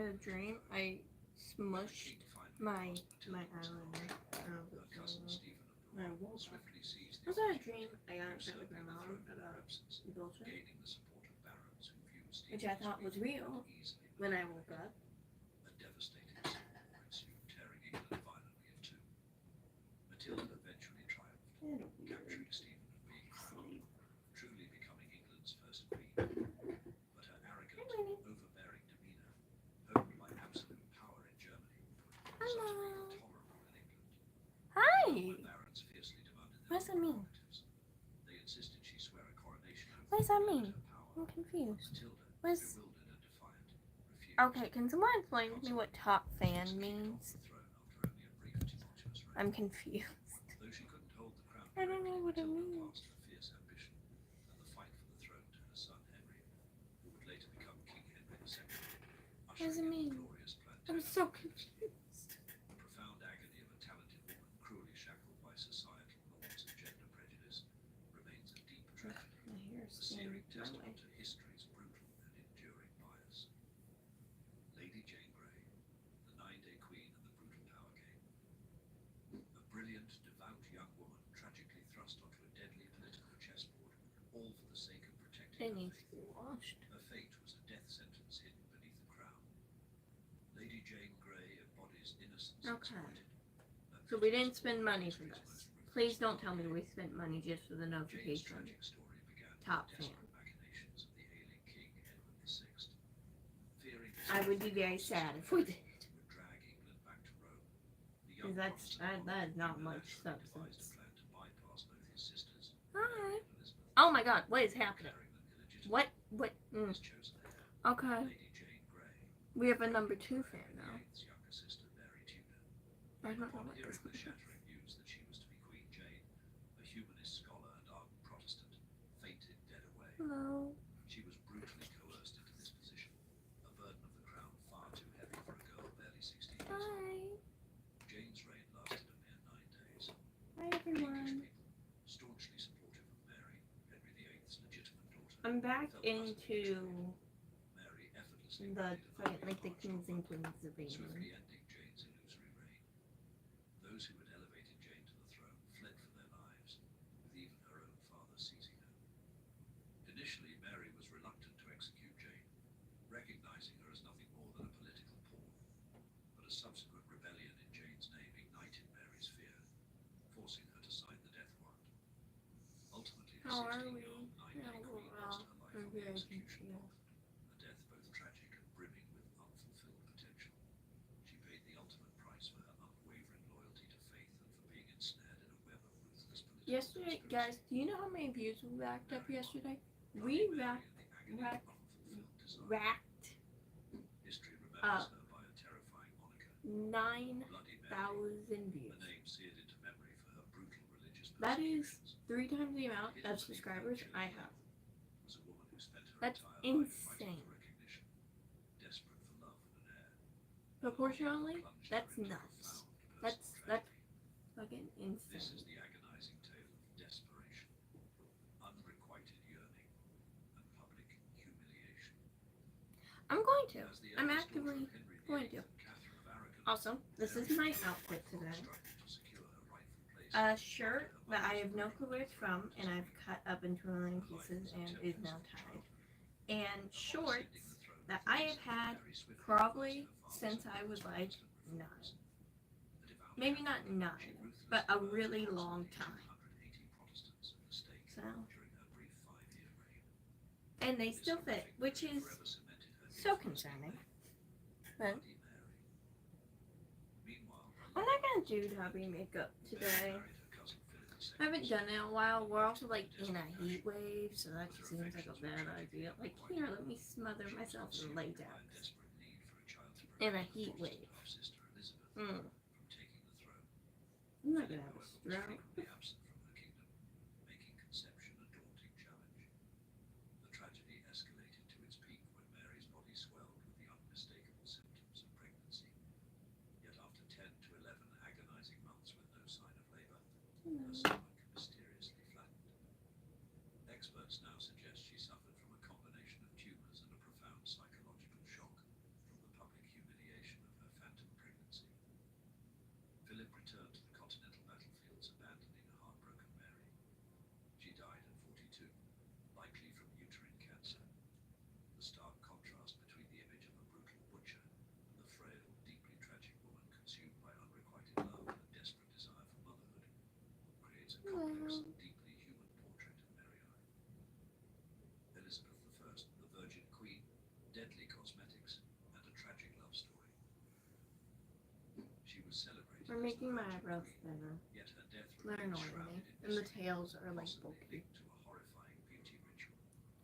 a dream I smushed my eyeliner. When I woke up. Was that a dream I got upset with my mom about bullshit? Which I thought was real when I woke up. Hi! What does that mean? What does that mean? I'm confused. What's... Okay, can someone explain to me what top fan means? I'm confused. I don't know what it means. What does it mean? I'm so confused. It needs to be washed. Her fate was a death sentence hidden beneath the crown. Lady Jane Grey embodies innocence. Okay. So we didn't spend money for this. Please don't tell me we spent money just for the notification. Top fan. I would be very sad if we did. Because that is not much substance. Hi. Oh my god, what is happening? What? Okay. We have a number 2 fan now. I don't know what this means. Hello. She was brutally coerced into this position, a burden of the crown far too heavy for a girl barely 16 years old. Hi. Jane's reign lasted a mere 9 days. Hi everyone. Staunchly supportive of Mary, Henry VIII's legitimate daughter. I'm back into Mary the kings and queens of England. Swiftly ending Jane's illusory reign. Those who had elevated Jane to the throne fled for their lives, with even her own father seizing her. Initially, Mary was reluctant to execute Jane, recognizing her as nothing more than a political pawn. But a subsequent rebellion in Jane's name ignited Mary's fear, forcing her to sign the death warrant. Ultimately, the 16-year-old nine-day queen lost her life on the execution block, a death both tragic and brimming with unfulfilled potential. She paid the ultimate price for her unwavering loyalty to faith and for being ensnared in a web of ruthless political Yesterday, guys, do you know how many views we racked up yesterday? We racked History remembers her by a terrifying moniker, 9,000 views. a name seared into memory for her brutal religious That is persecutions. 3 times the amount of subscribers I have. Was a woman who spent her That's entire life insane. fighting for recognition, desperate for love and an heir. Proportionally, that's Plunged her into nuts. profound That's personal fucking tragedy. This insane. is the agonizing tale of desperation, unrequited yearning, and public humiliation. I'm going to. As the I'm eldest daughter actively of Henry going VIII to. and Catherine of Aragon, Also, this is my outfit today. struggled to secure her rightful place A shirt that I have no clue where it's from, and I've cut up into a million pieces and is now tied. And shorts that I have had probably since I was like 9. Maybe not 9, but a really long time. So, and they still fit, which is so concerning. But I'm not gonna do hubby makeup today. I haven't done it in a while. We're also like in a heat wave, so that just seems like a bad idea. Like, here, let me smother myself in latex. In a heat wave. I'm not gonna have a stroke. Making conception a daunting challenge. The tragedy escalated to its peak when Mary's body swelled with the unmistakable symptoms of pregnancy. Yet after 10 to 11 agonizing months with no sign of labor, her stomach mysteriously flattened. Experts now suggest she suffered from a combination of tumors and a profound psychological shock from the public making my eyebrows thinner. Yet her death They're remains annoying me. shrouded in And the mystery, tails are like possibly bulky. linked to a horrifying beauty ritual.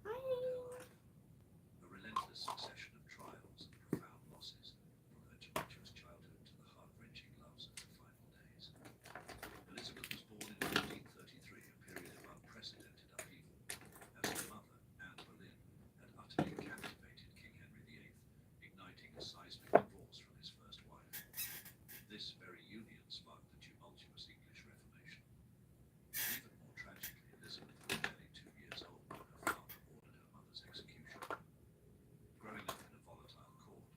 Hi. A relentless succession of trials and profound losses, from her tumultuous childhood to the heart-wrenching loves of her final days. Elizabeth was born in 1533, a period of unprecedented upheaval, as her mother, Anne Boleyn, had utterly captivated King Henry VIII, igniting a seismic divorce from his first wife. This very union sparked the tumultuous English Reformation. Even more tragically, Elizabeth was barely 2 years old when her father ordered her mother's execution. Growing up in a volatile court,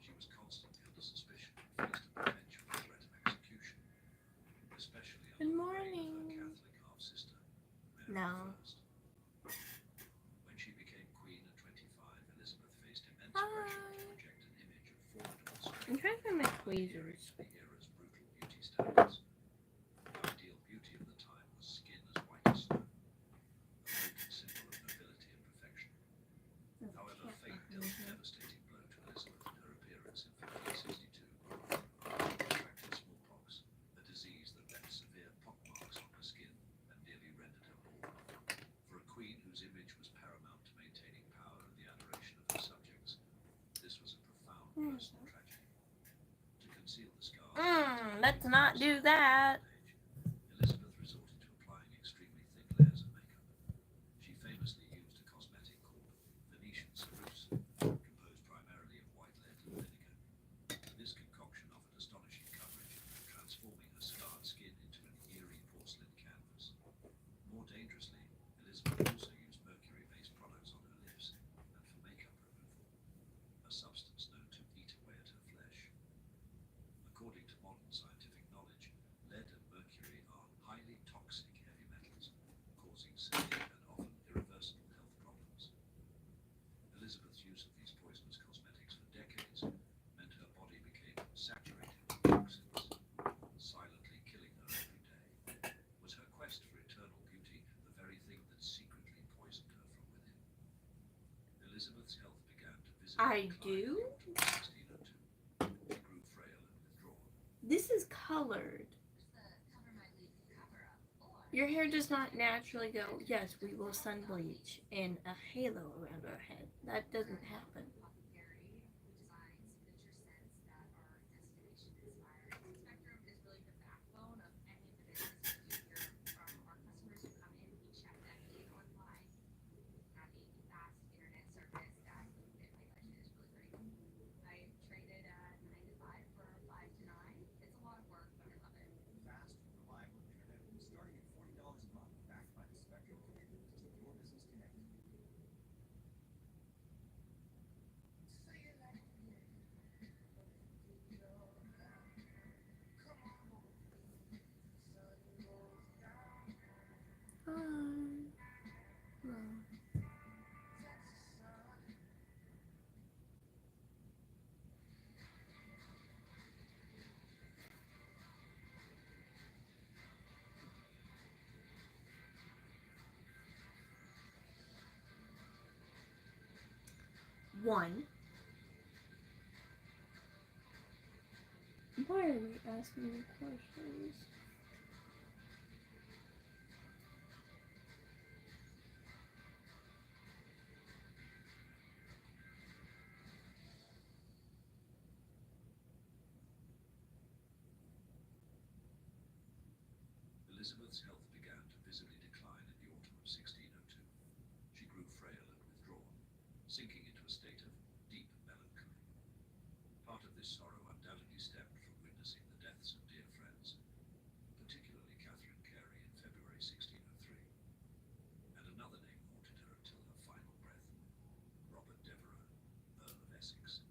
she was constantly under suspicion and faced a perpetual threat of execution, especially under the reign of her Catholic half-sister, Mary No. I. When she became queen at 25, Elizabeth faced immense pressure to project an image of formidable strength. I'm trying to find my adhering tweezers. to the era's brutal beauty standards. The ideal beauty of the time was skin as white as snow, a potent symbol of nobility and perfection. However, fate dealt a devastating blow to Elizabeth in her appearance in 1562. She contracted smallpox, a disease that left severe pockmarks on her skin and nearly rendered her bald. For a queen whose image was paramount to maintaining power and the adoration of her subjects, this was a profound personal tragedy. To conceal the scars, Let's not do that. Elizabeth resorted to applying extremely thick layers of makeup. She famously used a cosmetic called Venetian spruce, composed primarily of white lead and vinegar. This concoction offered astonishing coverage, transforming her scarred skin into an eerie porcelain canvas. More dangerously, Elizabeth also used mercury-based products on her lips and for makeup removal, a substance known to eat away at her flesh. According to modern scientific knowledge, lead and mercury are highly toxic heavy metals, causing severe and often irreversible health problems. Elizabeth's use of these poisonous cosmetics for decades meant her body became saturated with toxins, silently killing her every day. Was her quest for eternal beauty the very thing that secretly poisoned her from within? Elizabeth's health began to visibly decline in the autumn of 1602. She grew frail and withdrawn. This is colored. Your hair does not naturally go, yes, we will sun bleach in a halo around our head. That doesn't happen. Fast, reliable internet starting at $40 a month, backed by the Spectrum commitment to keep your business connected. One. Why are we asking me questions? Elizabeth's health began to visibly decline in the autumn of 1602. She grew frail and withdrawn, sinking into a state of deep melancholy. Part of this sorrow undoubtedly stemmed from witnessing the deaths of dear friends, particularly Catherine Carey in February 1603, and another name haunted her until her final breath, Robert Devereux, Earl of Essex.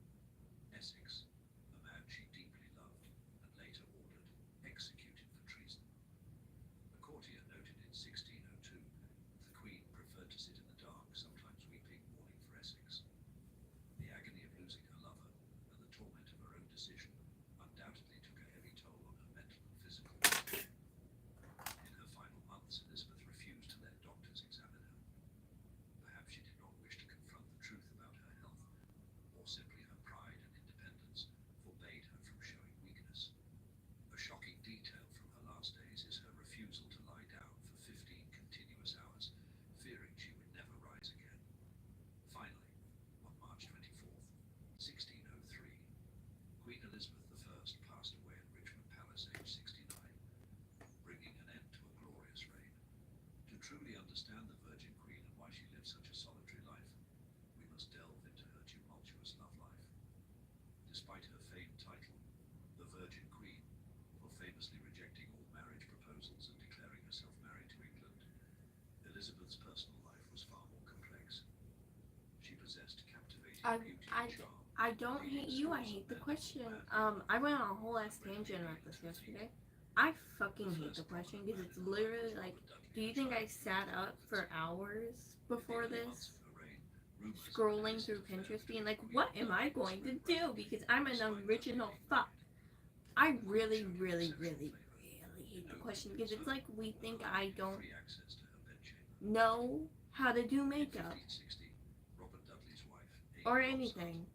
Essex, a man she deeply loved and later ordered executed for treason. Accordingly, understand the Virgin Queen and why she lived such a solitary life, we must delve into her tumultuous love life. Despite her famed title, the Virgin Queen, for famously rejecting all marriage proposals and declaring herself married to England, Elizabeth's personal life was far more complex. She possessed captivating beauty and charm. I don't hate you, I hate the question. I went on a whole ass tangent about this yesterday. I fucking hate the question because it's literally like, do you think I sat up for hours before this, scrolling through Pinterest, being like, what am I going to do? Because I'm an original fuck. I really, really, really, really hate the question because it's like we think I don't know how to do makeup or anything.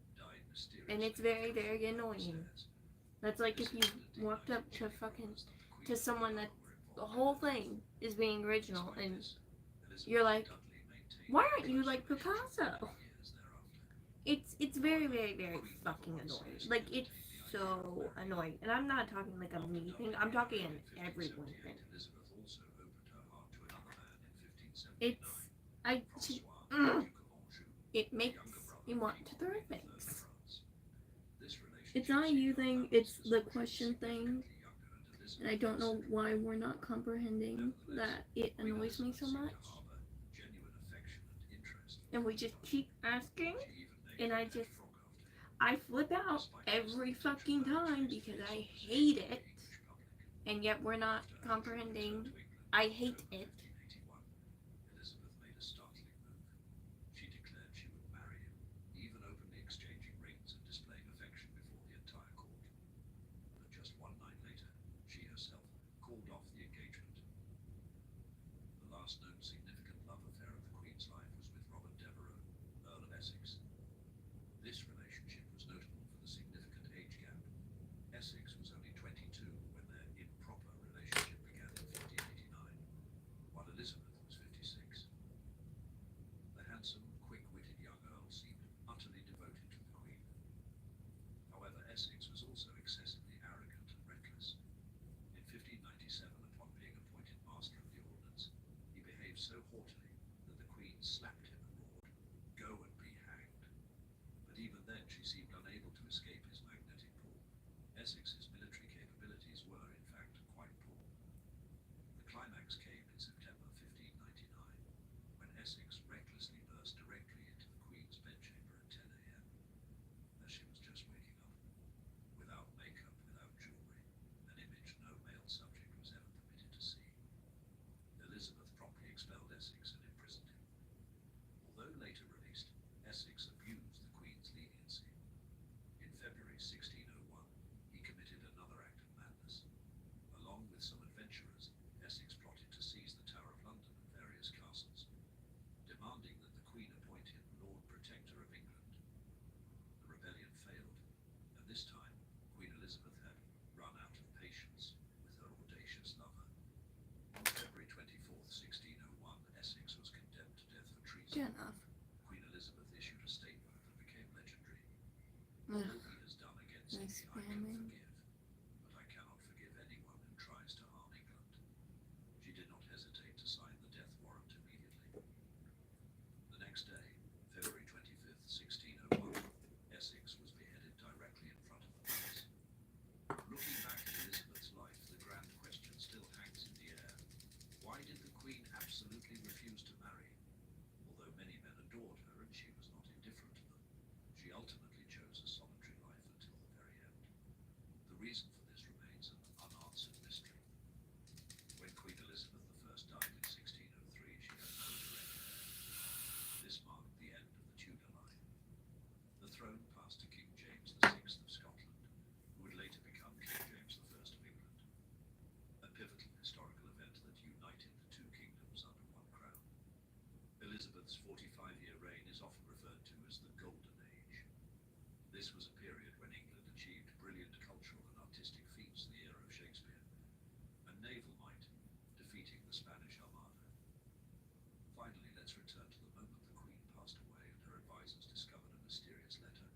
And it's very, very annoying. That's like if you walked up to someone that the whole thing is being original and you're like, why aren't you like Picasso? It's very, very, very fucking annoying. Like, it's so annoying. And I'm not talking like a me thing, I'm talking an everyone thing. It makes me want to throw things. It's not a you thing, it's the question thing. And I don't know why we're not comprehending that it annoys me so much. And we just keep asking, and I flip out every fucking time because I hate it. And yet we're not comprehending. I hate it. Essex's military capabilities were, in fact, quite poor. The climax came in September 1599, when Essex recklessly burst directly into the Queen's bedchamber at 10 a.m., as she was just waking up. Without makeup, without jewelry, an image no male subject was ever permitted to see. Elizabeth promptly expelled Essex and imprisoned him. Although later released, Essex abused the Queen's leniency. In February 1601, he committed another act of madness. Along with some adventurers, Essex plotted to seize the Tower of London and various castles, demanding that the Queen appoint him Lord Protector of England. The rebellion failed, and this time Queen Elizabeth had run out of patience with her audacious lover. On February 24th, 1601, Essex was condemned to death for treason. Queen Elizabeth issued a statement that became legendary. All he has done against me, I can forgive, but I cannot forgive anyone who tries to harm England. She did not hesitate to sign the death warrant immediately. The next day, February 25th, 1601, Essex was beheaded directly in front of the palace. Looking back at Elizabeth's life, the grand question still hangs in the air. Why did the Queen absolutely refuse to marry? Although many men adored her and she was not indifferent to them, she ultimately chose a solitary life until the very end. The reason for this remains an unanswered mystery. When Queen Elizabeth I died in 1603, she had no direct heir. This marked the end of the Tudor line. The throne passed to King James VI of Scotland, who would later become King James I of England, a pivotal historical event that united the two kingdoms under one crown. Elizabeth's 45-year reign is often referred to as the Golden Age. This was a period when England achieved brilliant cultural and artistic feats in the era of Shakespeare, and naval might, defeating the Spanish Armada. Finally, let's return to the moment the Queen passed away and her advisors discovered a mysterious letter.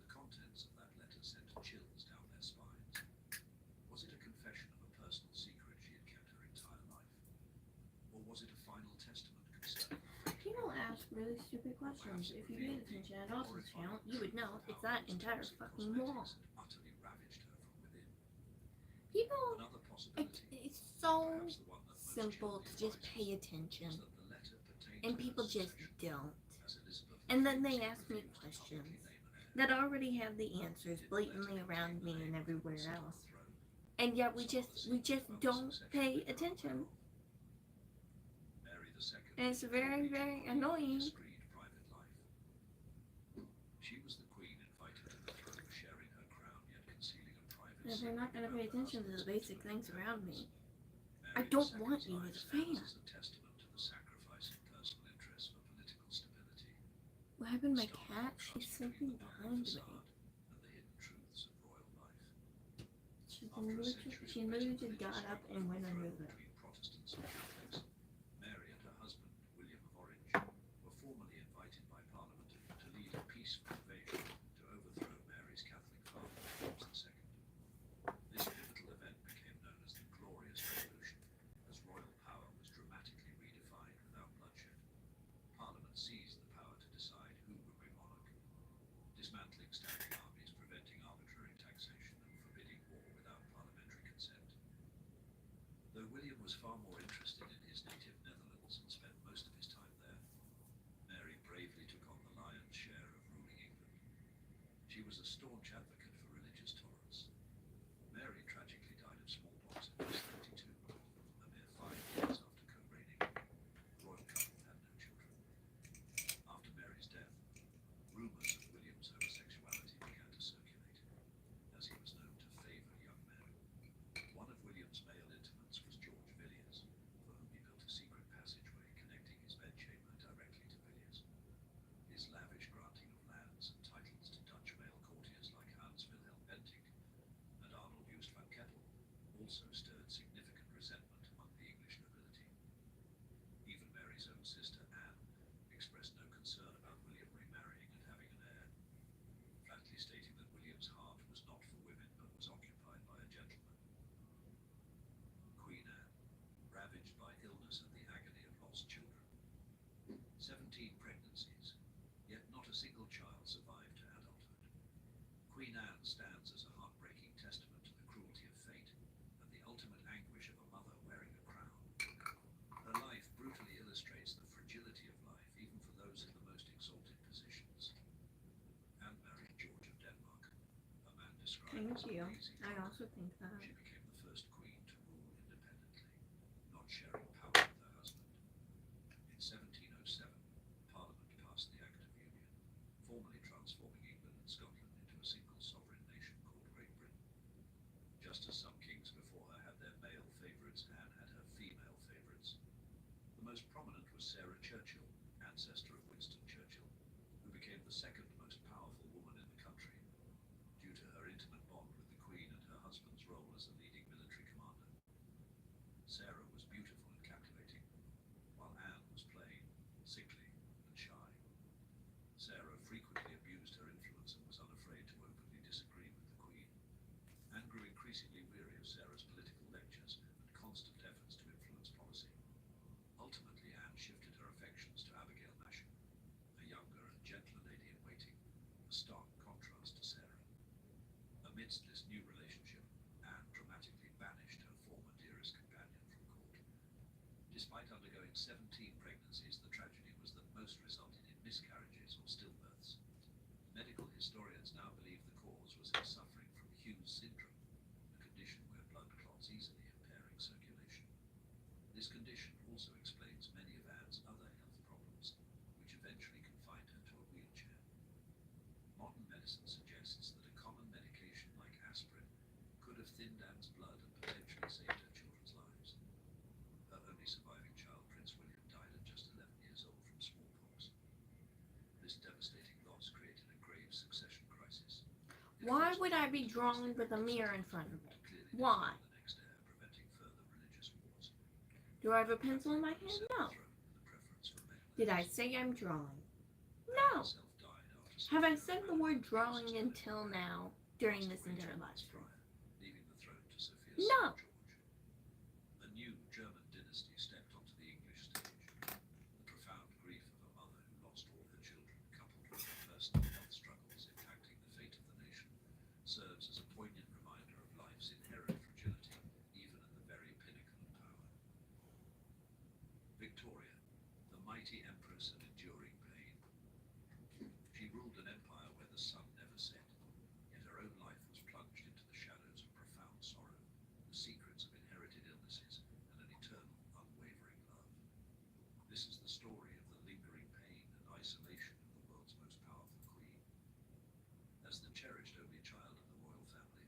The contents of that letter sent chills down their spines. Was it a confession of a personal secret she had kept her entire life? Or was it a final test stupid questions. If you paid attention at all to the channel, you would know it's that entire fucking wall. Utterly ravaged her from within. People, Another possibility, it's so perhaps the one that most simple to generally just arises, pay attention, is that the letter pertained and to people her just succession, don't. as Elizabeth And then they refused ask me to questions publicly name an heir. that already have the answers blatantly around me and everywhere else. And yet we just don't pay attention. Mary II And it's very, very annoying. discreet private life. She was the queen invited to the throne, sharing her crown yet concealing a private If they're not going to pay secret about attention to her the husband's basic political things around me, Mary I don't II's want you life as a stands fan. as a testament to the sacrifice of personal interests for political stability. What happened to my Stark cat? contrast She's between sleeping the noble behind me. facade and the hidden truths of royal life. She After a literally, century she of literally bitter just got religious up struggle and for went the under throne the. between Protestants and Catholics, Mary and her husband, William of Orange, were formally invited by Parliament to lead a peaceful invasion to overthrow Mary's Catholic father, James II. This pivotal event became known as the Glorious Revolution, as royal power was dramatically redefined without bloodshed. Parliament seized the power to decide who would be monarch, dismantling standing armies, preventing arbitrary taxation, and forbidding war without parliamentary consent. Though William was far more interested in his native Netherlands and spent most of his time there, Mary bravely took on the lion's share of ruling England. She was a staunch advocate for religious tolerance. Mary tragically died of smallpox at age 32, a mere 5 years after co-reigning. The royal couple had no children. After Mary's death, rumours of William's homosexuality began to circulate, as he was known to favour young men. One of William's male intimates was George Villiers, for whom he built a secret passageway connecting his bedchamber directly to Villiers. His lavish granting of lands and titles to Dutch male courtiers like Hans Wilhelm Bentinck and Arnold Joost van Kettel also stirred significant resentment among the English nobility. Even Mary's own sister Anne expressed no concern about William remarrying and having an heir, flatly stating that William's heart was not for women but was occupied by a gentleman. Queen Anne, ravaged by illness and the agony of lost children. 17 pregnancies, yet not a single child survived to adulthood. Queen Anne stands as a heartbreaking testament to the cruelty of fate and the ultimate anguish of a mother wearing a crown. Her life brutally illustrates the fragility of life even for those in the most exalted positions. Anne married George of Denmark, a man described Thank as a you. lazy I cock. also think that. She became the first queen to rule independently, not sharing power with her husband. In 1707, Parliament passed the Act of Union, formally transforming England and Scotland into a single sovereign nation called Great Britain. Just as some kings before her had their male favourites, Anne had her female favourites. The most prominent was Sarah Churchill, ancestor of Winston Churchill, who became the second most powerful woman in the country, due to her intimate bond with the Queen and her husband's role as a leading military commander. Sarah was beautiful and captivating, while Anne was plain, sickly, and shy. Sarah frequently abused her influence and was unafraid to openly disagree with the Queen. Anne grew increasingly weary of Sarah's political lectures and constant efforts to influence policy. Ultimately, Anne shifted her affections to Abigail Masham, a younger and gentler lady-in-waiting, a stark contrast to Sarah. Amidst this new relationship, Anne dramatically banished her former dearest companion from court. Despite undergoing 17 pregnancies, the tragedy was that most resulted in miscarriages or stillbirths. Medical historians now believe the cause was her suffering from Hughes syndrome, a condition where blood clots easily, impairing circulation. This condition also explains many of Anne's other health problems, which eventually confined her to a wheelchair. Modern medicine suggests that a common medication like aspirin could have thinned Anne's blood and potentially saved her children's lives. Her only surviving child, Prince William, died at just 11 years old from smallpox. This devastating loss created a grave succession crisis. Why would I be drawing with a mirror in front of me? Clearly Why? defined the next heir, preventing further religious wars. Do I have a pencil in my hand? No. Did I say I'm drawing? No. Have I said the word drawing until now during this entire live stream? No. A new German dynasty stepped onto the English stage. The profound grief of a mother who lost all mighty empress of enduring pain. She ruled an empire where the sun never set, yet her own life was plunged into the shadows of profound sorrow, the secrets of inherited illnesses, and an eternal, unwavering love. This is the story of the lingering pain and isolation of the world's most powerful queen. As the cherished only child of the royal family,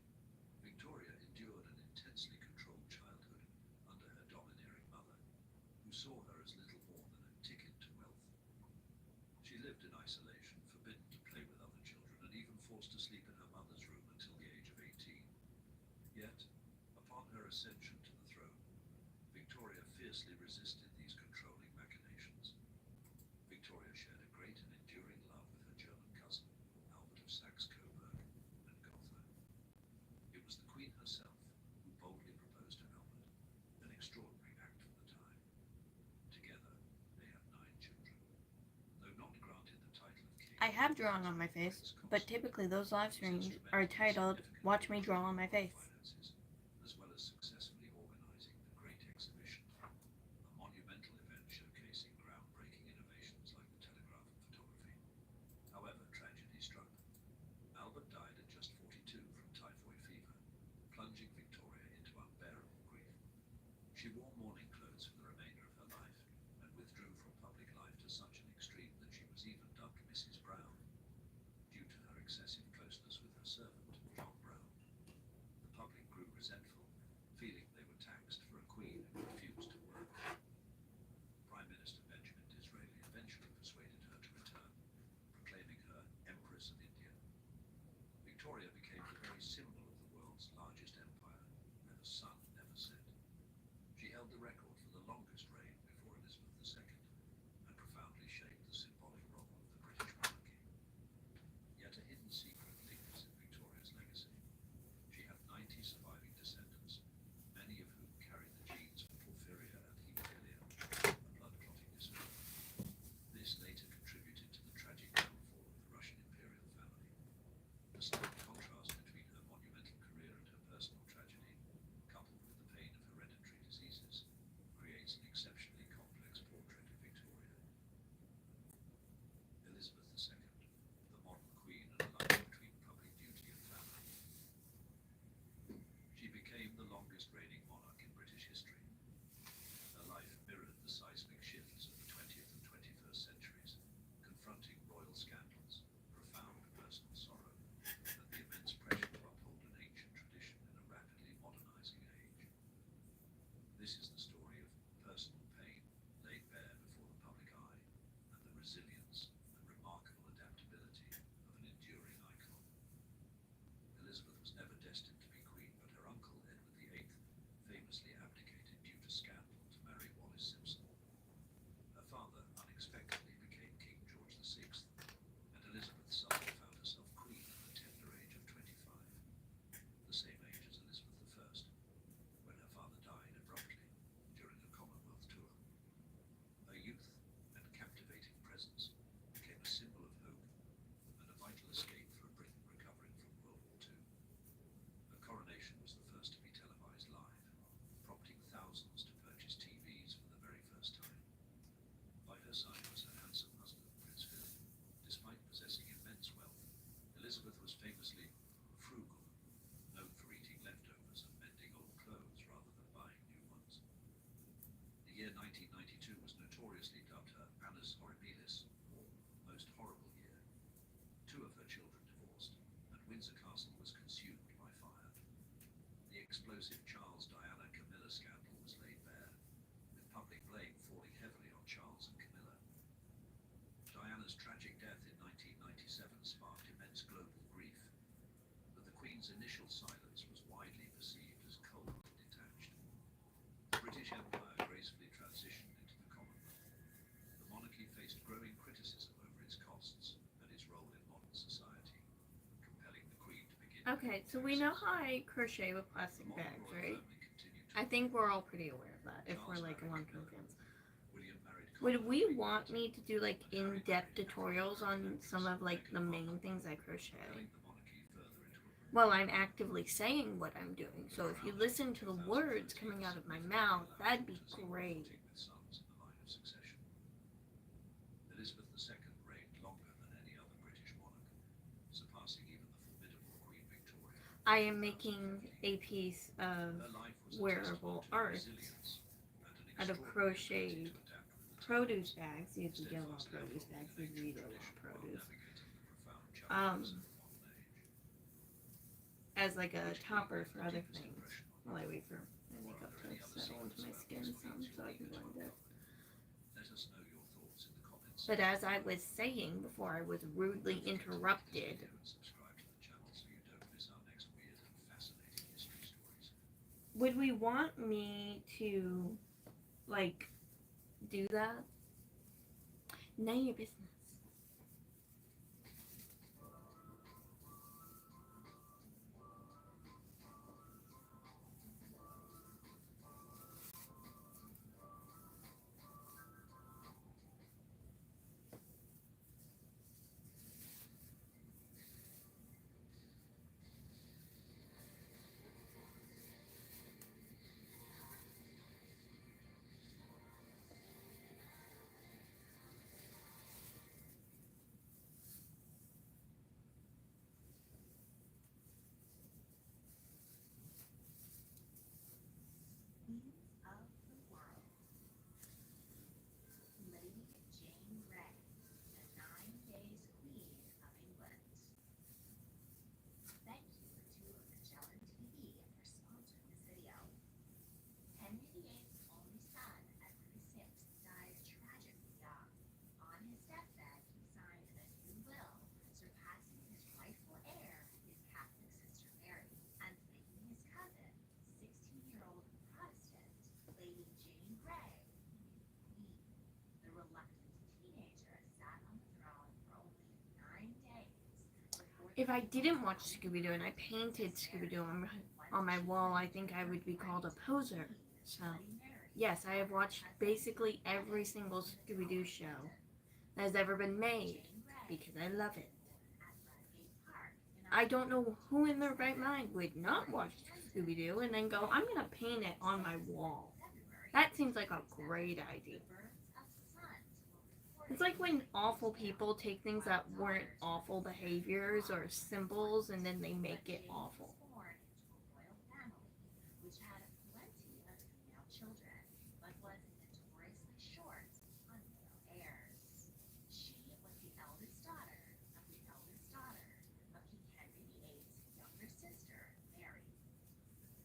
Victoria endured an intensely controlled childhood under her domineering mother, who saw her as little more than a ticket to wealth. She lived in isolation, forbidden to play with other children, and even forced to sleep in her mother's room until the age of 18. Yet, upon her ascension to the throne, Victoria fiercely resisted these controlling machinations. Victoria shared a great and enduring love with her German cousin, Albert of Saxe-Coburg and Gotha. It was the Queen herself who boldly proposed to Albert, an extraordinary act for the time. Together, they had 9 children. Though not granted the title of king, I have drawn on my face, but typically those live streams are titled, "Watch me draw on my face." finances, as well as successfully organizing the Great Exhibition, a monumental event showcasing groundbreaking innovations like the telegraph and photography. However, tragedy struck. Albert died at just 42 from typhoid fever, plunging Victoria into unbearable grief. She wore mourning clothes for the remainder of her life, and withdrew from public life to such an extreme that she was even dubbed Mrs. Brown, due to her excessive closeness with her servant, John Brown. The public grew resentful, feeling they were taxed for a queen who refused to work. Prime Minister Benjamin Disraeli eventually persuaded her to return, proclaiming her Empress of India. Victoria became the very symbol of the world's largest empire, where the sun never set. She held the record for the longest reign before Elizabeth II, and profoundly shaped the symbolic role of the British monarchy. Yet a hidden secret lingers in Victoria's legacy. She had 90 surviving descendants, many of whom carried the genes for porphyria and haemophilia, a blood-clotting disorder. This later contributed to the tragic downfall of the Russian imperial family. The stark contrast between her monumental career and her personal tragedy, coupled with the pain of hereditary diseases, creates an exceptionally complex portrait of Victoria. Elizabeth II, the modern queen and a line between public duty and family. She became the longest reigning monarch in British history. Her life mirrored the seismic shifts of the 20th and 21st centuries, confronting royal scandals, profound personal sorrow, and the immense pressure to uphold an ancient tradition in a rapidly modernizing age. This is the story of personal pain laid bare before the public eye, and the resilience and remarkable adaptability of an enduring icon. Elizabeth was never destined to be queen, but her uncle Edward VIII famously abdicated due to scandal to marry Wallis Simpson. Her father unexpectedly became King George VI, and Elizabeth suddenly found herself queen at the tender age of 25, the same age as Elizabeth I, when her father died abruptly during a Commonwealth tour. Her youth and captivating presence became a symbol of hope and a vital escape for a Britain recovering from World War II. Her coronation was the first to be televised live, prompting thousands to purchase TVs for the very first time. By her side was her handsome husband, Prince Philip. Despite possessing immense wealth, Elizabeth was famously frugal, known for eating leftovers and mending old clothes rather than buying new ones. The year 1992 was notoriously dubbed her Annus Horribilis, or most horrible year. 2 of her children divorced, and Windsor Castle was consumed by fire. The explosive Charles Diana Camilla scandal was laid bare, with public blame falling heavily on Charles and Camilla. Diana's tragic death in 1997 sparked immense global grief, but the Queen's initial silence was widely perceived as cold and detached. The British Empire gracefully transitioned into the Commonwealth. The monarchy faced growing criticism over its costs and its role in modern society, compelling the Queen to begin. Okay, so we know how I crochet with plastic bags, right? I think we're all pretty aware of that if we're like long-term fans. Would we want me to do like in-depth tutorials on some of like the main things I crochet? Well, I'm actively saying what I'm doing, so if you listen to the words coming out of my mouth, that'd be great. I am making a piece of Her life was a wearable testament to art resilience and an out of extraordinary ability crocheted to adapt with the produce times. bags. You Steadfast don't want effort produce in bags, an you ancient read a tradition lot while produce. navigating the profound challenges of the modern age. As like a Which topper made for the other deepest things. impression on While I you? wait for my Or makeup are there any to other settle into secrets my about skin the some experience so I you're can eager to blend it. uncover? Let us know your thoughts in the comments. But as I was saying before I was rudely interrupted, Subscribe to the channel so you don't miss our next weird and fascinating history stories. would we want me to, like, do that? None of your business. Queens of the World. Lady Jane Grey, the 9 Days Queen of England. Thank you to Magellan TV for sponsoring this video. Henry VIII's only son, Edward VI, died tragically young. On his deathbed, he signed a new will, surpassing his rightful heir, his Catholic sister Mary, and making his cousin, 16-year-old Protestant, Lady Jane Grey, queen. The reluctant teenager sat on the throne for only 9 days. If I didn't watch Scooby-Doo and I painted Scooby-Doo on my wall, I think I would be called a poser. So, yes, I have watched basically every single Scooby-Doo show that has ever been made because I love it. I don't know who in their right mind would not watch Scooby-Doo and then go, I'm going to paint it on my wall. That seems like a great idea. It's like when awful people take things that weren't awful behaviors or symbols and then they make it awful. Which had plenty of female children, but was notoriously short on male heirs. She was the eldest daughter of the eldest daughter of King Henry VIII's younger sister, Mary.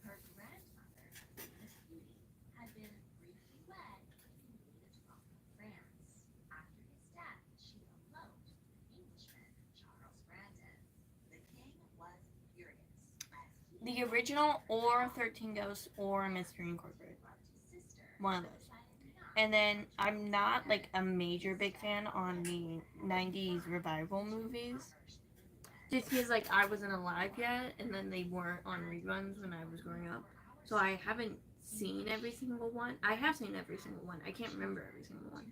Her grandmother, Miss Beauty, had been briefly wed to Louis XII of France. After his death, she eloped with Englishman Charles Brandon. The king was furious. The original or 13 Ghosts or Mystery Incorporated. One of those. And then I'm not like a major big fan on the 90s revival movies. Just because like I wasn't alive yet and then they weren't on reruns when I was growing up. So I haven't seen every single one. I have seen every single one. I can't remember every single one.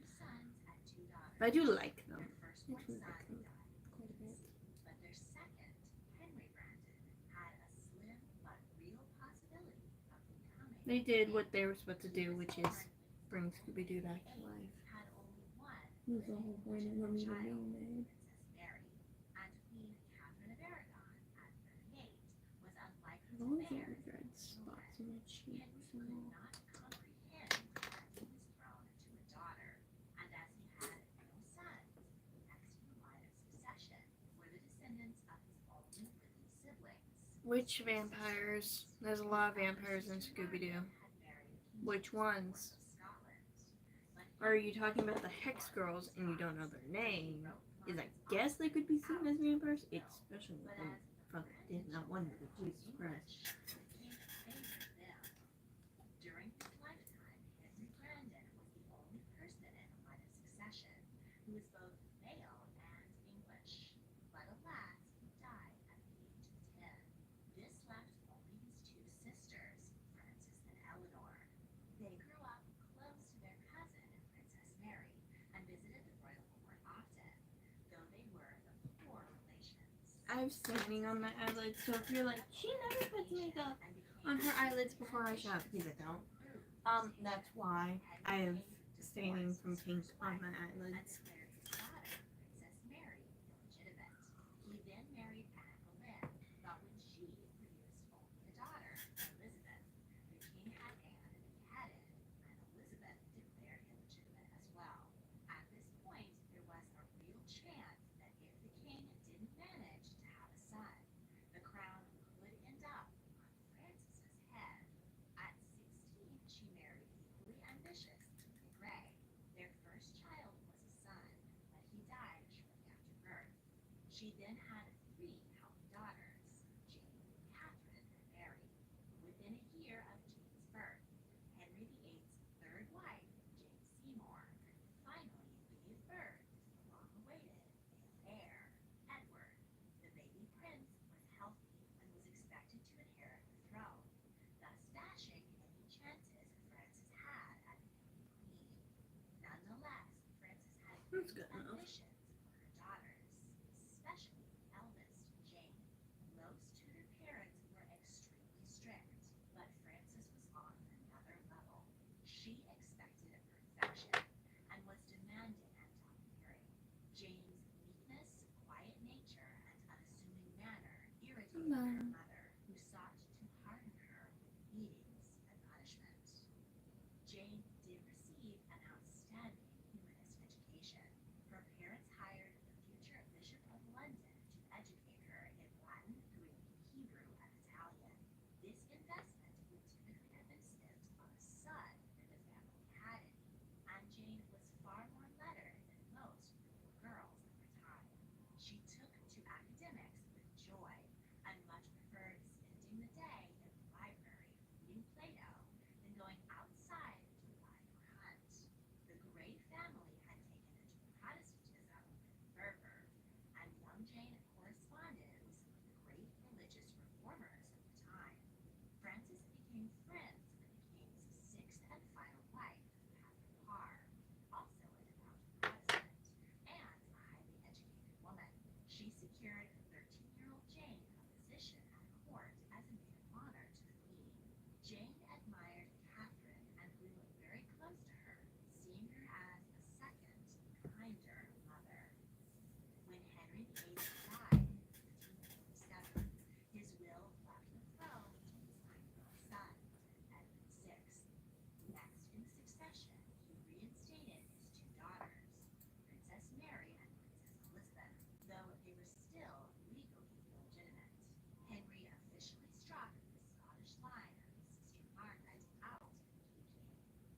But I do like them. I do like them quite a bit. But their second, Henry Brandon, had a slim but real possibility of becoming. They did what they were supposed to do, which is bring Scooby-Doo back to life. Had only one That was the whole point of them even being made. Princess Mary, and Queen Catherine of Aragon at 38 was unlikely I've to always bear. had red spots in my cheeks. Henry could not comprehend handing his throne to a daughter, and as he had no sons, next in line of succession were the descendants of his only living siblings. Which vampires? There's a lot of vampires in Scooby-Doo. Which ones? Or are you talking about the Hex Girls and you don't know their name? Is I guess they could be seen as vampires, especially when they fucking did not one of the Jesus Christ. During his lifetime, Henry Brandon was the only person in the line of succession who was both male and English. But alas, he died at the age of 10. This left only his two sisters, Frances and Eleanor. They grew up close to their cousin, Princess Mary, and visited the royal court often, though they were of poor relations. I have staining on my eyelids, so if you're like, she never puts makeup on her eyelids before I shop, because I don't. That's why I have staining from pink on my eyelids. Declared his daughter, Princess Mary, illegitimate. He then married Anne Boleyn, but when she produced good enough. ambitions for her daughters, especially the eldest, Jane. Most Tudor parents were extremely strict, but Frances was on another level. She expected perfection and was demanding and domineering. Jane's meekness, quiet nature, and unassuming manner irritated her mother, who sought to harden her with beatings and punishment. Jane did receive an outstanding humanist education. Her parents hired the future Bishop of London to educate her in Latin, Greek, Hebrew, and Italian. This investment would typically have been spent on a son if the family had any, and Jane was far more lettered than most little girls of her time. She took to academics with joy and much preferred spending the day in the library reading Plato than going outside to ride or hunt. The Grey family had taken to Protestantism with fervor, and young Jane corresponded with some of the great religious reformers of the time. Frances became friends with the king's sixth and final wife, Catherine Parr, also a devout Protestant and a highly educated woman. She secured 13-year-old Jane a position at court as a maid of honor to the queen. Jane admired Catherine and grew very close to her, seeing her as a second, kinder mother. When Henry VIII died in 1547, his will left the throne to his 9-year-old son, Edward VI. Next in succession, he reinstated his two daughters, Princess Mary and Princess Elizabeth, though they were still legally illegitimate. Henry officially struck the Scottish line of his sister Margaret out of the king,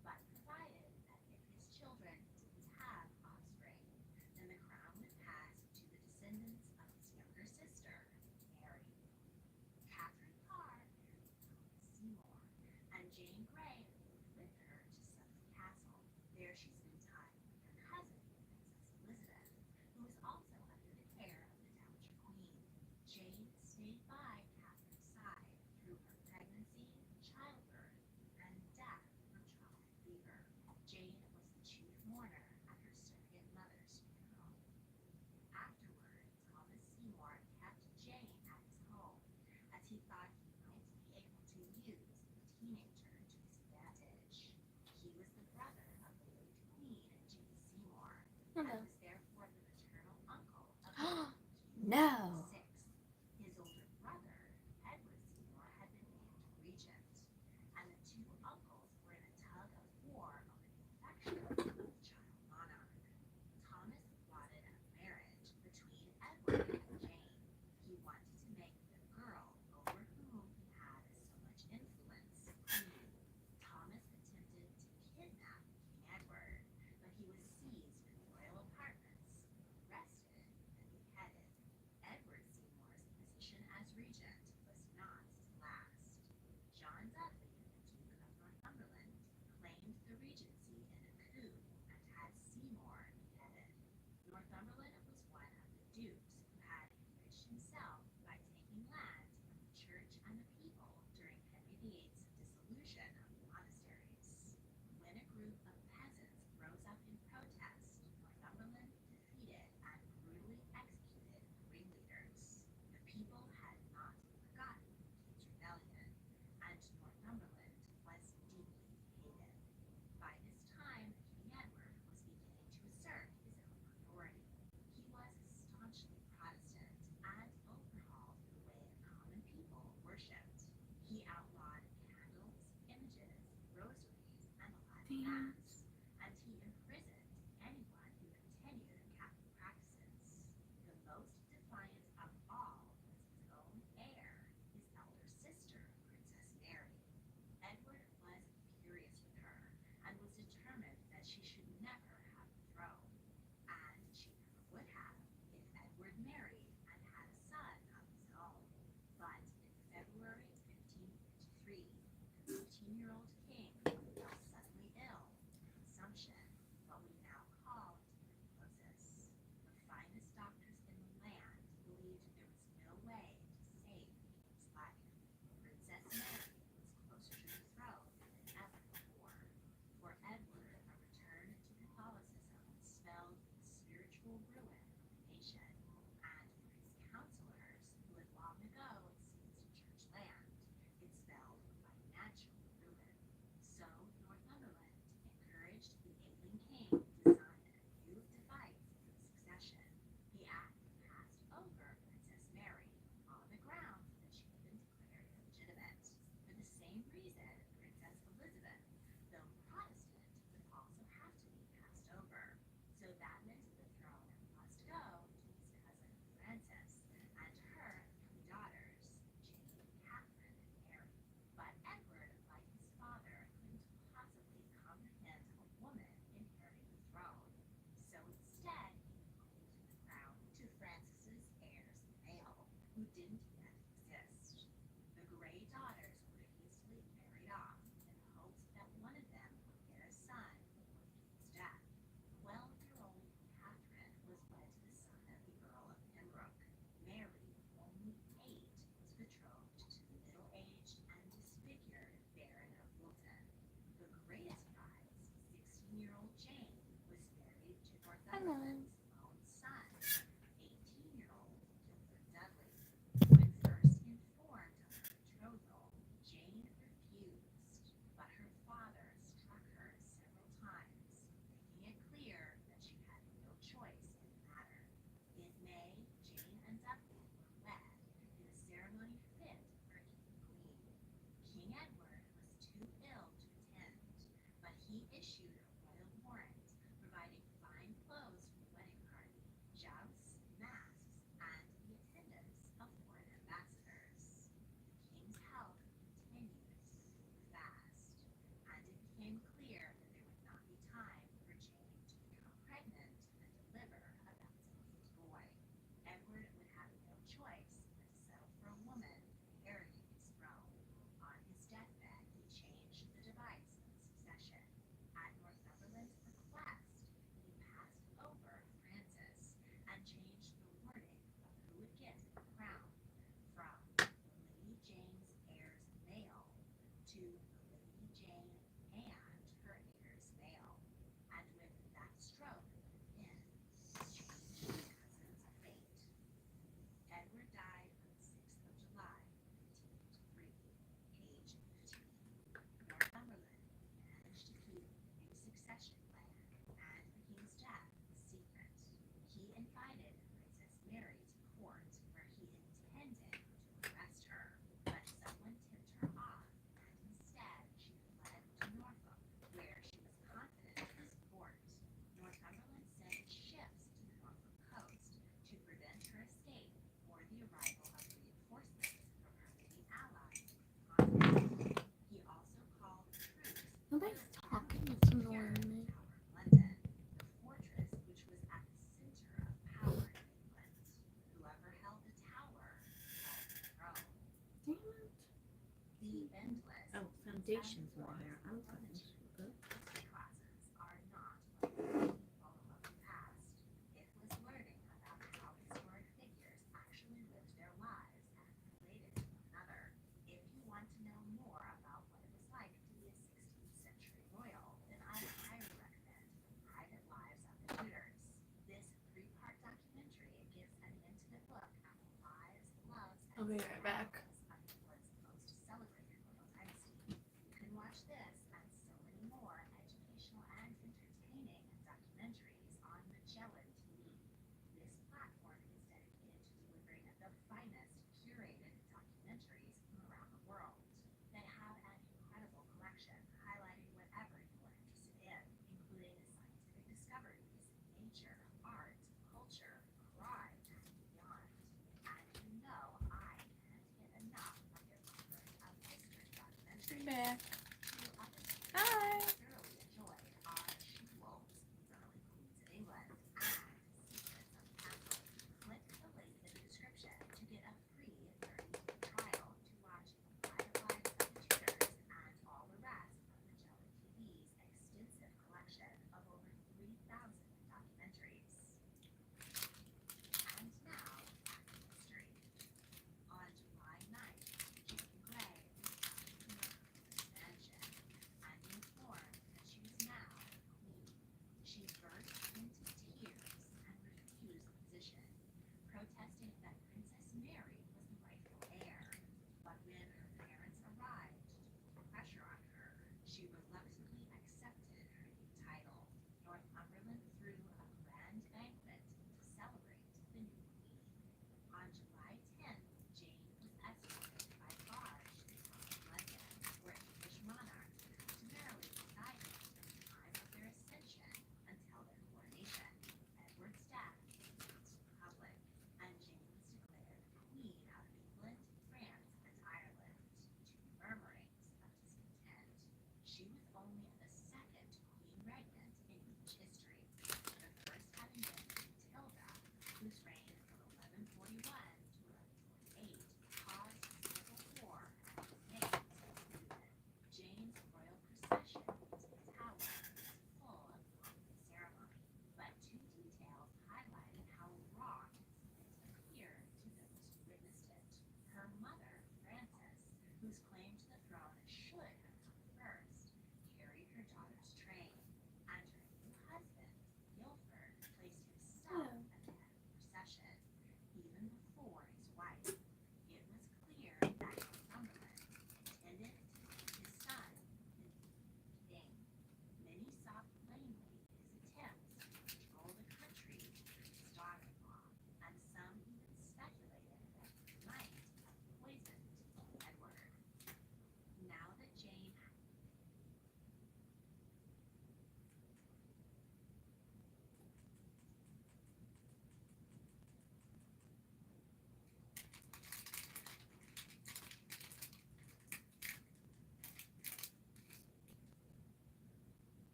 but provided that if his children didn't have offspring, then the crown would pass to the descendants of his younger sister, Mary. Catherine Parr married Thomas Seymour, and Jane Grey moved with her to Suffolk Castle. There she spent time with her cousin, Princess Elizabeth, who was also under the care of the Dowager Queen. Jane stayed by Catherine's side through her pregnancy, childbirth, and death from childhood fever. Jane was the chief mourner at her surrogate mother's funeral. Afterward, Thomas Seymour kept Jane at his home, as he thought he might be able to use the teenager to his advantage. He was the brother of the late Queen Jane Seymour, and was therefore the maternal uncle of the late King No. VI. His older brother, Edward Seymour, had been named regent, and the two uncles were in a tug of war over the affection of the child monarch. Thomas plotted a marriage between Edward and Jane. He wanted to make the girl over whom he had so much influence queen. Thomas attempted to kidnap King Edward, but he was seized in the royal apartments, arrested, and beheaded. Edward Seymour's position as regent was not to last. John Dudley, the Duke of Northumberland, claimed the regency in a coup and had Seymour beheaded. Northumberland was one of the dukes who had enriched himself by taking land from the church and the people during Henry VIII's dissolution of the monasteries. When a group of peasants rose up in protest, Northumberland defeated and brutally executed the ringleaders. The people had not forgotten the King's rebellion, and Northumberland was deeply hated. By this time, King Edward was beginning to assert his own authority. He was staunchly Protestant and overhauled the way the common people worshipped. He outlawed candles, images, rosaries, and the Latin Mass, and he imprisoned anyone who continued Catholic practices. The most defiant of all was his own heir, his elder sister, Princess Mary. Edward was furious with her, and was determined that she should never have the throne. And she never would have if Edward married and had a son of his own. But in February 1553, the 15-year-old king fell suddenly ill Hello. Elizabeth's own son, 18-year-old Gilbert Dudley. When first informed of her betrothal, Jane refused, but her father struck her several times, making it clear that she had no choice in the matter. In May, Jane and Dudley were wed in a ceremony fit for a king and queen. King Edward was too ill to attend, but he issued a royal warrant providing fine clothes for the wedding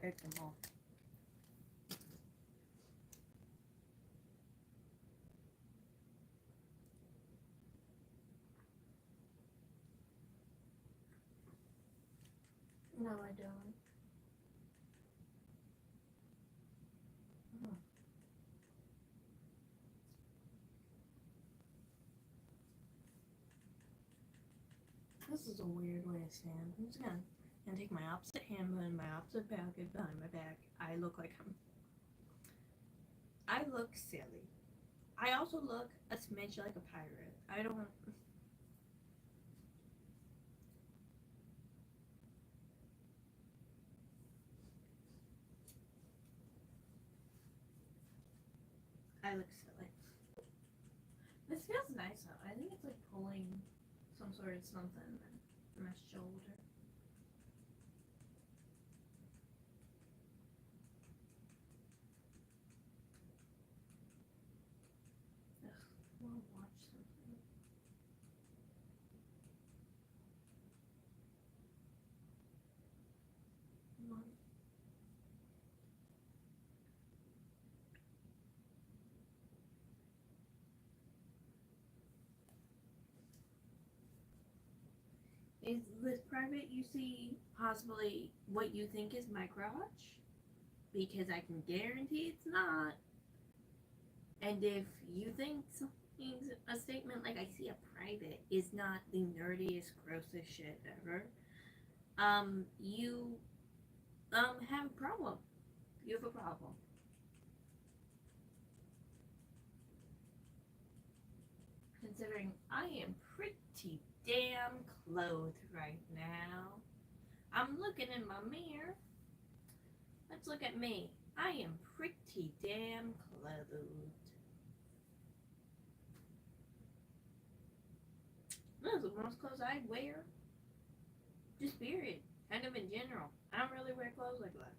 ate them all. No, I don't. This is a weird way to stand. I'm just gonna take my opposite hand behind my opposite pocket behind my back. I look like I look silly. I also look a smidge like a pirate. I don't. I look silly. This feels nice though. I think it's like pulling some sort of something in my shoulder. Ugh, I want to watch something. Come on. Is this private? You see possibly what you think is my crotch? Because I can guarantee it's not. And if you think something's a statement like I see a private is not the nerdiest, grossest shit ever, you have a problem. You have a problem. Considering I am pretty damn clothed right now. I'm looking in my mirror. Let's look at me. I am pretty damn clothed. This is the most clothes I wear. Just period. Kind of in general. I don't really wear clothes like that.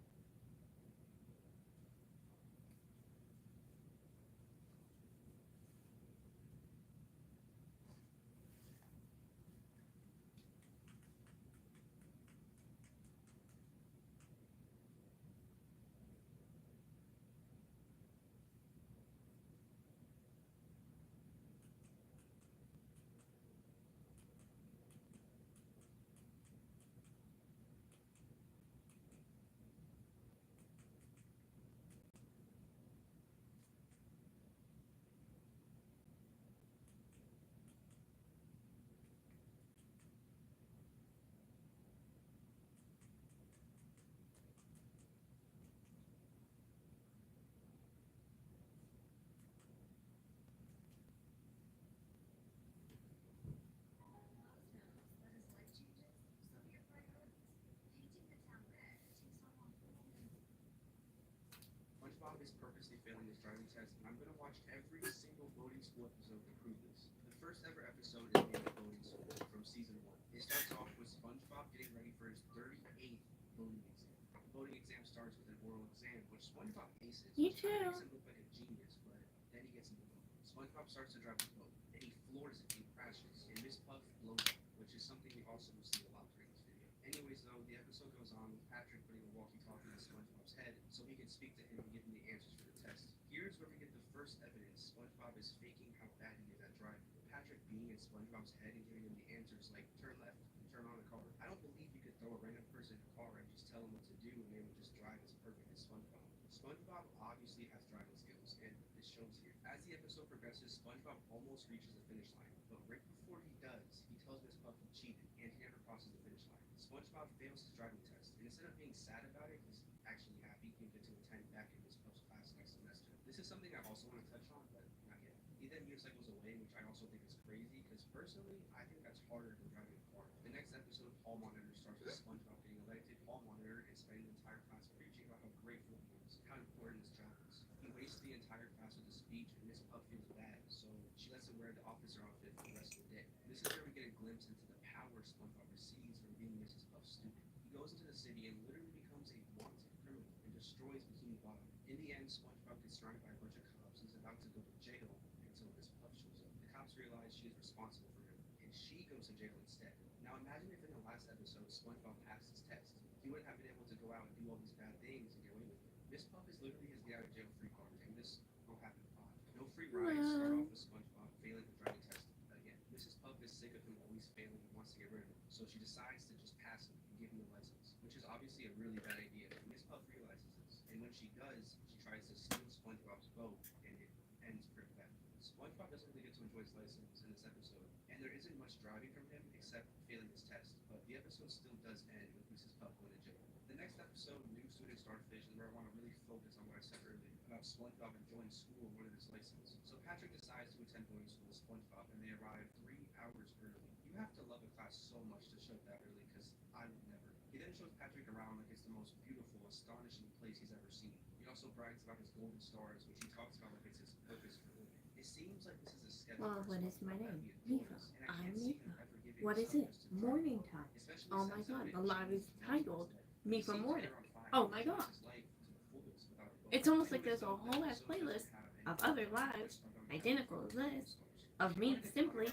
SpongeBob is purposely failing his driving test, and I'm gonna watch every single boating school episode to prove this. The first ever episode is named Boating School from season 1. It starts off with SpongeBob getting ready for his 38th boating exam. The boating exam starts with an oral exam, which SpongeBob aces, Me which kinda too. makes him look like a genius, but then he gets in the boat. SpongeBob starts to drive the boat, and he floors it and crashes, and Miss Puff blows up, which is something we also will see a lot during this video. Anyways though, the episode goes on with Patrick putting a walkie-talkie in SpongeBob's head so he can speak to him and give him the answers for the test. Here's where we get the first evidence SpongeBob is faking how bad he is at driving. Patrick being in SpongeBob's head and giving him the answers like turn left and turn on a car. I don't believe you could throw a random person in a car and just tell them what to do and they would just drive as perfect as SpongeBob. SpongeBob obviously has driving skills, and this shows here. As the episode progresses, SpongeBob almost reaches the finish line, but right before he does, he tells Miss Puff he cheated and he never crosses the finish line. SpongeBob fails his driving test, and instead of being sad about it, he's actually happy he can get to attend back in Miss Puff's class next semester. This is something I also want to touch on, but not yet. He then motorcycles away, which I also think is crazy, because personally, I think that's harder than driving a car. The next episode, Hall Monitor, starts with SpongeBob getting elected Hall Monitor and spending the entire class preaching about how grateful he is, how important his job is. He wastes the entire class with a speech, and Miss Puff feels bad, so she lets him wear the officer outfit for the rest of the day. This is where we get a glimpse into the power SpongeBob receives from being Mrs. Puff's student. He goes into the city and literally becomes a wanted criminal and destroys Bikini Bottom. In the end, SpongeBob gets surrounded by a bunch of cops and is about to go to jail until Miss Puff shows up. The cops realize she is responsible for him, and she goes to jail instead. Now imagine if in the last episode SpongeBob passed his test. he wouldn't have been able to go out and do all these bad things and get away with it. Miss Puff is literally his get out of jail free card, and this will happen a lot. No free rides start off with SpongeBob failing the driving test again. Mrs. Puff is sick of him always failing and wants to get rid of him, so she decides to just pass him and give him a license, which is obviously a really bad idea. Miss Puff realizes this, and when she does, she tries to steal SpongeBob's boat, and it ends pretty bad. SpongeBob doesn't really get to enjoy his license in this episode, and there isn't much driving from him except failing his test, but the episode still does end with Mrs. Puff going to jail. The next episode, New Student Starfish, is where I want to really focus on what I said earlier about SpongeBob enjoying school and wanting his license. So Patrick decides to attend boarding school with SpongeBob, and they arrive 3 hours early. You have to love a class so much to show up that early, because I would never. He then shows Patrick around like it's the most beautiful, astonishing place he's ever seen. He also brags about his golden stars, which he talks about like it's his purpose for living. It seems like this is a sketch. Well, what is my name? Mifa. I'm Mifa. What is it? it? Morning time. Oh my god, the live is titled Mifa Morning. Oh my god. It's almost like there's a whole ass playlist of other lives, identical to this, of me simply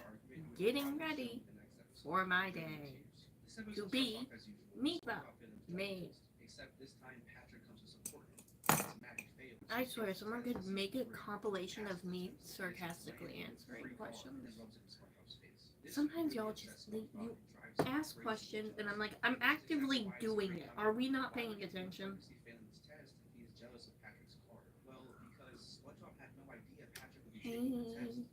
getting ready for my day to be Mifa made. I swear, someone could make a compilation of me sarcastically answering questions. Sometimes y'all just, you ask questions, and I'm like, I'm actively doing it. Are we not paying attention? Hey.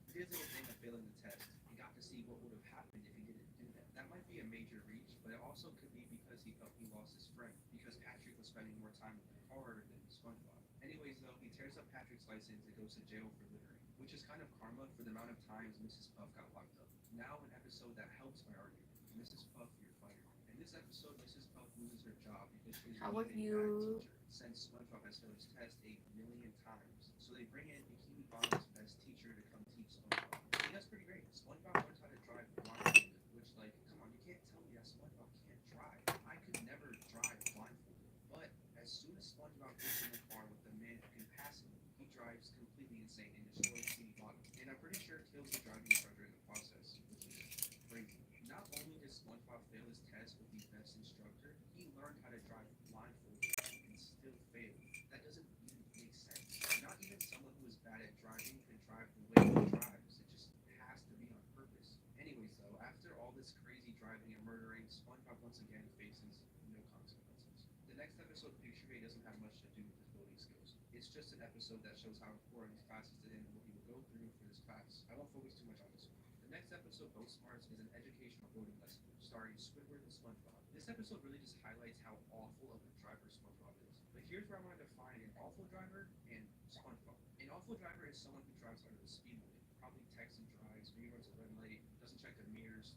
That might be a major reach, but it also could be because he felt he lost his friend, because Patrick was spending more time with the car than SpongeBob. Anyways, though, he tears up Patrick's license and goes to jail for littering, which is kind of karma for the amount of times Mrs. Puff got locked up. Now, an episode that helps my argument. Mrs. Puff, you're fired. In this episode, Mrs. Puff loses her job because she's a bad teacher, since SpongeBob has failed his test 8,000,000 times. So they bring in Bikini Bottom's best teacher to come teach SpongeBob. He does pretty great. SpongeBob learns how to drive blindfolded, which, like, come on, you can't tell me that SpongeBob can't drive. I could never drive blindfolded. But as soon as SpongeBob gets in the car with the man who can pass him, he drives completely insane and destroys Bikini Bottom. And I'm pretty sure kills the driving instructor in the process, which is crazy. Not only does SpongeBob fail his test with the best instructor, he learned how to drive blindfolded and still fail. That doesn't even make sense. Not even someone who is bad at driving can drive the way he drives. It just has to be on purpose. Anyways, though, after all this crazy driving and murdering, SpongeBob once again faces no consequences. The next episode, Picture Day, doesn't have much to do with his voting skills. It's just an episode that shows how important his class is to him and what he will go through for this class. I won't focus too much on this one. The next episode, Boat Smarts, is an educational voting lesson starring Squidward and SpongeBob. This episode really just highlights how awful of a driver SpongeBob is. But here's where I want to define an awful driver and SpongeBob. An awful driver is someone who drives under the speed limit, probably texts and drives, maybe runs a red light, doesn't check their mirrors,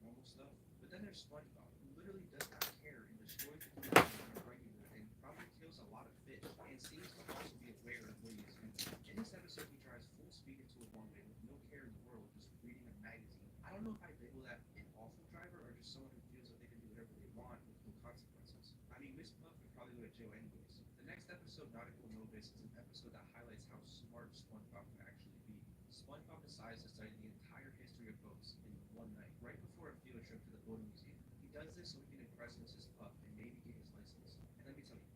normal stuff. But then there's SpongeBob, who literally does not care and destroys the community on a regular and probably kills a lot of fish and seems to also be aware of what he is doing. In this episode, he drives full speed into a one-way with no care in the world, just reading a magazine. I don't know if I label that an awful driver or just someone who feels that they can do whatever they want with no consequences. I mean, Miss Puff could probably go to jail anyways. The next episode, Nautical Novice, is an episode that highlights how smart SpongeBob can actually be. SpongeBob decides to study the entire history of boats in one night, right before a field trip to the boating museum. He does this so he can impress Mrs. Puff and maybe get his license. And let me tell you,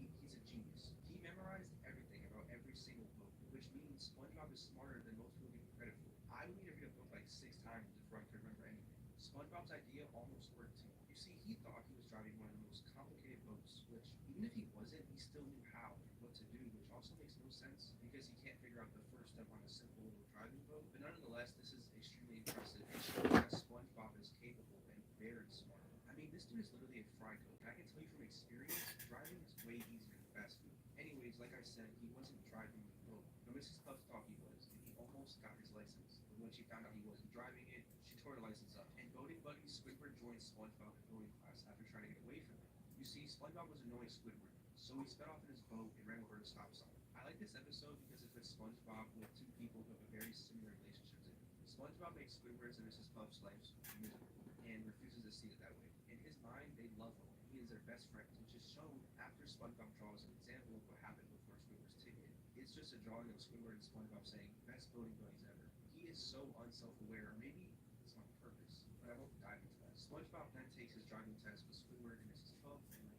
he's a genius. He memorized everything about every single boat, which means SpongeBob is smarter than most people give him credit for. I would need to read a book like 6 times before I could remember anything. SpongeBob's idea almost worked too. You see, he thought he was driving one of the most complicated boats, which even if he wasn't, he still knew how and what to do, which also makes no sense because he can't figure out the first step on a simple little driving boat. But nonetheless, this is extremely impressive. It shows that SpongeBob is capable and very smart. I mean, this dude is literally a fry cook. I can tell you from experience, driving is way easier than fast food. Anyways, like I said, he wasn't driving the boat. But Mrs. Puff thought he was, and he almost got his license. But when she found out he wasn't driving it, she tore the license up. And boating buddy Squidward joined SpongeBob in boating class after trying to get away from him. You see, SpongeBob was annoying Squidward, so he sped off in his boat and ran over a stop sign. I like this episode because it puts SpongeBob with two people who have a very similar relationship to him. SpongeBob makes Squidward's and Mrs. Puff's lives miserable and refuses to see it that way. In his mind, they love him. He is their best friend, which is shown after SpongeBob draws an example of what happened before Squidward's ticket. It's just a drawing of Squidward and SpongeBob saying, best boating buddies ever. He is so unself-aware, maybe it's on purpose, but I won't dive into that. SpongeBob then takes his driving test with Squidward and Mrs. Puff, and like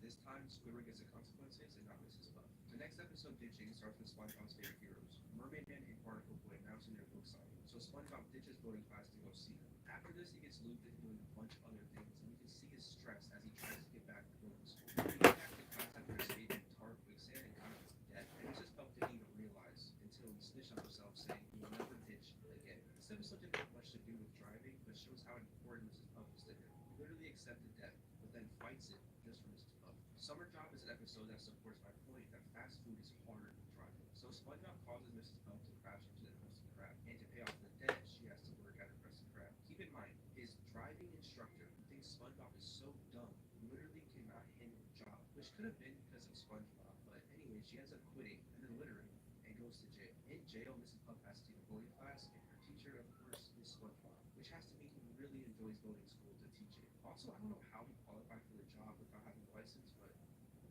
This time, Squidward gets the consequences and not Mrs. Puff. The next episode, Ditching, starts with SpongeBob's favorite heroes, Mermaid Man and Barnacle Boy, announcing their book signing. So SpongeBob ditches voting class to go see them. After this, he gets looped into doing a bunch of other things, and you can see his stress as he tries to get back to voting school. He gets back to class after escaping tar, quicksand, and kind of death, and Mrs. Puff didn't even realize until he snitched on himself, saying he will never ditch again. This episode didn't have much to do with driving, but shows how important Mrs. Puff is to him. He literally accepted death, but then fights it just for Mrs. Puff. Summer Job is an episode that supports my point that fast food is harder than driving. So SpongeBob causes Mrs. Puff to crash into the Krusty Krab, and to pay off the debt, she has to work at a Krusty Krab. Keep in mind, his driving instructor, who thinks SpongeBob is so dumb, literally cannot handle the job, which could have been because of SpongeBob, but anyway, she ends up quitting and then littering and goes to jail. In jail, Mrs. Puff has to take a voting class, and her teacher, of course, is SpongeBob, which has to mean he really enjoys voting school to teach it. Also, I don't know how he qualified for the job without having a license, but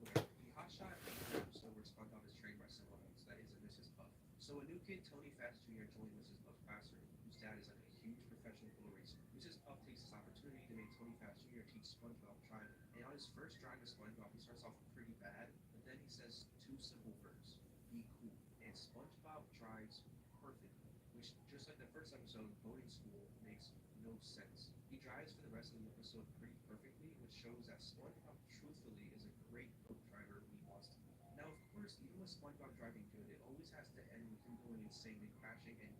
whatever. He hotshot an episode where SpongeBob is trained by someone else that isn't Mrs. Puff. So a new kid, Tony Fast Jr., joined Mrs. Puff's classroom, whose dad is like a huge professional bull racer. Mrs. Puff takes this opportunity to make Tony Fast Jr. teach SpongeBob driving. And on his first drive to SpongeBob, he starts off pretty bad, but then he says two simple words: be cool. And SpongeBob drives perfectly, which, just like the first episode, voting school makes no sense. He drives for the rest of the episode pretty perfectly, which shows that SpongeBob truthfully is a great boat driver when he wants to be. Now, of course, even with SpongeBob driving good, it always has to end with him going insane and crashing and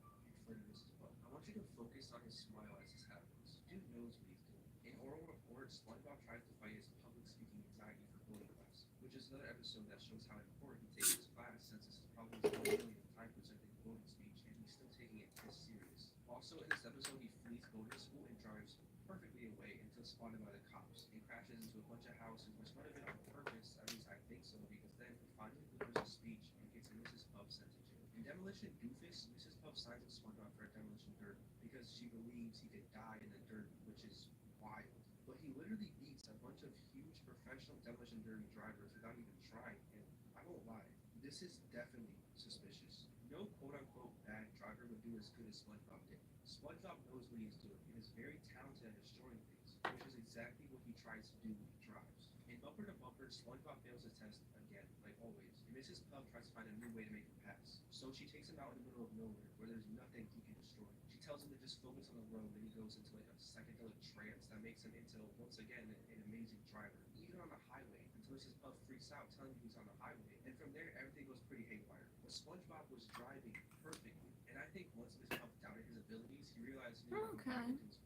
flirting Mrs. Puff. I want you to focus on his smile as this happens. Dude knows what he's doing. In Oral Report, SpongeBob tries to fight his public speaking anxiety for voting class, which is another episode that shows how important he takes his class, since this is probably his 1 millionth time presenting a voting speech, and he's still taking it this serious. Also, in this episode, he flees voting school and drives perfectly away until spotted by the cops and crashes into a bunch of houses, which might have been on purpose, at least I think so, because then he finally delivers a speech and gets Mrs. Puff sent to jail. In Demolition Doofus, Mrs. Puff signs with SpongeBob for a demolition derby because she believes he could die in the derby, which is wild. But he literally beats a bunch of huge professional demolition derby drivers without even trying, and I won't lie, this is definitely suspicious. No quote-unquote bad driver would do as good as SpongeBob did. SpongeBob knows what he's doing and is very talented at destroying things, which is exactly what he tries to do when he drives. In Bumper to Bumper, SpongeBob fails his test again, like always, and Mrs. Puff tries to find a new way to make him pass. So she takes him out in the middle of nowhere where there's nothing he can destroy. She tells him to just focus on the road, and he goes into like a psychedelic trance that makes him into, once again, an amazing driver, even on the highway, until Mrs. Puff freaks out telling him he's on the highway, and from there everything goes pretty haywire. But SpongeBob was driving perfectly, and I think once Mrs. Puff doubted his abilities, he realized he was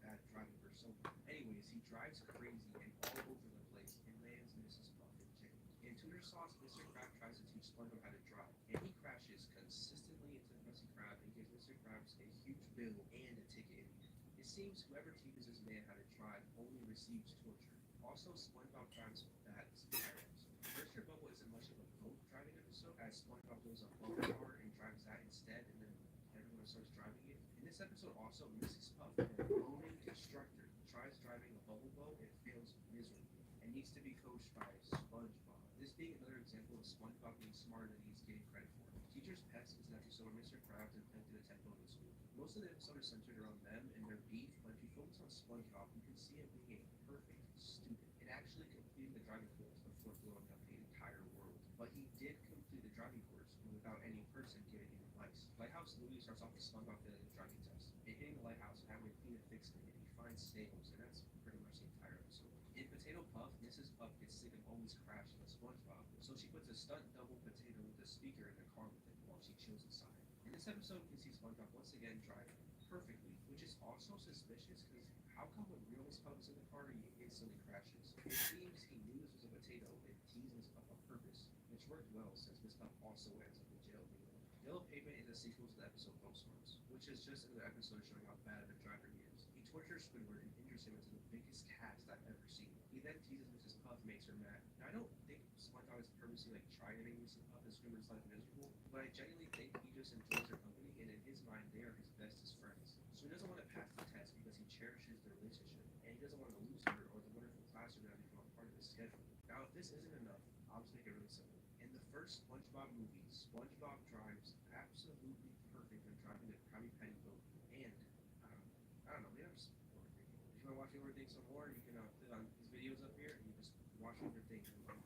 bad driving persona. Anyways, he drives crazy and all over the place and lands Mrs. Puff in jail. In Tuna Sauce, Mr. Crab tries to teach SpongeBob how to drive, and he crashes consistently into the Krusty Krab and gives Mr. Krabs a huge bill and a ticket in the end. It seems whoever teaches this man how to drive only receives torture. Also, SpongeBob drives bad spirals. Burst Your Bubble isn't much of a boat driving episode, as SpongeBob goes a bubble car and drives that instead, and then everyone starts driving it. In this episode also, Mrs. Puff, a boating instructor, tries driving a bubble boat and fails miserably, and needs to be coached by SpongeBob. This being another example of SpongeBob being smarter than he's getting credit for. Teacher's Pets is an episode where Mr. Krabs and Ted did attend boating school. Most of the episode is centered around them and their beef, but if you focus on SpongeBob, you can see him being a perfect student and actually completing the driving course before blowing up the entire world. But he did complete the driving course without any person giving him advice. Lighthouse Louie starts off with SpongeBob failing the driving test and hitting the lighthouse and having Athena fix it, and he finds Staples, and that's pretty much the entire episode. In Potato Puff, Mrs. Puff gets sick of always crashing with SpongeBob, so she puts a stunt double potato with a speaker in the car with him while she chills inside. In this episode, we see SpongeBob once again driving perfectly, which is also suspicious because how come when real Miss Puff is in the car, he instantly crashes? It seems he knew this was a potato and teased Miss Puff on purpose, which worked well since Miss Puff also ends up in jail. Yellow Pavement is a sequel to the episode Postmarks, which is just another episode showing how bad of a driver he is. He tortures Squidward and injures him into the biggest cast I've ever seen. He then teases Mrs. Puff and makes her mad. Now, I don't think SpongeBob is purposely trying to make Mrs. Puff and Squidward's life miserable, but I genuinely think he just enjoys her company, and in his mind, they are his bestest friends. So he doesn't want to pass the test because he cherishes their relationship, and he doesn't want to lose her or the wonderful classroom that become a part of his schedule. Now, if this isn't enough, I'll just make it really simple. In the first SpongeBob movie, SpongeBob drives absolutely perfect when driving the Krabby Patty boat, and I don't know, maybe I'm just overthinking. If you want to watch me overthink some more, you can click on his videos up here and you just watch overthink. I'm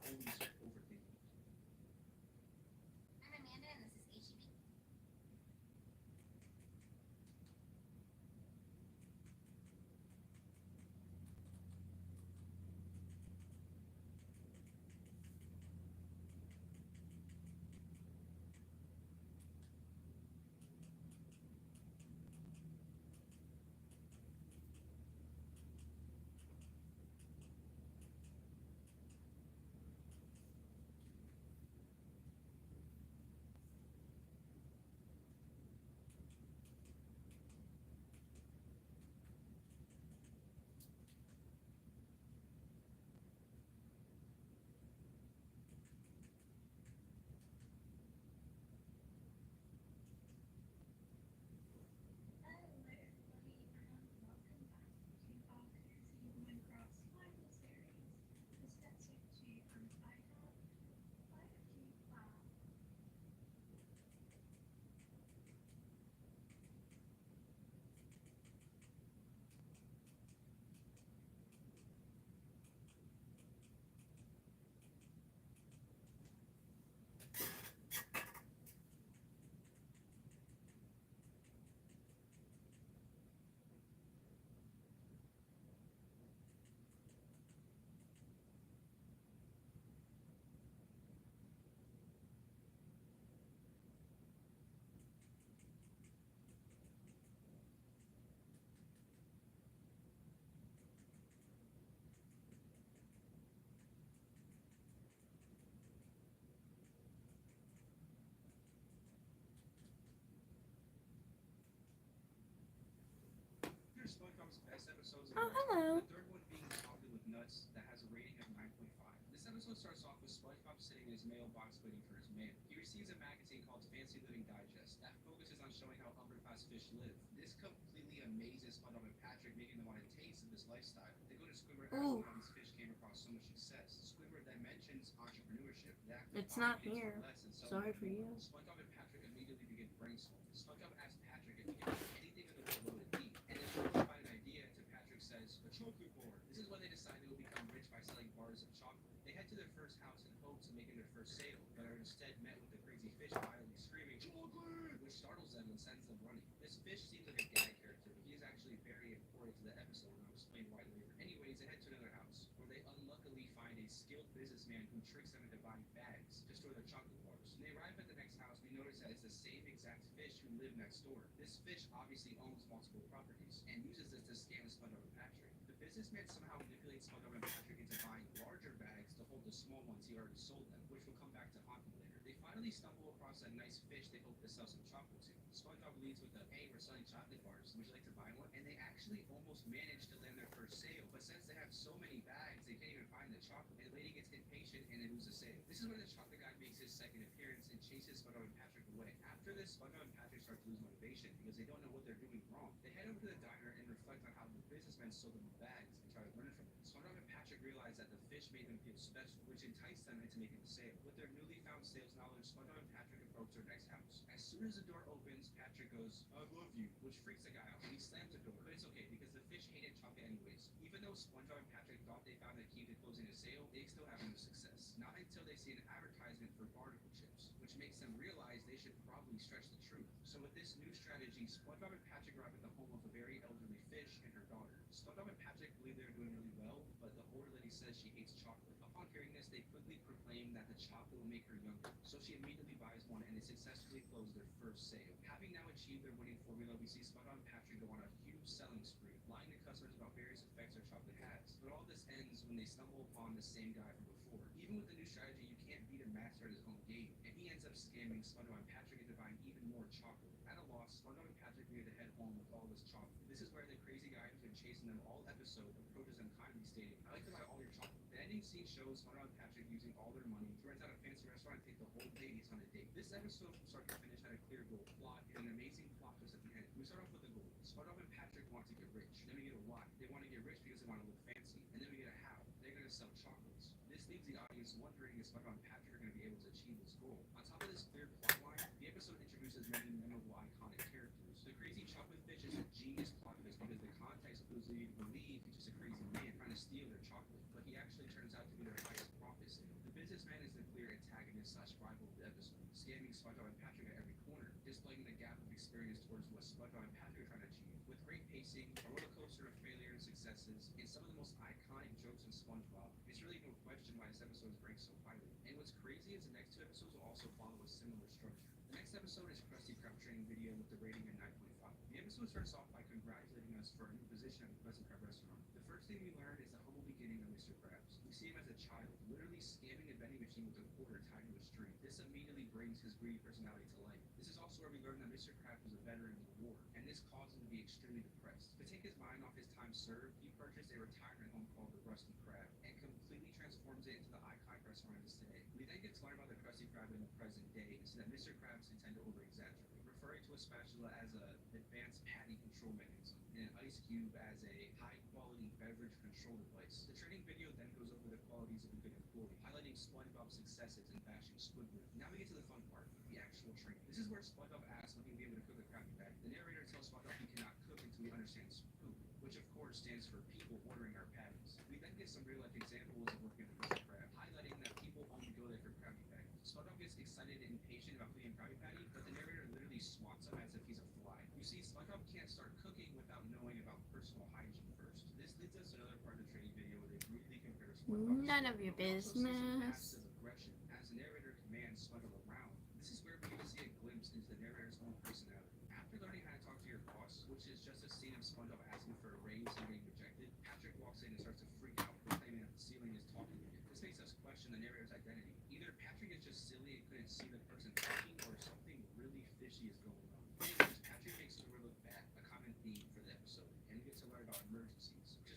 Oh, hello. The third one being chocolate with nuts that has a rating of 9.5. This episode starts off with SpongeBob sitting in his mailbox waiting for his mail. He receives a magazine called Fancy Living Digest that focuses on showing how upper-class fish live. This completely amazes SpongeBob and Patrick, making them want a taste of this lifestyle. They go to Squidward asking how these fish came across so much success. Squidward then mentions entrepreneurship. It's not here. Sorry for you. SpongeBob and Patrick immediately begin brainstorming. SpongeBob asks Patrick if he can make anything in the world to eat, and if they find an idea, to Patrick says, a chocolate bar. This is when they decide they will become rich by selling bars of chocolate. They head to their first house in hopes of making their first sale, but are instead met with the crazy fish violently screaming, chocolate, which startles them and sends them running. This fish seems like a gag character, but he is actually very important to the episode, and I'll explain why later. Anyways, they head to another house, where they unluckily find a skilled businessman who tricks them into buying bags to store their chocolate bars. When they arrive at the next house, we notice that it's the same exact fish who live next door. This fish obviously owns multiple properties, and uses this to scam SpongeBob and Patrick. The businessman somehow manipulates SpongeBob and Patrick into buying larger bags to hold the small ones he already sold them, which will come back to haunt them later. They finally stumble across a nice fish they hope to sell some chocolate to. SpongeBob leads with the, hey, we're selling chocolate bars, would you like to buy one? And they actually almost manage to land their first sale, but since they have so many bags, they can't even find the chocolate, and the lady gets impatient and they lose the sale. This is where the chocolate guy makes his second appearance and chases SpongeBob and Patrick away. After this, SpongeBob and Patrick start to lose motivation because they don't know what they're doing wrong. They head over to the diner and reflect on how the businessman sold them the bags and try to learn from it. SpongeBob and Patrick realize that the fish made them feel special, which enticed them into making the sale. With their newly found sales knowledge, SpongeBob and Patrick approach their next house. As soon as the door opens, Patrick goes, I love you, which freaks the guy out, and he slams the door. But it's okay, because the fish hated chocolate anyways. Even though SpongeBob and Patrick thought they found the key to closing a sale, they still have no success. Not until they see an advertisement for barnacle chips, which makes them realize they should probably stretch the truth. So with this new strategy, SpongeBob and Patrick arrive at the home of a very elderly fish and her daughter. SpongeBob and Patrick believe they're doing really well, but the older lady says she hates chocolate. Upon hearing this, they quickly proclaim that the chocolate will make her younger. So she immediately buys one, and they successfully close their first sale. Having now achieved their winning formula, we see SpongeBob and Patrick go on a huge selling spree, lying to customers about various effects their chocolate has. But all this ends when they stumble upon the same guy from before. Even with the new strategy, you can't beat a master at his own game, and he ends up scamming SpongeBob and Patrick into buying even more chocolate. At a loss, SpongeBob and Patrick need to head home with all this chocolate. This is where the crazy guy who's been chasing them all episode approaches them kindly, stating, I like to buy all your chocolate. The ending scene shows SpongeBob and Patrick using all their money to rent out a fancy restaurant and take the whole ladies on a date. This episode from start to finish had a clear goal, plot, and an amazing plot twist at the end. We start off with a goal. SpongeBob and Patrick want to get rich. Then we get a why. They want to get rich because they want to look fancy. And then we get a how. They're going to sell chocolates. This leaves the audience wondering if SpongeBob and Patrick are going to be able to achieve this goal. On top of this clear plot line, the episode introduces many memorable iconic characters. The crazy chocolate fish is a genius plot twist because the context clues lead you to believe he's just a crazy man trying to steal their chocolate, but he actually turns out to be their highest profit sale. The businessman is the clear antagonist / rival of the episode, scamming SpongeBob and Patrick at every corner, displaying the gap of experience towards what SpongeBob and Patrick are trying to achieve. With great pacing, a roller coaster of failure and successes, and some of the most iconic jokes in SpongeBob, it's really no question why this episode is ranked so highly. And what's crazy is the next two episodes will also follow a similar structure. The next episode is Krusty Krab training video with the rating of 9.5. The episode starts off by congratulating us for a new position at the Krusty Krab restaurant. The first thing we learn is the humble beginning of Mr. Krabs. We see him as a child, literally scamming a vending machine with a quarter tied to a string. This immediately brings his greedy personality to life. This is also where we learn that Mr. Krabs was a veteran of the war, and this caused him to be extremely depressed. To take his mind off his time served, he purchased a retirement home called the Rusty Krab, and completely transforms it into the iconic restaurant it is today. We then get to learn about the Krusty Krab in the present day, and see that Mr. Krabs can tend to over-exaggerate, referring to a spatula as an advanced patty control mechanism, and an ice cube as a high-quality beverage control device. The training video then goes over the qualities of a good employee, highlighting SpongeBob's successes in bashing Squidward. Now we get to the fun part, the actual training. This is where SpongeBob asks when he'll be able to cook a Krabby Patty. The narrator tells SpongeBob he cannot cook until he understands food, which of course stands for people ordering our patties. We then get some real-life examples of working at the Krusty Krab, highlighting that people only go there for Krabby Patties. SpongeBob gets excited and impatient about cooking a Krabby Patty, but the narrator literally swats him as if he's a fly. You see, SpongeBob can't start cooking without knowing about personal hygiene first. This leads us to another part of the training video where they brutally compare SpongeBob. None of your business. Passive aggression as the narrator commands SpongeBob around. This is where we get to see a glimpse into the narrator's own personality. After learning how to talk to your boss, which is just a scene of SpongeBob asking for a raise and getting rejected, Patrick walks in and starts to freak out, proclaiming that the ceiling is talking to him. This makes us question the narrator's identity. Either Patrick is just silly and couldn't see the person talking, or something really fishy is going on. Anyways, Patrick makes Squidward look bad, a common theme for the episode, and we get to learn about emergencies, which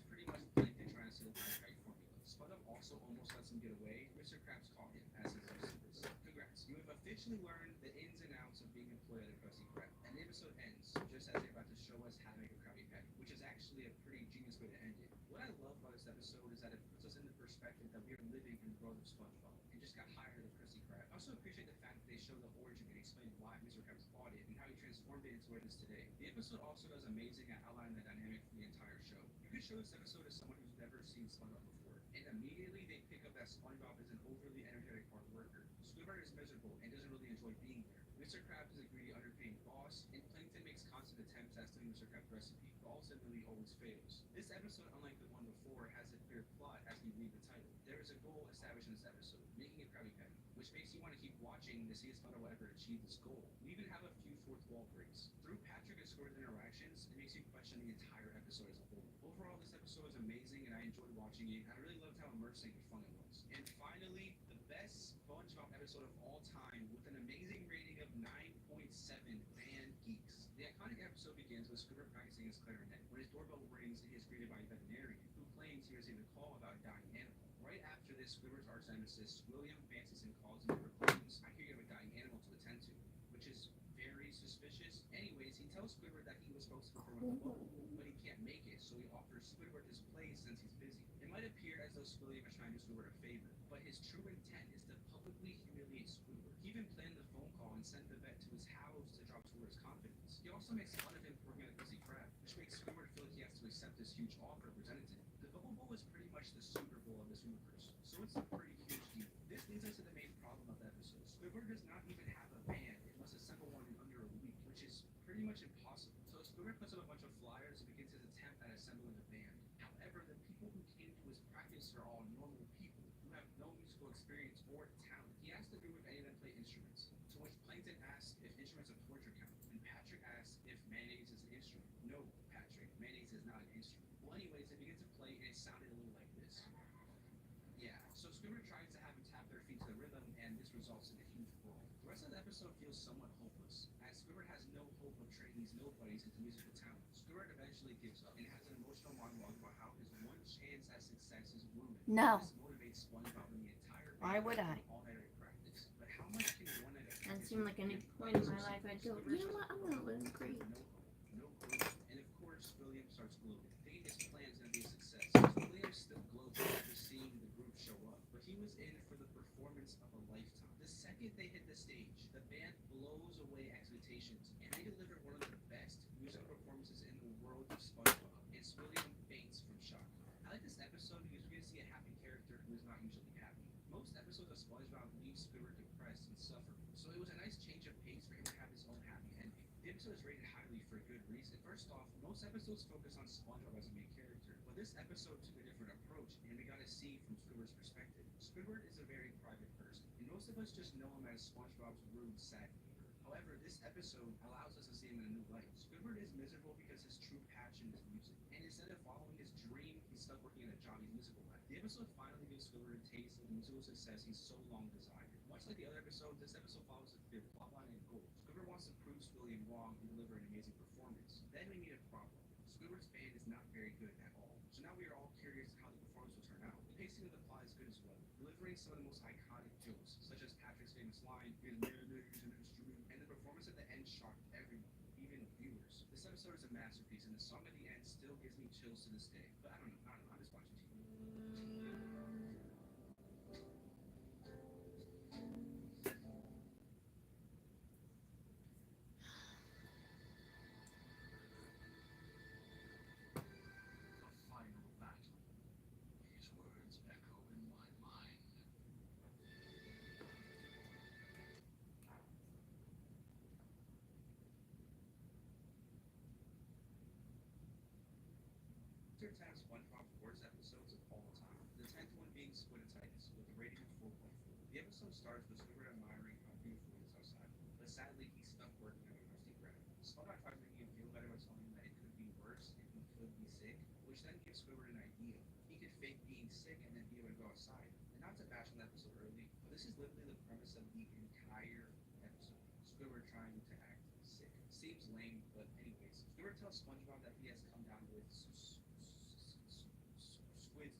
him get away, Mr. Krabs caught him as he was service. Congrats, you have officially learned the ins and outs of being employed at a Krusty Krab. And the episode ends just as they're about to show us how to make a Krabby Patty, which is actually a pretty genius way to end it. What I love about this episode is that it puts us in the perspective that we are living in the world of SpongeBob and just got hired as a Krusty Krab. I also appreciate the fact that they show the origin and explain why Mr. Krabs bought it and how he transformed it into what it is today. The episode also does amazing at outlining the dynamic for the entire show. You could show this episode to someone who's never seen SpongeBob before, and immediately they pick up that SpongeBob is an overly energetic hard worker. Squidward is miserable and doesn't really enjoy being there. Mr. Krabs is a greedy, underpaid boss, and Plankton makes constant attempts at stealing Mr. Krabs' recipe, but ultimately always fails. This episode, unlike the one before, has a clear plot as we read the title. There is a goal established in this episode, making a Krabby Patty, which makes you want to keep watching to see if SpongeBob will ever achieve this goal. We even have a few fourth wall breaks. Through Patrick and Squidward's interactions, it makes you question the entire episode as a whole. Overall, this episode was amazing, and I enjoyed watching it. I really loved how immersing and fun it was. And finally, the best SpongeBob episode of all time with an amazing rating of 9.7 Fan Geeks. The iconic episode begins with Squidward practicing his clarinet when his doorbell rings and he is greeted by a veterinarian who claims he received a call about a dying animal. Right after this, Squidward's arch nemesis William fancies and calls him and proclaims, "I hear you have a dying animal to attend to," which is very suspicious. Anyways, he tells Squidward that he was supposed to perform with the bubble, but he can't make it, so he offers Squidward his place since he's busy. It might appear as though William is trying to do Squidward a favor, but his true intent is to publicly humiliate Squidward. He even planned the phone call and sent the vet to his house to drop Squidward's confidence. He also makes fun of him for working at a Krusty Krab, which makes Squidward feel like he has to accept this huge offer presented to him. The Bubble Bowl is pretty much the Super Bowl of this universe, so it's a pretty huge deal. This leads us to the main problem of the episode. Squidward does not even have a band and must assemble one in under a week, which is pretty much impossible. So Squidward puts up a bunch of flyers and begins his attempt at assembling a band. However, the people who came to his practice are all normal people who have no musical experience or talent. He asks the group if any of them play instruments, to which Plankton asks if instruments of torture count, and Patrick asks if mayonnaise is an instrument. No, Patrick, mayonnaise is not an instrument. Well, anyways, they begin to play, and it sounded a little like this. Yeah, so Squidward tries to have them tap their feet to the rhythm, and this results in a huge brawl. The rest of the episode feels somewhat hopeless, as Squidward has no hope of training these nobodies into musical talent. Squidward eventually gives up and has an emotional monologue about how his one chance at success is ruined. No. This motivates SpongeBob and the entire Why would I? all night at practice. But how much can one night at Doesn't practice seem like any point in my life I'd go, you know what, I'm gonna live in Crete. no hope, no growth, and of course, William starts gloating, thinking his plan's gonna be a success. William still gloats after seeing the group show up, but he was in for the performance of a lifetime. The second they hit the stage, the band blows away expectations, and they deliver one of the best musical performances in the world of SpongeBob. It's William faints from shock. I like this episode because we get to see a happy character who is not usually happy. Most episodes of SpongeBob leave Squidward depressed and suffering, so it was a nice change of pace for him to have his own happy ending. The episode is rated highly for good reason. First off, most episodes focus on SpongeBob as a main character, but this episode took a different approach, and we got to see from Squidward's perspective. Squidward is a very private person, and most of us just know him as SpongeBob's rude, sad neighbor. However, this episode allows us to see him in a new light. Squidward is miserable because his true passion is music, and instead of following his dream, he's stuck working in a job he's miserable at. The episode finally gives Squidward a taste of the musical success he's so long desired. Much like the other episodes, this episode follows a clear plotline and goal. Squidward wants to prove William wrong and deliver an amazing performance. Then we meet a problem. Squidward's band is not very good at all. So now we are all curious how the performance will turn out. The pacing of the plot is good as well, delivering some of the most iconic jokes, such as Patrick's famous line, "His mayonnaise is an instrument," and the performance at the end shocked everyone, even viewers. This episode is a masterpiece, and the song at the end still gives me chills to this day. But I don't know, I'm just watching TV. The final battle. These words echo in my mind. These are 10 SpongeBob worst episodes of all time. The 10th one being Squidititis with a rating of 4.4. The episode starts with Squidward admiring how beautiful it is outside, but sadly he's stuck working at a Krusty Krab. SpongeBob tries making him feel better by telling him that it could be worse if he could be sick, which then gives Squidward an idea. He could fake being sick and then be able to go outside. And not to bash on the episode early, but this is literally the premise of the entire episode. Squidward trying to act sick. Seems lame, but anyways, Squidward tells SpongeBob that he has come down with Squid's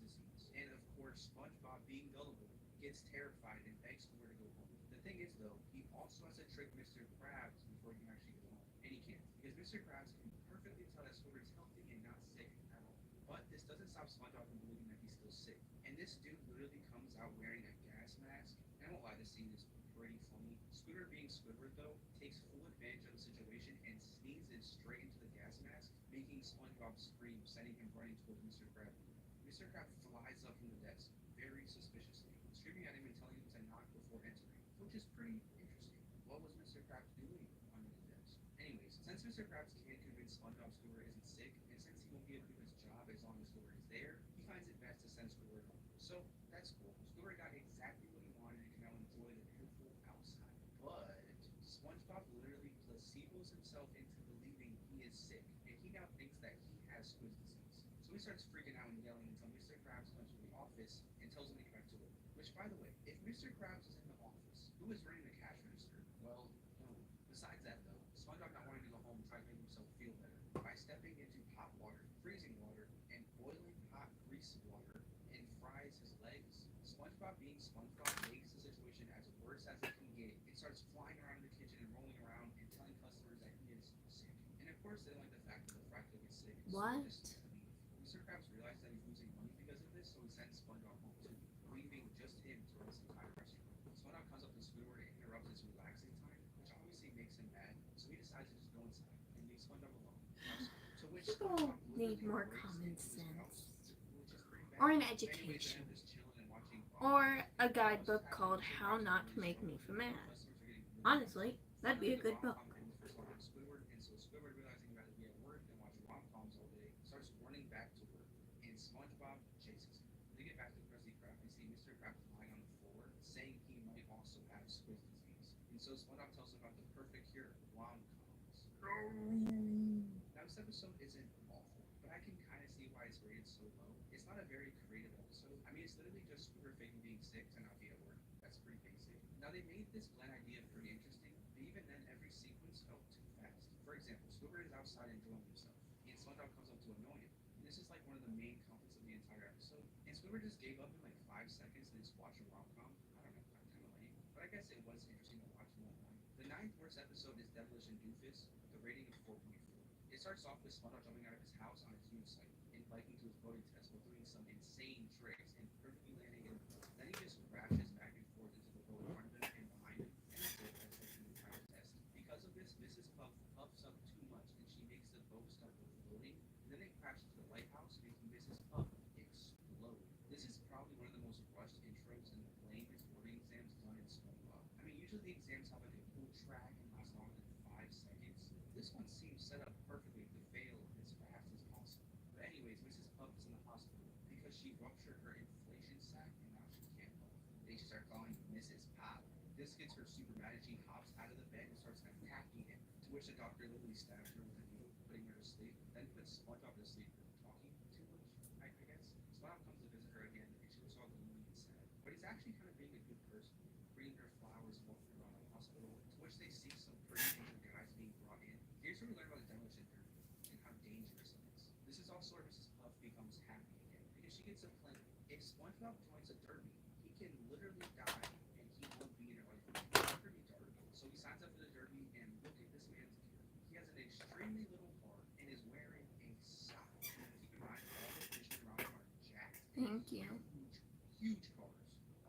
disease. And of course, SpongeBob, being gullible, gets terrified and begs for her to go home. The thing is, though, he also has to trick Mr. Krabs before he can actually go home. And he can't, because Mr. Krabs can perfectly tell that Squidward's healthy and not sick at all. But this doesn't stop SpongeBob from believing that he's still sick. And this dude literally comes out wearing a gas mask. And I won't lie, this scene is pretty funny. Squidward being Squidward, though, takes full advantage of the situation and sneezes straight into the gas mask, making SpongeBob scream, sending him running towards Mr. Krabs. Mr. Krabs flies up from the desk, very suspiciously, screaming at him and telling him to knock before entering, which is pretty interesting. What was Mr. Krabs doing under the desk? Anyways, since Mr. Krabs can't convince SpongeBob Squidward isn't sick, and since he won't be able to do his job as long as Squidward is there, he finds it best to send Squidward home. So that's cool. Squidward got exactly what he wanted and can now enjoy the beautiful outside. But SpongeBob literally placebos himself into believing he is sick, and he now thinks that he has Squid's disease. So he starts freaking out and yelling until Mr. Krabs comes to the office and tells him to get back to work. Which, by the way, if Mr. Krabs is in the office, who is running the cash register? Well, no. Besides that, though, SpongeBob not wanting to go home tries to make himself feel better by stepping into hot water, freezing water, and boiling hot grease water, and fries his legs. SpongeBob being SpongeBob makes the situation as worse as it can get and starts flying around the kitchen and rolling around and telling customers that he is sick. And of course, they don't like the fact that the fry cook is sick. What? So Mr. Krabs realized that he's losing money because of this, so he sends SpongeBob home too, leaving just him to run this entire restaurant. SpongeBob comes up to Squidward and interrupts his relaxing time, which obviously makes him mad, so he decides to just go inside and leave SpongeBob alone. To which People SpongeBob need literally more breaks common into his house, sense. which is pretty bad. Or an But anyways, education. they're just chilling and watching Or a guidebook called How Not to Make Me Mad. Honestly, that'd be a good book. Squidward, and so Squidward, realizing he'd rather be at work than watch rom-coms all day, starts running back to work, and SpongeBob chases him. When they get back to the Krusty Krab, they see Mr. Krabs lying on the floor, saying he might also have Squid's disease. And so SpongeBob tells him about the perfect cure, rom-coms. Now, this episode isn't awful, but I can kind of see why it's rated so low. It's not a very creative episode. I mean, it's literally just Squidward faking being sick to not be at work. That's pretty basic. Now, they made this blend idea pretty interesting, but even then, every sequence felt too fast. For example, Squidward is outside enjoying himself, and SpongeBob comes up to annoy him. And this is like one of the main conflicts of the entire episode. And Squidward just gave up in like 5 seconds and just watched a rom-com. I don't know, kind of lame. But I guess it was interesting to watch more. The 9th worst episode is Demolition Doofus, with a rating of 4.4. It starts off with SpongeBob jumping out of his house on a huge site and biking to his boating test while doing some insane tricks and perfectly landing in the boat. Then he just crashes back and forth into the boat in front of him and behind him, and that's it. That's like the entire test. Because of this, Mrs. Puff puffs up too much and she makes the boat start floating, and then they crash into the lighthouse, making Mrs. Puff explode. This is probably one of the most rushed intros and the lamest boarding exams done in SpongeBob. I mean, usually the exams have like a cool track and last longer than 5 seconds. This one seems set up perfectly to fail as fast as possible. But anyways, Mrs. Puff is in the hospital because she ruptured her inflation sac and now she can't puff. They start calling Mrs. Pop. This gets her super mad and she hops out of the bed and starts attacking him, to which the doctor literally stabs her with a needle, putting her to sleep, then puts SpongeBob to sleep for talking too much, I guess. SpongeBob comes to visit her again and she looks all gloomy and sad. But he's actually kind of being a good person, bringing her flowers and walking around the hospital, to which they see some pretty major guys being brought in. Here's where we learn about the demolition derby and how dangerous it is. This is also where Mrs. Puff becomes happy again, because she gets a plan. If SpongeBob joins a derby, he can literally die and he won't be in it like it's pretty dark. So he signs up for the derby and look at this man's gear. He has an extremely little car and is wearing a sock. Keep in mind, all the fishmen around him are jacked. Thank you. Huge cars.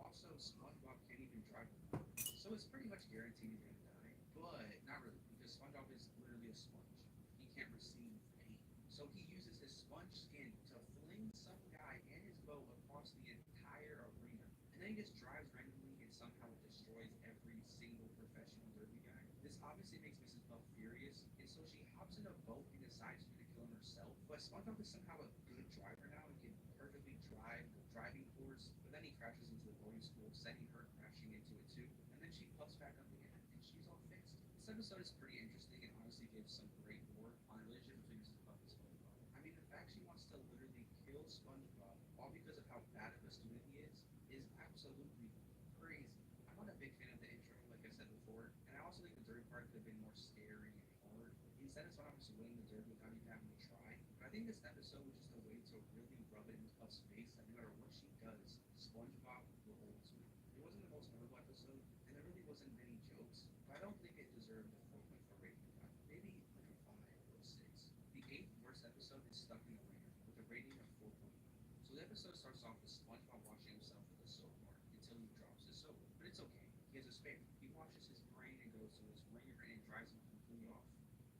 Also, SpongeBob can't even drive them. So it's pretty much guaranteed he's gonna die. But not really, because SpongeBob is literally a sponge. He can't receive pain. So he uses his sponge skin to fling some guy and his boat across the entire arena. And then he just drives randomly and somehow it destroys every single professional derby guy. This obviously makes Mrs. Puff furious, and so she hops in a boat and decides to kill him herself. But SpongeBob is somehow a good driver now and can perfectly drive the driving course, but then he crashes into the boarding school, sending her crashing into it too. And then she puffs back up again, and she's all fixed. This episode is pretty interesting and honestly gives some great lore on the relationship between Mrs. Puff and SpongeBob. I mean, the fact she wants to literally kill SpongeBob, all because of how bad of a student he is absolutely crazy. I'm not a big fan of the intro, like I said before, and I also think the derby part could have been more scary and hard. Instead of SpongeBob just winning the derby without even having to try. But I think this episode was just a way to really rub it in Puff's face that no matter what she does, SpongeBob will always win. wasn't the most memorable episode, and there really wasn't many jokes, but I don't think it deserved a 4.4 rating. Maybe like a 5 or a 6. The 8th worst episode is Stuck in the Ringer, with a rating of 4.1. So the episode starts off with SpongeBob washing himself with a soap bar until he drops his soap. But it's okay, he has a spare. He washes his brain and goes to his ringer and it drives him completely off.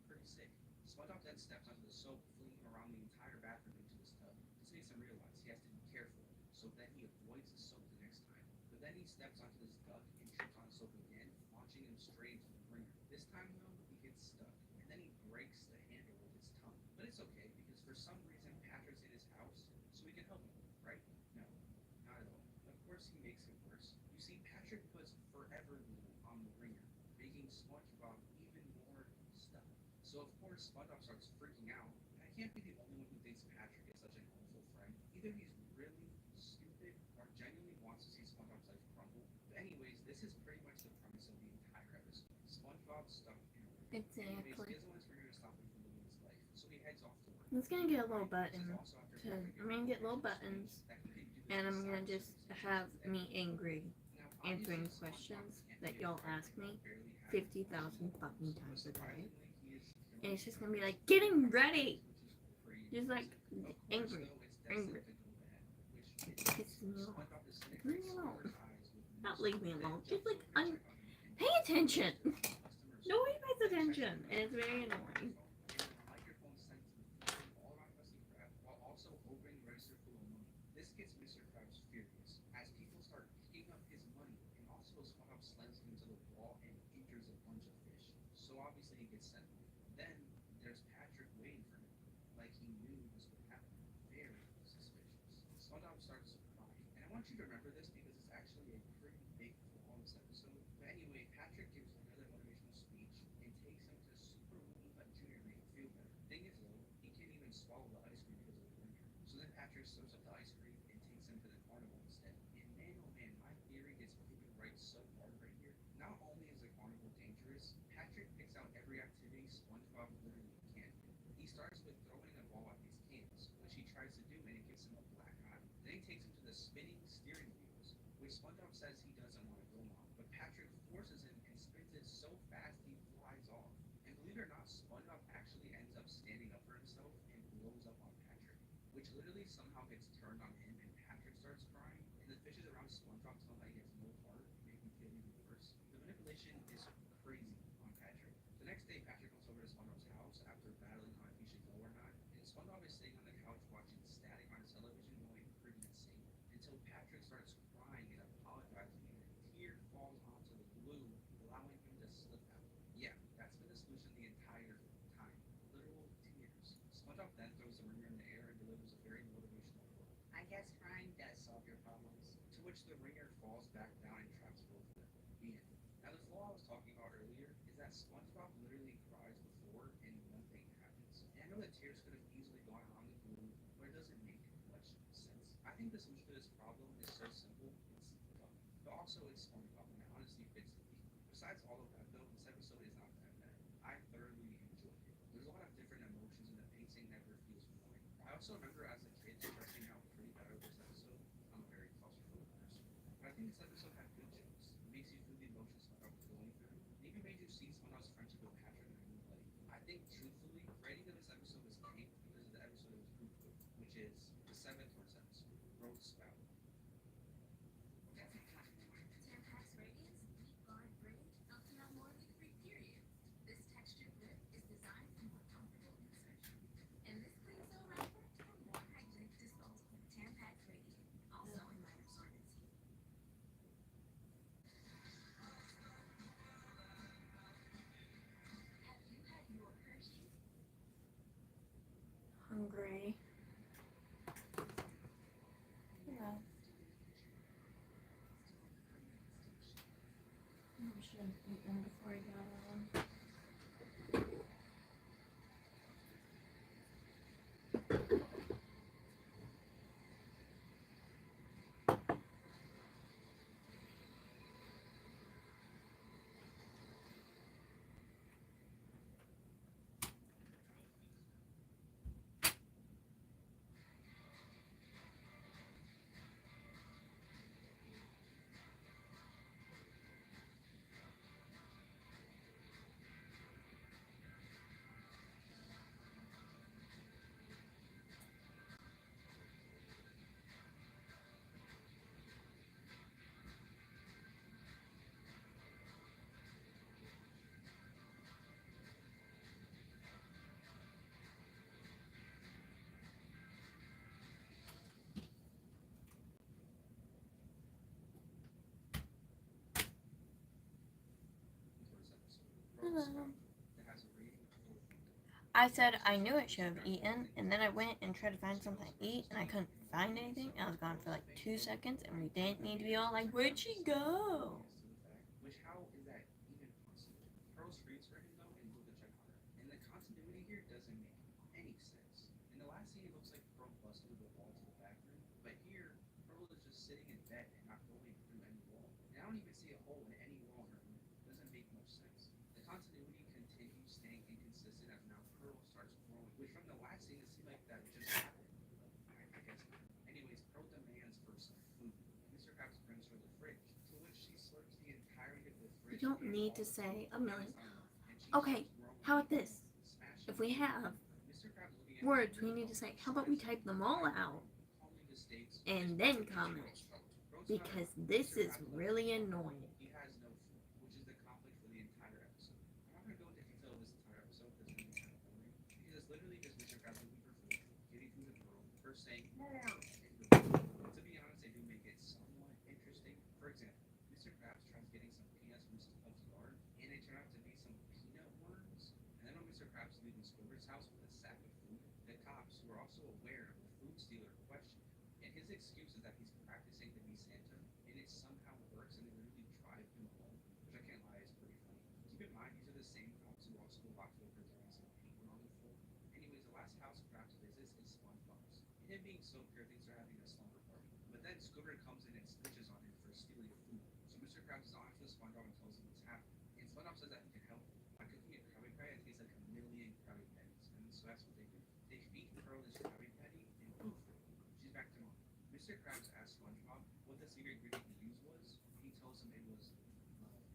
Pretty sick. SpongeBob then steps onto the soap, flinging around the entire bathroom into his tub. This makes him realize he has to be careful, so then he avoids the soap the next time. But then he steps onto this duck and trips on soap again, launching him straight into the ringer. This time though, he gets stuck, and then he breaks the handle with his tongue. But it's okay, because for some reason Patrick's in his house, so he can help him, right? No, not at all. Of course he makes it worse. You see, Patrick puts forever glue on the ringer, making SpongeBob even more stuck. So of course SpongeBob starts freaking out, and I can't be the only one who thinks Patrick is such an awful friend. Either he's really stupid or genuinely wants to see SpongeBob's life crumble. But anyways, this is pretty much the premise of the entire episode. SpongeBob stuck in a ringer. Anyways, he Exactly. doesn't want his ringer to stop him from living his life, so he heads off to work. It's gonna get a little This is button. also after To, Patrick I'm gonna get little buttons, that he can do his and I'm gonna side just services have every me day. angry, Now, answering obviously, questions SpongeBob can't that be a y'all friend ask when me he barely has 50,000 so fucking times a day. surprisingly, he is And it's just gonna be like, getting ready! which is crazy. Just like, Of course, angry. though, it's Angry. destined to go bad, which It it pisses me is. off. SpongeBob disintegrates Leave me alone. Squidward's eyes with Not no leave me soap, alone. then Just like, jumps over to check on him and pay attention. customers Nobody pays then checks attention, on and it's the very microphone, annoying. and the microphone sends the feeling all around Krusty Krab while also opening register full of money. This gets Mr. Krabs furious as people start picking up his money, and also SpongeBob slams him into the wall and injures a bunch of fish. So obviously he gets sent home. Then there's Patrick waiting for him, like he knew this would happen. Very suspicious. SpongeBob starts crying, and I want you to remember this because it's actually a pretty big flaw in this episode. But anyway, Patrick gives another motivational speech and takes him to Super Moonlight Junior to make him feel better. Thing is though, he can't even swallow the ice cream because of the ringer. So then Patrick serves up the ice cream and takes him to the carnival instead. And man, oh man, my theory gets proven right so hard right here. Not only is the carnival dangerous, Patrick picks out every activity SpongeBob literally can't do. He starts with throwing a ball at these cans, which he tries to do, and it gives him a black eye. Then he takes him to the spinning steering wheels, which SpongeBob says he doesn't want to go on, but Patrick forces him and spins it so fast he flies off. And believe it or not, SpongeBob actually ends up standing up for himself and blows up on Patrick, which literally somehow gets turned on him, and Patrick starts crying, and the fishes around SpongeBob tell him that he has no heart, making him feel even worse. The manipulation is crazy on Patrick. The next day, Patrick comes over to SpongeBob's house after battling on if he should go or not, and SpongeBob is sitting on the couch watching static on his television going pretty insane, until Patrick starts crying and apologizing, and a tear falls onto the glue, allowing him to slip out. Yeah, that's been the solution the entire time. Literal tears. SpongeBob then throws the ringer in the air and delivers a very motivational quote. I guess crying does solve your problems. To which the ringer falls back down and traps both of them. The end. Now the flaw I was talking about earlier is that SpongeBob literally cries before and nothing happens. And I know that tears could have easily gone on the glue, but it doesn't make much sense. I think the solution to this problem is so simple, it's dumb. But also it's SpongeBob, and it honestly fits the theme. Besides all of that though, this episode is not that bad. I thoroughly enjoyed it. There's a lot of different emotions and the pacing never feels boring. I also remember as a kid stressing out pretty bad over this episode. I'm a very claustrophobic person. But I think this episode had good jokes. It makes you feel the emotions SpongeBob was going through. It even made you see SpongeBob's friendship with Patrick in a new light. I think truthfully, rating of this episode was tanked because of the episode it was grouped with, which is the 7th worst episode, Road Spout. Tampax Radiance Deep Guard Brilliant Ultimate Morally Free Period. This textured lip is designed for more comfortable insertion. And this clean cell wrapper for more hygienic disposal. Tampax Radiant, also in light absorbency. Have you had your Hershey's? Hungry. Yeah. I should have eaten before I got on. Hello. that has a rating of 4.9. I said I knew it should have eaten, and then I went and tried to find something to eat, and I couldn't find anything. I was gone for like 2 seconds, and we didn't need to be all like, where'd she go? Which, how is that even possible? Pearl screams for him though, and Luca check on her. And the continuity here doesn't make any sense. In the last scene, it looks like Pearl busted through the wall to the back room, but here, Pearl is just sitting in bed and not going through any wall. And I don't even see a hole in any wall in her room. It doesn't make much sense. The continuity continues staying inconsistent as now Pearl starts growing, which from the last scene, it seemed like that just happened. I guess not. Anyways, Pearl demands for some food. Mr. Krabs brings her the fridge, to which she slurps the entirety of the You fridge. don't and need all to the say food a million. and she Okay, starts growing how about this? smashing If we have Mr. Krabs looking at words, her we need to say, how about we type them all out calmly mistakes and then comment? Because this is really annoying. he has no food, which is the conflict for the entire episode. I'm not going to go into detail of this entire episode because it's really kind of boring. Because it's literally just Mr. Krabs looking for food, getting food to Pearl, her saying more, and to be honest, they do make it somewhat interesting. For example, Mr. Krabs tries getting some peanuts from his Puff's garden, and they turn out to be some peanut worms. And then when Mr. Krabs is leaving Squidward's house with a sack of food, the cops, who are also aware of the food stealer, question him. And his excuse is that he's practicing to be Santa, and it somehow works, and they literally drive him home, which I can't lie is pretty funny. Keep in mind, these are the same cops who also locked over throwing some paint on the floor. Anyways, the last house Krabs visits is SpongeBob's. And him being so pure thinks they're having a slumber party. But then Squidward comes in and snitches on him for stealing food. So Mr. Krabs is honest with SpongeBob and tells him what's happening. And SpongeBob says that he can help by cooking a Krabby Patty that tastes like a million Krabby Patties. And so that's what they do. They feed Pearl this Krabby Patty, and poof, she's back to normal. Mr. Krabs asks SpongeBob what the secret ingredient he used was, and he tells him it was love.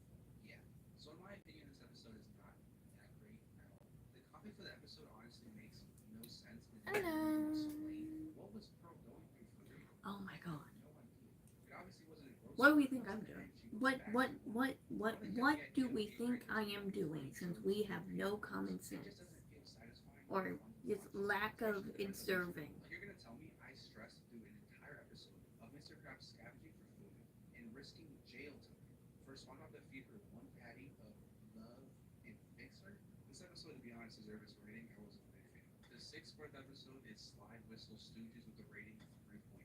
Yeah. So in my opinion, this episode is not that great at all. The conflict for the episode honestly makes no sense. And it doesn't even explain what was Pearl going through for real. Oh my god. No idea. It obviously wasn't a grocery What do we think store, I'm doing? and she goes What back what to what what what do we think I am doing since we have no common it sense just doesn't feel satisfying or fun to just watch. lack of observing? Like, you're gonna tell me I stressed through an entire episode of Mr. Krabs scavenging for food and risking jail time for SpongeBob to feed her one patty of love and fix her? This episode, to be honest, deserves its rating. I wasn't a big fan. The sixth fourth episode is Slide Whistle Stooges with a rating of 3.9.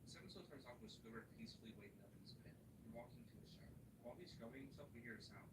This episode starts off with Squidward peacefully waking up in his bed and walking to a shower. While he's scrubbing himself, we hear a sound.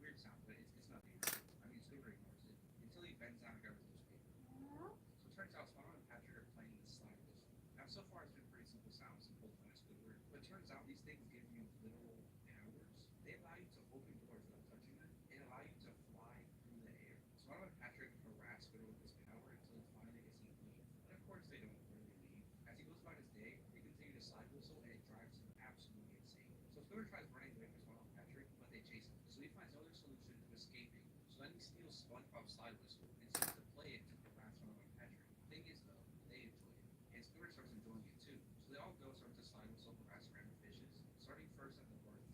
Weird sound, but it's nothing. I mean, Squidward ignores it until he bends down and grabs a newspaper. So it turns out SpongeBob and Patrick are playing the slide whistle. Now, so far, it's been pretty simple sounds and both fun and Squidward, but it turns out these things give you literal powers. They allow you to open doors without touching them and allow you to fly through the air. SpongeBob and Patrick harass Squidward with this power until it finally gets him to leave. But of course, they don't really leave. As he goes about his day, they continue to slide whistle, and it drives him absolutely insane. So Squidward tries running away from SpongeBob and Patrick, but they chase him. So he finds no other solution to escaping. So then he steals SpongeBob's slide whistle and starts to play it to harass SpongeBob and Patrick. Thing is, though, they enjoy it, and Squidward starts enjoying it too. So they all go start to slide whistle harass random fishes, starting first at the bird.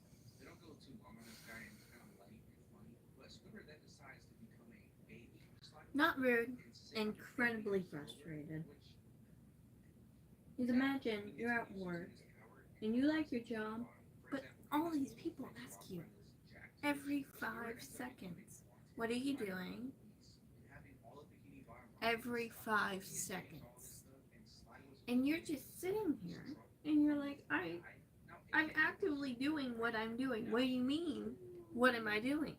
They don't go too long on this guy, and it's kind of light and funny. But Squidward then decides to become a baby slide whistle. Not rude. and sing Incredibly which frustrated. Just imagine you're at work and you like your job, but all these people ask you every 5 seconds, what are you doing? Every 5 seconds. And you're just sitting here and you're like, I'm actively doing what I'm doing. What do you mean? What am I doing?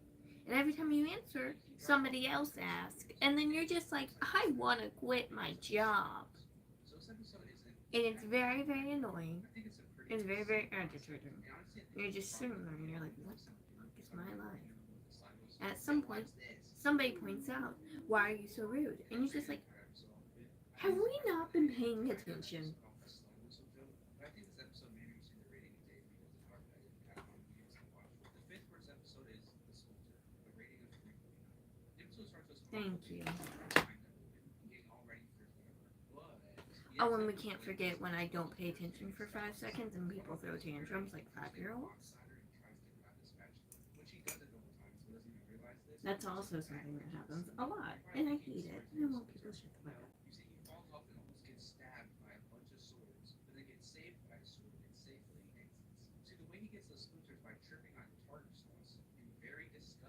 And every time you answer, somebody else asks. And then you're just like, I want to quit my job. And it's very, very annoying. It's very, very agitating. You're just sitting there and you're like, what the fuck is my life? And at some point, somebody points out, why are you so rude? And you're just like, have we not been paying attention? Thank you. Oh, and we can't forget when I don't pay attention for 5 seconds and people throw tantrums like 5-year-olds. That's also something that happens a lot, and I hate it. I want people to shut the fuck up. You see, he falls off and almost gets stabbed by a bunch of swords, but then gets saved by a sword and safely exits. See, the way he gets those splinters by tripping on tartar sauce and very disgusting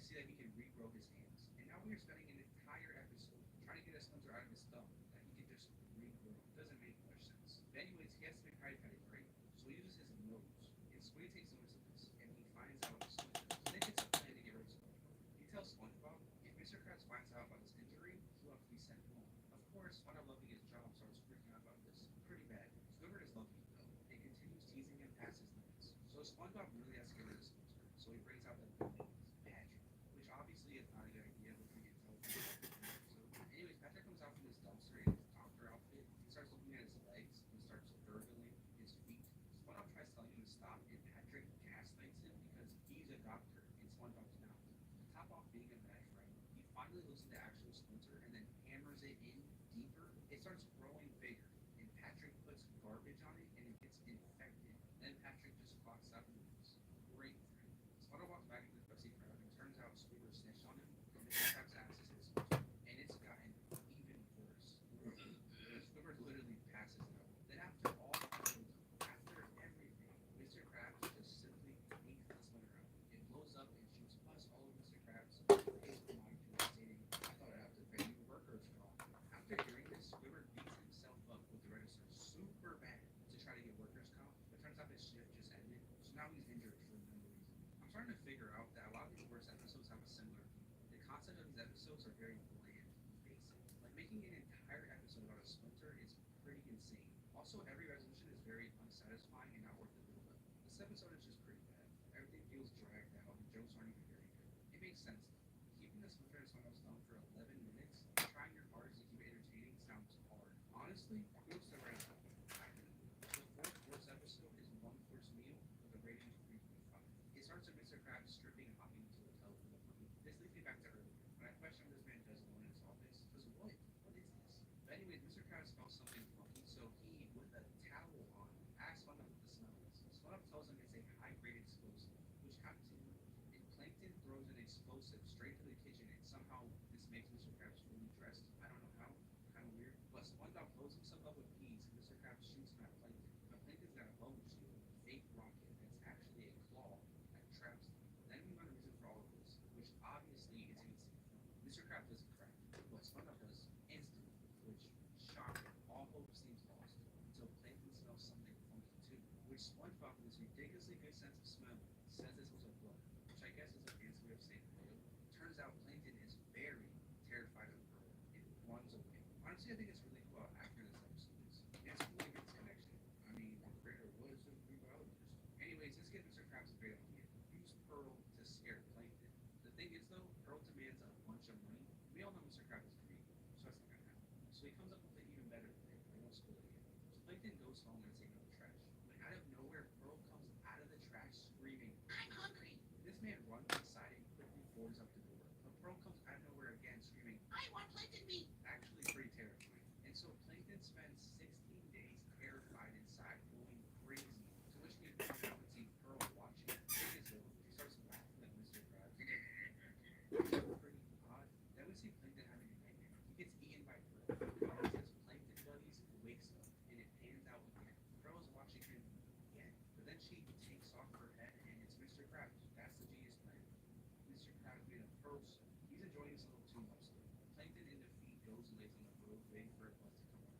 we see that he can regrow his hands. And now we are spending an entire episode trying to get a splinter out of his thumb that he can just regrow. Doesn't make much sense. But anyways, he has to make Patty Patty, right? So he uses his nose. And Squiddy takes notice of this, and he finds out the splinter. And then gets a plan to get rid of SpongeBob. He tells SpongeBob if Mr. Krabs finds out about his injury, he'll have to be sent home. Of course, SpongeBob loving his job starts freaking out about this. Pretty bad. Squidward is lucky, though, and continues teasing him past his limits. So SpongeBob really has to get rid of Splinter. So he brings out the villain, Patrick, which obviously is not a good idea, which we can tell from the episode. Anyways, Patrick comes out from his dumpster in his doctor outfit. He starts looking at his legs and starts gurgling his feet. SpongeBob tries telling him to stop, and Patrick gaslights him because he's a doctor and SpongeBob's not. To top off being a bad friend, he finally looks at the actual Splinter and then hammers it in deeper. It starts growing bigger, and Patrick puts garbage on it and it gets infected. Then Patrick just clocks out and leaves. Great friend. SpongeBob walks back into the Krusty Krab and turns out Squidward snitched on him, and Mr. Krabs asks his Splinter, and it's gotten even worse. Squidward literally passes out. Then after all the after everything, Mr. Krabs just simply takes the Splinter out. It blows up and shoots pus all over Mr. Krabs. His mind stating, I thought I'd have to pay you workers' comp. After hearing this, Squidward beats himself up with the register super bad to try to get workers' comp, but turns out his shift just ended, so now he's injured for no reason. I'm starting to figure out that a lot of these worst episodes have a similar theme. The concept of these episodes are very bland, basic. Like making an entire episode about a Splinter is pretty insane. Also, every resolution is very unsatisfying and not worth the build-up. This episode is just pretty bad. Everything feels dragged out, and jokes aren't even very good. It makes sense though. Keeping the Splinter in SpongeBob's thumb for 11 minutes, trying your hardest to keep it entertaining sounds hard. Honestly, kudos to right now. The fourth worst episode is One Course Meal with a rating of 3.5. It starts with Mr. Krabs stripping and hopping into a tub full of money. This leads me back to earlier, when I questioned what this man does alone in his office. Because what? What is this? But anyways, Mr. Krabs smells something funky, so he, with a towel on, asks SpongeBob what the smell is. SpongeBob tells him it's a high-grade explosive, which continue. And Plankton throws an explosive straight to the kitchen, and somehow this makes Mr. Krabs fully dressed. I don't know how. Kind of weird. But SpongeBob blows himself up with peas, and Mr. Krabs shoots him at Plankton. But Plankton's got a bubble shield, a fake rocket that's actually a claw that traps them. Then we learn the reason for all of this, which obviously is an insane film. Mr. Krabs doesn't crack. What SpongeBob does instantly, which shocking, all hope seems lost until Plankton smells something funky too. Which SpongeBob, with his ridiculously good sense of smell, says this was a blood, which I guess is a fancy way of saying oil. Turns out Plankton is very terrified of Pearl and runs away. Honestly, I think it's really cool how accurate this episode is. It's cool to get this connection. I mean, the creator was a biologist. Anyways, let's get Mr. Krabs a great idea. Use Pearl to scare Plankton. The thing is though, Pearl demands a bunch of money. We all know Mr. Krabs is greedy, so that's not gonna happen. So he comes up with an even better thing. I won't spoil it again. So Plankton goes home and takes out the trash. When out of nowhere, Pearl comes out of the trash screaming, I'm hungry! This man runs inside and quickly boards up the door. But Pearl comes out of nowhere again screaming, I want Plankton meat! Actually pretty terrifying. And so Plankton spends 16 days terrified inside, going crazy. To which we find out and see Pearl watching. She starts laughing at Mr. Krabs. Pretty odd. Then we see Plankton having a nightmare. He gets eaten by Pearl. He says Plankton buddies, wakes up, and it pans out again. Pearl's watching him again. But then she takes off her head, and it's Mr. Krabs. That's the genius plan. Mr. Krabs made a pearl suit. He's enjoying this a little too much though. Plankton in defeat goes and lays on the road waiting for a bus to come up.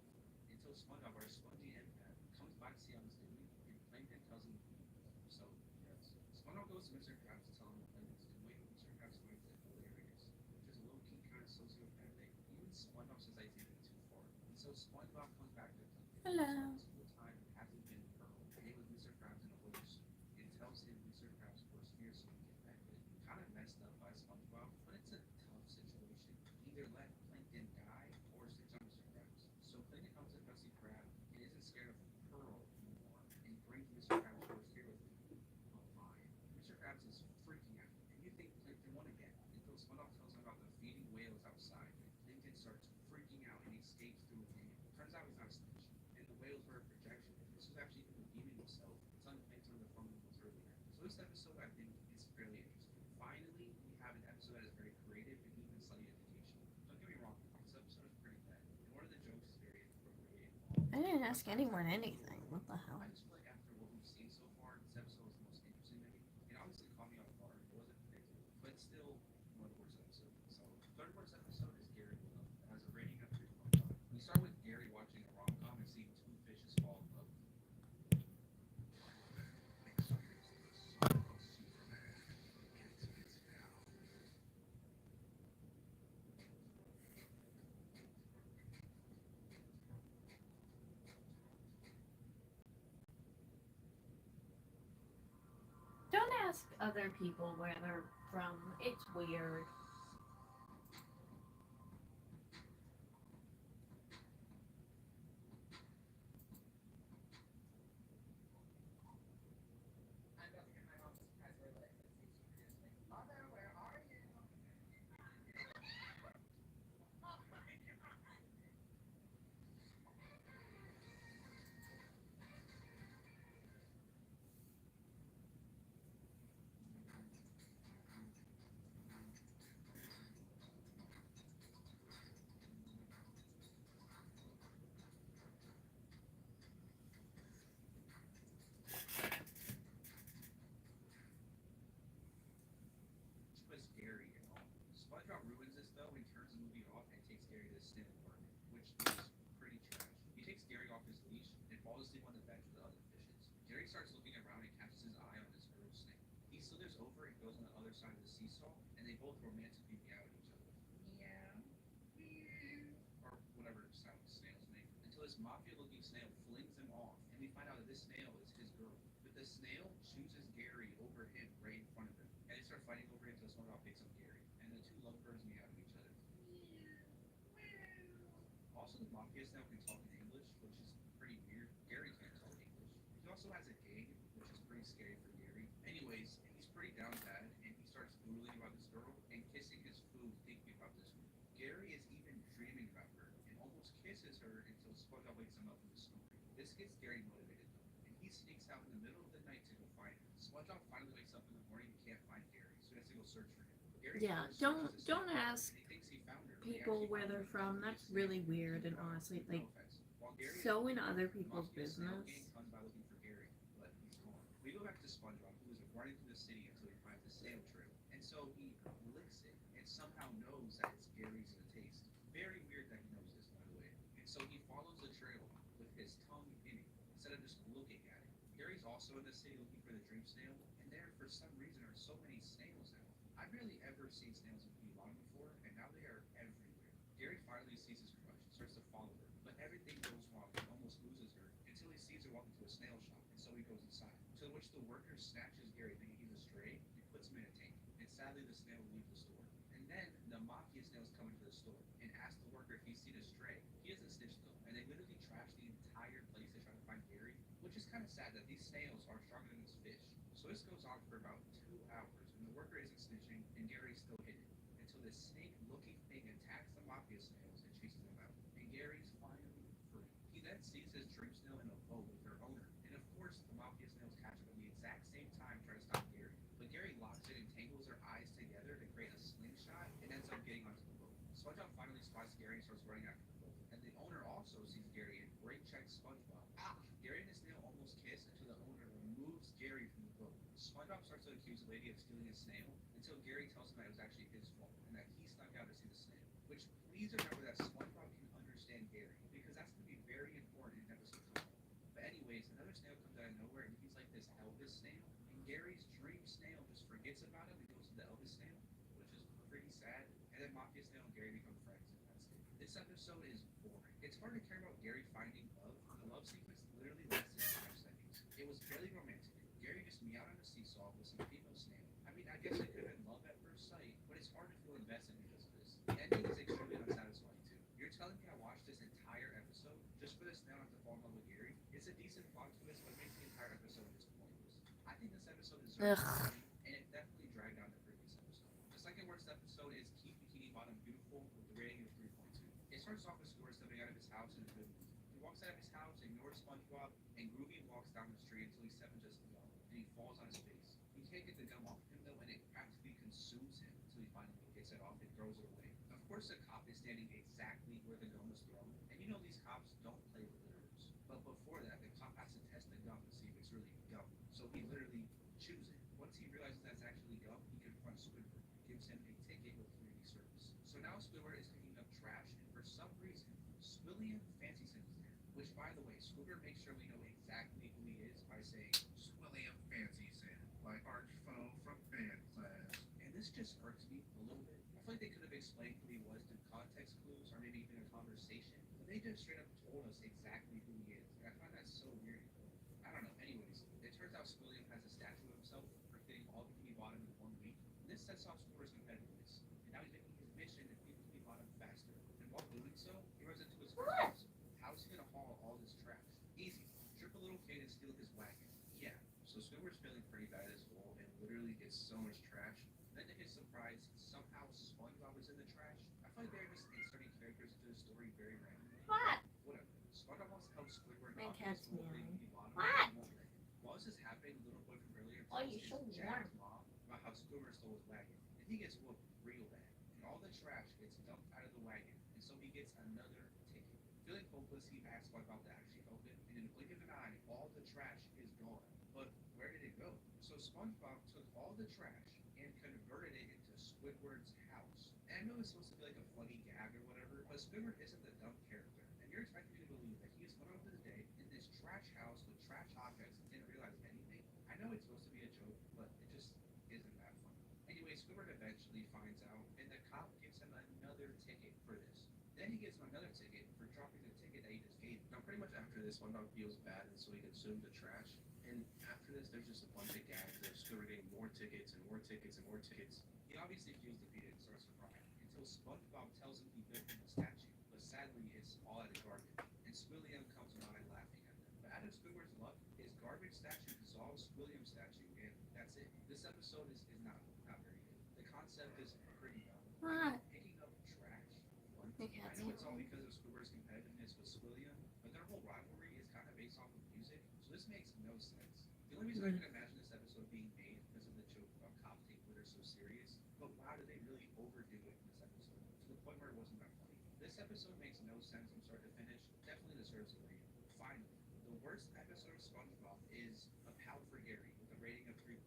Until SpongeBob, our spongy empath, comes by to see how he's doing, and Plankton tells him to leave. So, yes. SpongeBob goes to Mr. Krabs to tell him what Plankton's doing. Mr. Krabs finds it hilarious, which is low-key kind of sociopathic. Even SpongeBob says I take it too far. And so SpongeBob comes back to Plankton. Hello. Whole time hasn't been Pearl, and with Mr. Krabs in a oil suit. It tells him Mr. Krabs' worst fear so he can get back with it. Kind of messed up by SpongeBob, but it's a tough situation. Either let Plankton die or stitch on Mr. Krabs. So Plankton comes to Krusty Krab and isn't scared of Pearl anymore, and brings Mr. Krabs' worst fear with him. A lion. Mr. Krabs is freaking out, and you think Plankton won again until SpongeBob tells him about the feeding whales outside. Plankton starts freaking out and escapes through a window. Turns out he's not a snitch, and the whales were a projection. This was actually him redeeming himself, telling Plankton the formula was earlier. So this episode, I think, is fairly interesting. Finally, we have an episode that is very creative and even slightly educational. Don't get me wrong, this episode is pretty bad, and one of the jokes is very appropriate. I didn't ask anyone anything. What the hell? I just feel like after what we've seen so far, this episode was the most interesting to me. It obviously caught me off guard. It wasn't predictable, but it's still one of the worst episodes. So third worst episode is Gary Willow. It has a rating of 3.5. We start with Gary watching a rom-com and seeing two fishes fall in love. Don't ask other people where they're from. It's weird. I'm about to get my mom a surprise birthday. Mother, where are you? Puts Gary in all. SpongeBob ruins this though and turns the movie off and takes Gary to the snail park, which is pretty trash. He takes Gary off his leash and falls asleep on the bench with the other fishes. Gary starts looking around and catches his eye on this girl snail. He slithers over and goes on the other side of the seesaw, and they both romantically meow at each other. Meow. Or whatever sound snails make. Until this mafia-looking snail flings him off, and we find out that this snail is his girl. But the snail chooses Gary over him right in front of him, and they start fighting over it until SpongeBob picks up Gary, and the two lovebirds meow at each other. Also, the mafia snail can talk in English, which is pretty weird. Gary can't talk English. He also has a gang, which is pretty scary for Gary. Anyways, he's pretty down bad, and he starts drooling about this girl and kissing his food thinking about this girl. Gary is even dreaming about her and almost kisses her until SpongeBob wakes him up from his snore. This gets Gary motivated though, and he sneaks out in the middle of the night to go find her. SpongeBob finally wakes up in the morning and can't find Gary, so he has to go search for him. Gary Yeah, first don't searches the don't snail, ask and he thinks he found her, but he people actually where found they're her from. in That's the really snake. weird, and honestly, No like, offense. While Gary is so in in the other woods, people's Mafia snail business. gang comes by looking for Gary, but he's gone. We go back to SpongeBob, who is running through the city until he finds the snail trail, and so he licks it and somehow knows that it's Gary's in the taste. Very weird that he knows this, by the way. And so he follows the trail with his tongue in it instead of just looking at it. Gary's also in the city looking for the dream snail, and there, for some reason, are so many snails now. I've barely ever seen snails in Piedmont before, and now they are everywhere. Gary finally sees his crush and starts to follow her, but everything goes wrong and almost loses her until he sees her walk into a snail shop, and so he goes inside. To which the worker snatches Gary thinking he's a stray and puts him in a tank, and sadly the snail leaves the store. And then the mafia snails come into the store and ask the worker if he's seen a stray. He doesn't snitch though, and they literally trash the entire place to try to find Gary, which is kind of sad that these snails are stronger than this fish. So this goes on for about 2 hours, and the worker isn't snitching, and Gary's still hidden, until this snake-looking thing attacks the mafia snails and chases them out. And Gary's finally free. He then sees his dream snail in a boat with her owner, and of course the mafia snails catch him at the exact same time trying to stop Gary. But Gary locks it and tangles their eyes together to create a slingshot and ends up getting onto the boat. SpongeBob finally spots Gary and starts running after the boat, and the owner also sees Gary and brake checks SpongeBob. Gary and the snail almost kiss until the owner removes Gary from the boat. SpongeBob starts to accuse the lady of stealing his snail until Gary tells him that it was actually his fault and that he snuck out to see the snail. Which, please remember that SpongeBob can understand Gary, because that's going to be very important in episode 12. But anyways, another snail comes out of nowhere and he's like this Elvis snail, and Gary's dream snail just forgets about him and goes to the Elvis snail, which is pretty sad. And then Mafia snail and Gary become friends, and that's it. This episode is boring. It's hard to care about Gary finding love. The love sequence literally lasted 5 seconds. It was barely romantic. Gary just meowed on a seesaw with some female snail. I mean, I guess it could have been love at first sight, but it's hard to feel invested because of this. The ending is extremely unsatisfying too. You're telling me I watched this entire episode just for the snail not to fall in love with Gary? It's a decent plot twist, but it makes the entire episode just pointless. I think this episode deserves Ugh. and it definitely dragged down the previous episode. The second worst episode is Keep Bikini Bottom Beautiful with the rating of 3.2. It starts off with Squirt stepping out of his house in a good mood. He walks out of his house, ignores SpongeBob, and Groovy walks down the street until he steps into some gum, and he falls on his face. He can't get the gum off him though, and it practically consumes him until he finally gets it off and throws it away. Of course, the cop is standing exactly where the gum was thrown, and you know these cops don't play with litters. But before that, the cop has to test the gum to see if it's really gum. So he literally chews it. Once he realizes that's actually gum, he confronts Squidward, gives Squidward is picking up trash, and for some reason, Squilliam fancies him there. Which, by the way, Squidward makes sure we know exactly who he is by saying, Swilliam fancies him, my arch foe from band class. and this just irks me a little bit. I feel like they could have explained who he was through context clues or maybe even a conversation, but they just straight up told us exactly who he is. And I find that so weird. I don't know. Anyways, it turns out Squilliam has a statue of himself for getting all Bikini Bottom in 1 week. And this sets off Squidward's competitiveness. And now he's making his mission to beat Bikini Bottom faster. And while doing so, he runs into his first house. How's he gonna haul all this trash? Easy. Trip a little kid and steal his wagon. Yeah. So Squidward's feeling pretty bad as well and literally gets so much trash. Then to his surprise, somehow SpongeBob is in the trash. I feel like they're just inserting characters into the story very randomly. What? Whatever. SpongeBob wants to help Squidward My out cat's this whole meowing. Bikini Bottom. What? While this is happening, the little boy from earlier Oh, tells you're his so jacked mom about how Squidward stole his wagon. And he gets whooped real bad. And all the trash gets dumped out of the wagon. And so he gets another ticket. Feeling hopeless, he asks SpongeBob to actually help him. And in a blink of an eye, all the trash is gone. But where did it go? So SpongeBob took all the trash and converted it into Squidward's house. And I know it's supposed to be like a funny gag or whatever, but Squidward isn't the dumb character. And you're expecting me to believe that he just went over the day in this trash house with trash objects and didn't realize anything. I know it's supposed to be a joke, but it just isn't that funny. Anyway, Squidward eventually finds out, and the cop gives him another ticket for this. Then he gives him another ticket for dropping the ticket that he just gave. Now, pretty much after this, SpongeBob feels bad, and so he consumes the trash. And after this, there's just a bunch of gags of Squidward getting more tickets and more tickets and more tickets. He obviously feels defeated and starts to cry until SpongeBob tells him he built him a statue, but sadly, it's all out of garbage. And Squilliam comes by laughing at them. But out of Squidward's luck, his garbage statue dissolves Squilliam's statue, and that's it. This episode is not very good. The concept is pretty dumb. What? Picking up trash. What? My I cat's know it's all meowing. because of Squidward's competitiveness with Squilliam, but their whole rivalry is kind of based off of music, so this makes no sense. The only reason I can imagine this episode being made is because of the joke about cop tape glitter so serious, but wow, did they really overdo it in this episode to the point where it wasn't that funny. This episode makes no sense from start to finish, definitely deserves a rating. Finally, the worst episode of SpongeBob is A Pal for Gary with a rating of 3.2.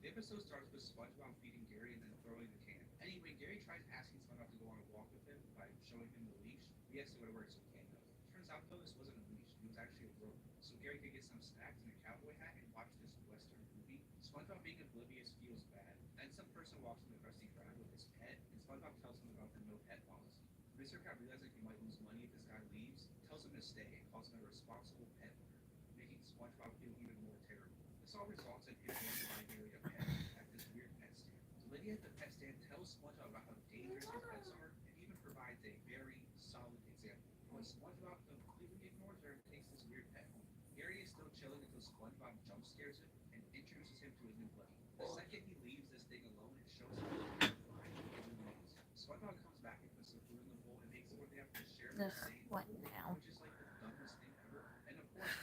The episode starts with SpongeBob feeding Gary and then throwing the can. Anyway, Gary tries asking SpongeBob to go on a walk with him by showing him the leash. He has to go to work so he can't go. Turns out though this wasn't a leash, it was actually a rope. So Gary could get some snacks and a cowboy hat and watch this western movie. SpongeBob being oblivious feels bad. Then some person walks in the Krusty Krab with his pet, and SpongeBob tells him about the no pet policy. Mr. Krab realizing he might lose money if this guy leaves, tells him to stay and calls him a responsible pet owner, making SpongeBob feel even more terrible. This all results in him going to buy Gary a pet at this weird pet stand. The lady at the pet stand tells SpongeBob about how dangerous his pets are and even provides a very solid example. When SpongeBob completely ignores her and takes this weird pet home, Gary is still chilling until SpongeBob jump scares him and introduces him to his new buddy. The second he leaves this thing alone, it shows him how terrifying it really is. SpongeBob comes back and puts the food in the bowl and makes it where they have to share the Ugh, same what bowl, now? which is like the dumbest thing ever. And of course,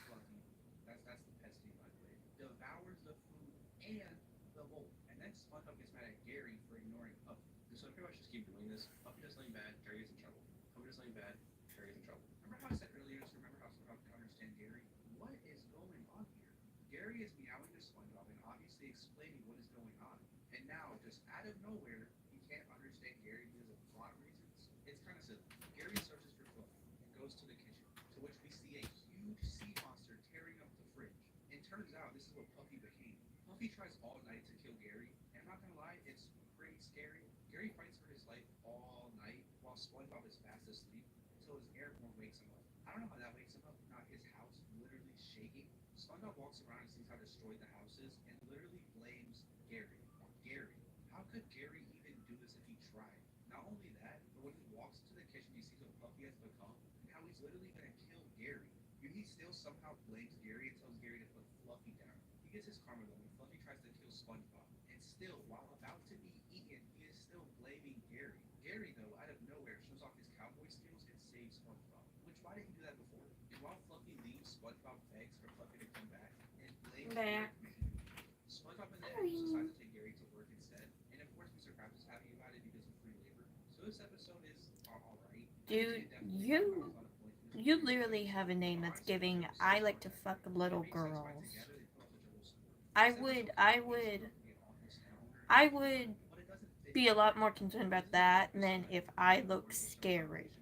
Fluffy, that's the pet's name by the way, devours the food and the bowl. And then SpongeBob gets mad at Gary for ignoring Puffy. So pretty much just keep doing this. Puffy does something bad, Gary gets in trouble. Puffy does something bad, Gary gets in trouble. Remember how I said earlier, just remember how SpongeBob can understand Gary? What is going on here? Gary is meowing to SpongeBob and obviously explaining what is going on. And now, just out of nowhere, he can't understand Gary because of plot reasons. It's kind of silly. Gary searches for Fluffy and goes to the kitchen, to which we see a huge sea monster tearing up the fridge. It turns out this is what Puffy became. Puffy tries all night to kill Gary, and I'm not gonna lie, it's pretty scary. Gary fights for his life all night while SpongeBob is fast asleep until his airborne wakes him up. I don't know how that wakes him up, not his house literally shaking. SpongeBob walks around and sees how destroyed the house is and literally blames Gary. Gary. How could Gary even do this if he tried? Not only that, but when he walks into the kitchen, he sees what Puffy has become and how he's literally gonna kill Gary. He still somehow blames Gary and tells Gary to put Fluffy down. He gets his karma though when Fluffy tries to kill SpongeBob. And still, while about to be eaten, he is still blaming Gary. Gary, though, out of nowhere, shows off his cowboy skills and saves SpongeBob. Which, why didn't he do that before? And while Fluffy leaves, SpongeBob begs for Fluffy to come back and blames Gary for making him leave. SpongeBob in the end decides to take Gary to work instead. And of course, Mr. Krabs is happy about it because of free labor. So this episode is alright. Dude, you literally have a name that's giving I like to fuck little girls. I would be a lot more concerned about that than if I look scary.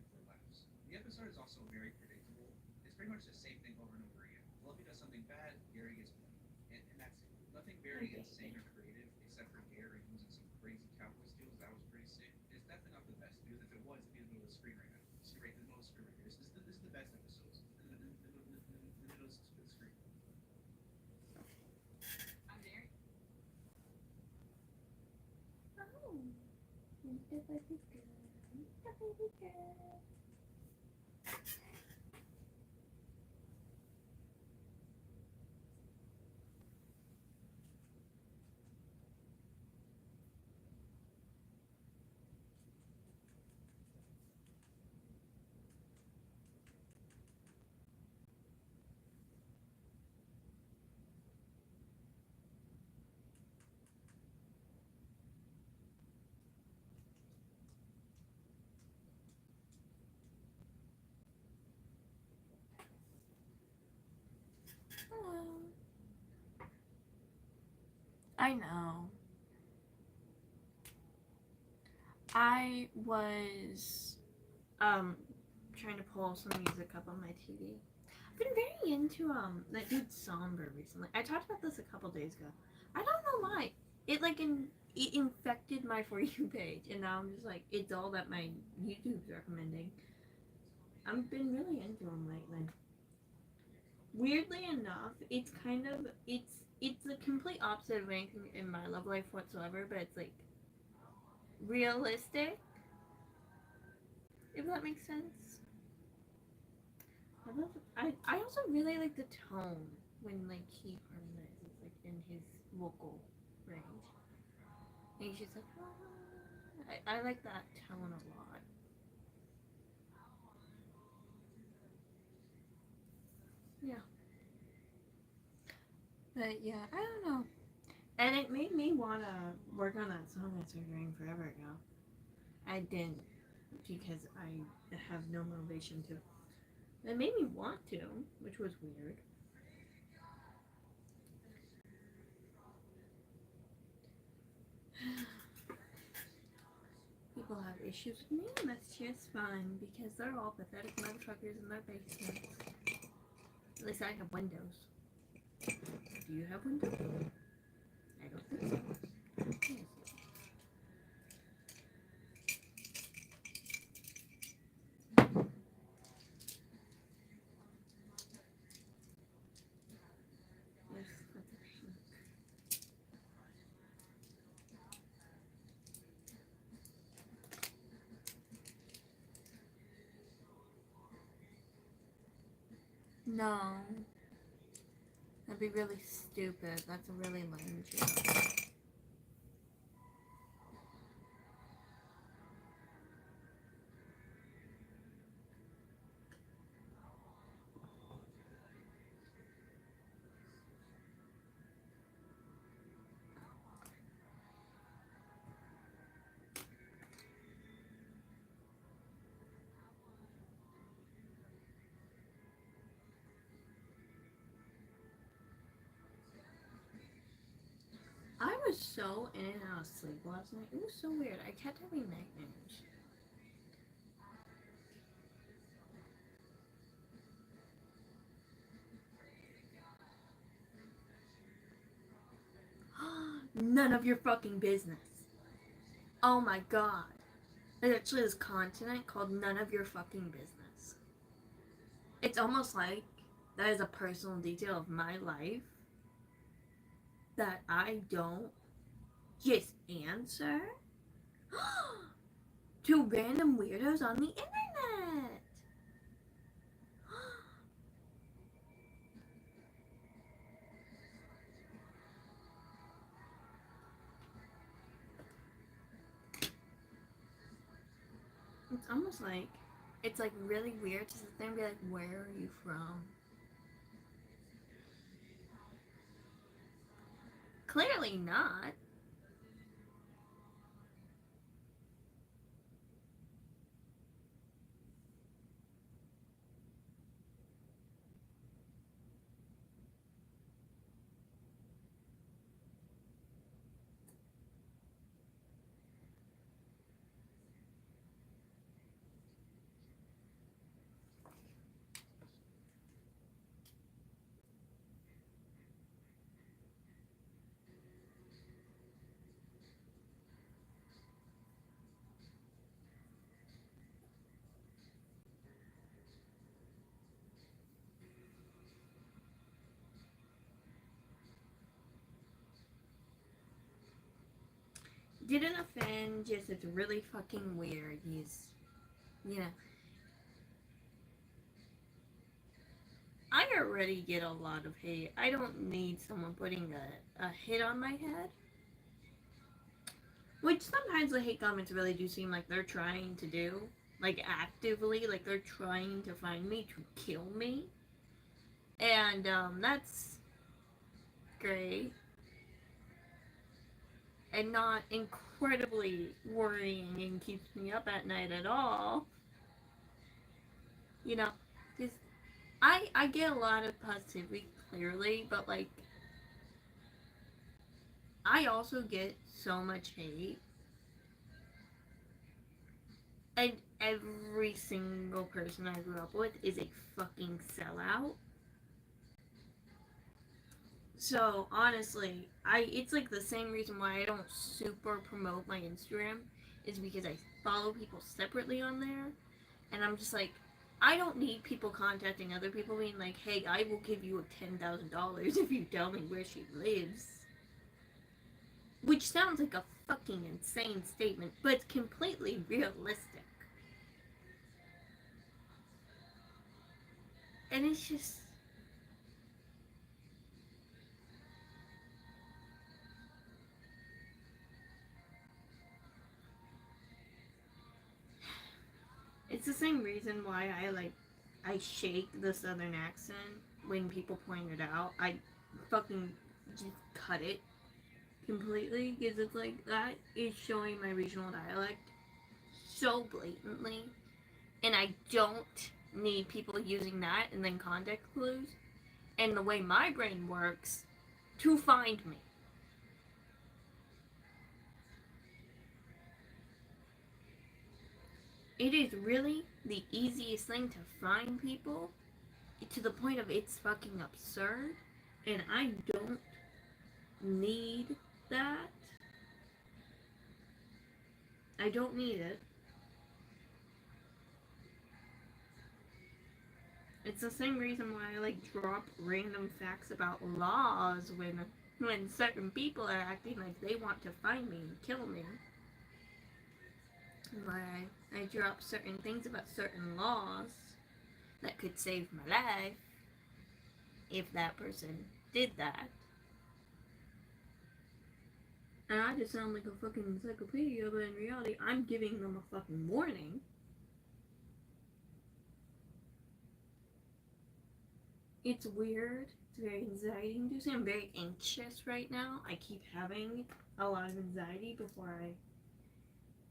The episode is also very predictable. It's pretty much the same thing over and over again. Fluffy does something bad, Gary gets blamed. And that's it. Nothing very insane or creative, except for Gary using some crazy cowboy skills. That was pretty sick. It's definitely not the best, because if it was, it'd be the middle of the screen right now. See, right, the middle of the screen right here. This is the best episode. The middle of the screen. I'm Gary. Oh, the baby girl, the baby girl. Hello. I know. I was trying to pull some music up on my TV. I've been very into that dude Somber recently. I talked about this a couple days ago. I don't know why. It like it infected my For You page, and now I'm just like, it's all that my YouTube's recommending. I've been really into him lately. Weirdly enough, it's kind of it's the complete opposite of anything in my love life whatsoever, but it's like realistic, if that makes sense. I also really like the tone when like he harmonizes like in his vocal range. And he's just like, ah. I like that tone a lot. Yeah. But yeah, I don't know. And it made me want to work on that song I started writing forever ago. I didn't because I have no motivation to. It made me want to, which was weird. People have issues with me, and that's just fine because they're all pathetic motherfuckers in their basements. At least I have windows. Do you have windows? I don't think so. Yes. Yes, that's a sheep. No. That'd be really stupid. That's a really lame joke. I was so in and out of sleep last night. It was so weird. I kept having nightmares. None of your fucking business. Oh my god. There's actually this continent called None of Your Fucking Business. It's almost like that is a personal detail of my life that I don't just answer to random weirdos on the internet. It's almost like it's like really weird to sit there and be like, where are you from? Clearly not. didn't offend, just it's really fucking weird. He's, you know. I already get a lot of hate. I don't need someone putting a hit on my head. Which sometimes the hate comments really do seem like they're trying to do. Like actively, like they're trying to find me to kill me. And that's great. And not incredibly worrying and keeps me up at night at all. You know, because I get a lot of positivity clearly, but like I also get so much hate. And every single person I grew up with is a fucking sellout. So honestly, it's like the same reason why I don't super promote my Instagram is because I follow people separately on there, and I'm just like, I don't need people contacting other people being like, hey, I will give you $10,000 if you tell me where she lives. Which sounds like a fucking insane statement, but it's completely realistic. And it's just... It's the same reason why I shake the southern accent when people point it out. I fucking just cut it completely because it's like that is showing my regional dialect so blatantly, and I don't need people using that and then context clues and the way my brain works to find me. It is really the easiest thing to find people to the point of it's fucking absurd, and I don't need that. I don't need it. It's the same reason why I like drop random facts about laws when certain people are acting like they want to find me and kill me. Why I drop certain things about certain laws that could save my life if that person did that. And I just sound like a fucking encyclopedia, but in reality, I'm giving them a fucking warning. It's weird. It's very anxiety inducing. I'm very anxious right now. I keep having a lot of anxiety before I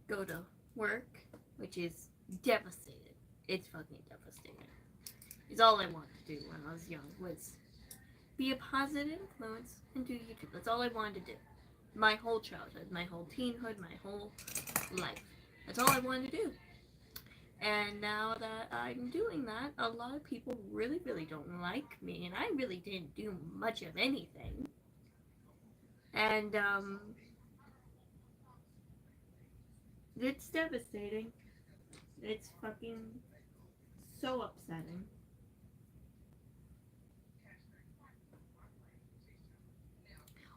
go to work, which is devastating. It's fucking devastating. It's all I wanted to do when I was young was be a positive influence and do YouTube. That's all I wanted to do. My whole childhood, my whole teenhood, my whole life. That's all I wanted to do. And now that I'm doing that, a lot of people really, really don't like me, and I really didn't do much of anything. And, it's devastating. It's fucking so upsetting.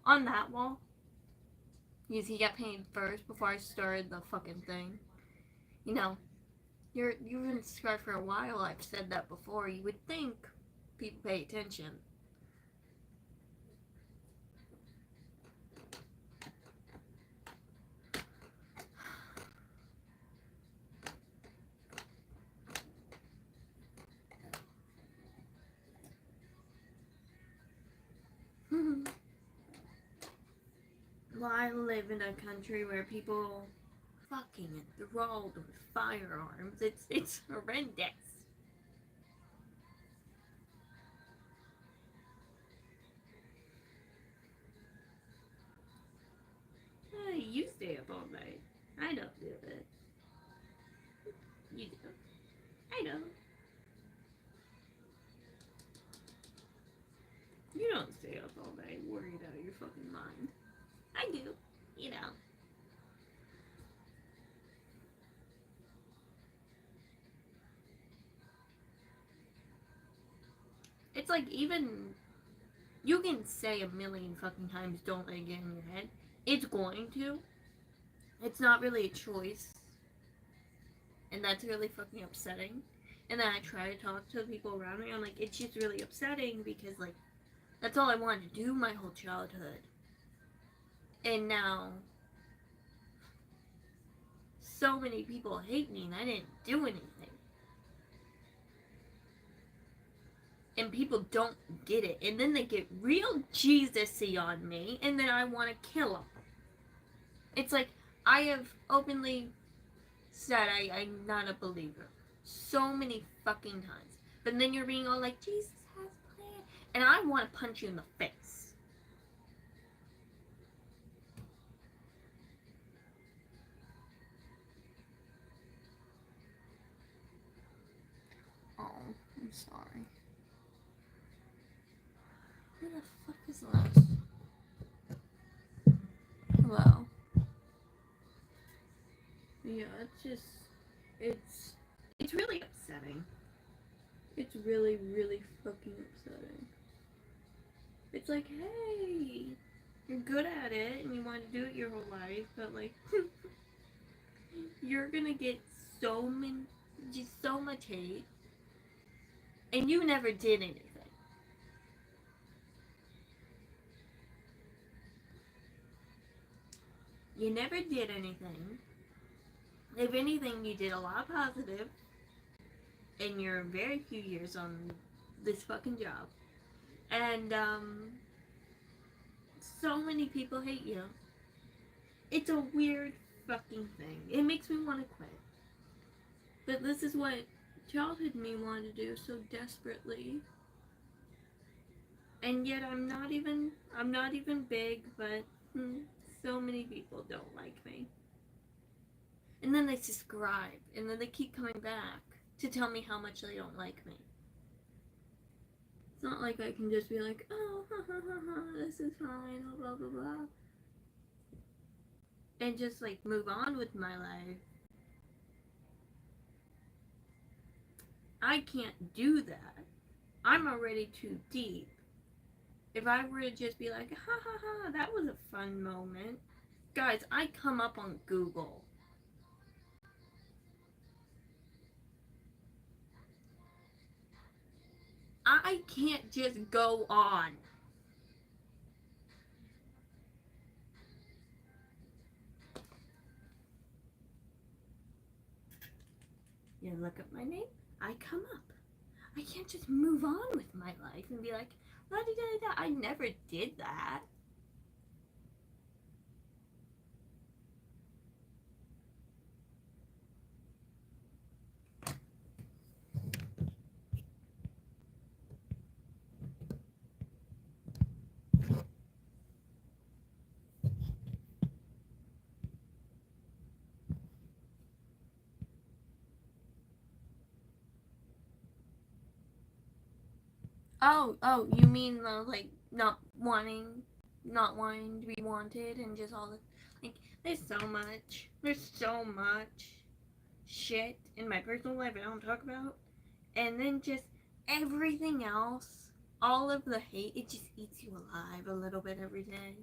On that wall, because he got painted first before I started the fucking thing. You know, you've been subscribed for a while. I've said that before. You would think people pay attention. Well, I live in a country where people fucking enthralled with firearms. It's horrendous. Hey, you stay up all night. I don't do it. You do. I don't. You don't stay up all night worried out of your fucking mind. I do. You know. It's like even you can say a million fucking times don't let it get in your head. It's going to. It's not really a choice. And that's really fucking upsetting. And then I try to talk to the people around me. I'm like, it's just really upsetting because, like, that's all I wanted to do my whole childhood. And now, so many people hate me and I didn't do anything. And people don't get it. And then they get real Jesus-y on me and then I want to kill them. It's like, I have openly said I'm not a believer so many fucking times. But then you're being all like, Jesus has a plan. And I want to punch you in the face. Oh, I'm sorry. Who the fuck is this? Hello. Yeah, it's really upsetting. It's really, really fucking upsetting. It's like, hey, you're good at it and you want to do it your whole life, but like, you're gonna get so much hate, and you never did anything. You never did anything. If anything, you did a lot of positive in your very few years on this fucking job. And, so many people hate you. It's a weird fucking thing. It makes me want to quit. But this is what childhood me wanted to do so desperately. And yet I'm not even big, but so many people don't like me. And then they subscribe, and then they keep coming back to tell me how much they don't like me. It's not like I can just be like, oh, this is fine, blah, blah, blah. And just, like, move on with my life. I can't do that. I'm already too deep. If I were to just be like, ha ha ha, that was a fun moment. Guys, I come up on Google. I can't just go on. You look up my name, I come up. I can't just move on with my life and be like, la-di-da-da-da. I never did that. Oh, you mean like not wanting to be wanted and just all the, like, there's so much shit in my personal life I don't talk about, and then just everything else, all of the hate, it just eats you alive a little bit every day.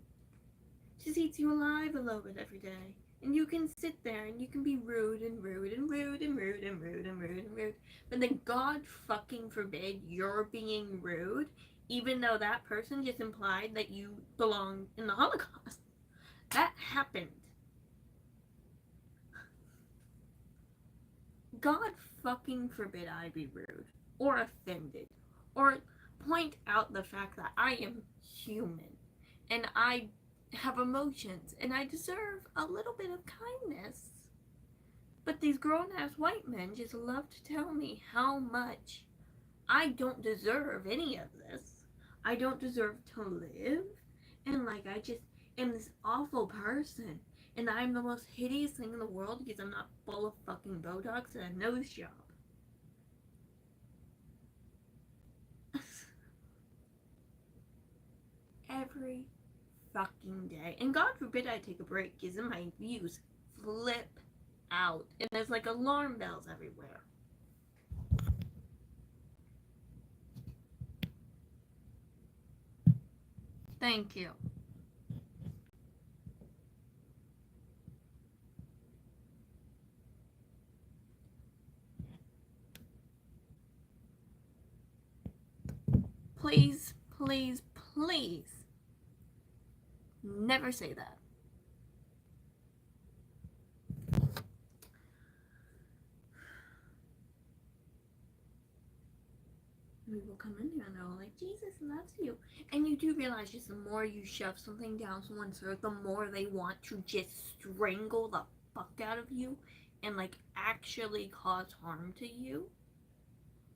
Just eats you alive a little bit every day. And you can sit there and you can be rude and rude and rude and rude and rude and rude and rude. But then God fucking forbid you're being rude, even though that person just implied that you belong in the Holocaust. That happened. God fucking forbid I be rude or offended or point out the fact that I am human and I have emotions and I deserve a little bit of kindness. But these grown-ass white men just love to tell me how much I don't deserve any of this. I don't deserve to live. And like I just am this awful person. And I'm the most hideous thing in the world because I'm not full of fucking Botox and a nose job. Every fucking day. And God forbid I take a break because then my views flip out. And there's like alarm bells everywhere. Thank you. please, please, please never say that. People come in here and they're all like, Jesus loves you. And you do realize just the more you shove something down someone's throat, the more they want to just strangle the fuck out of you and like actually cause harm to you.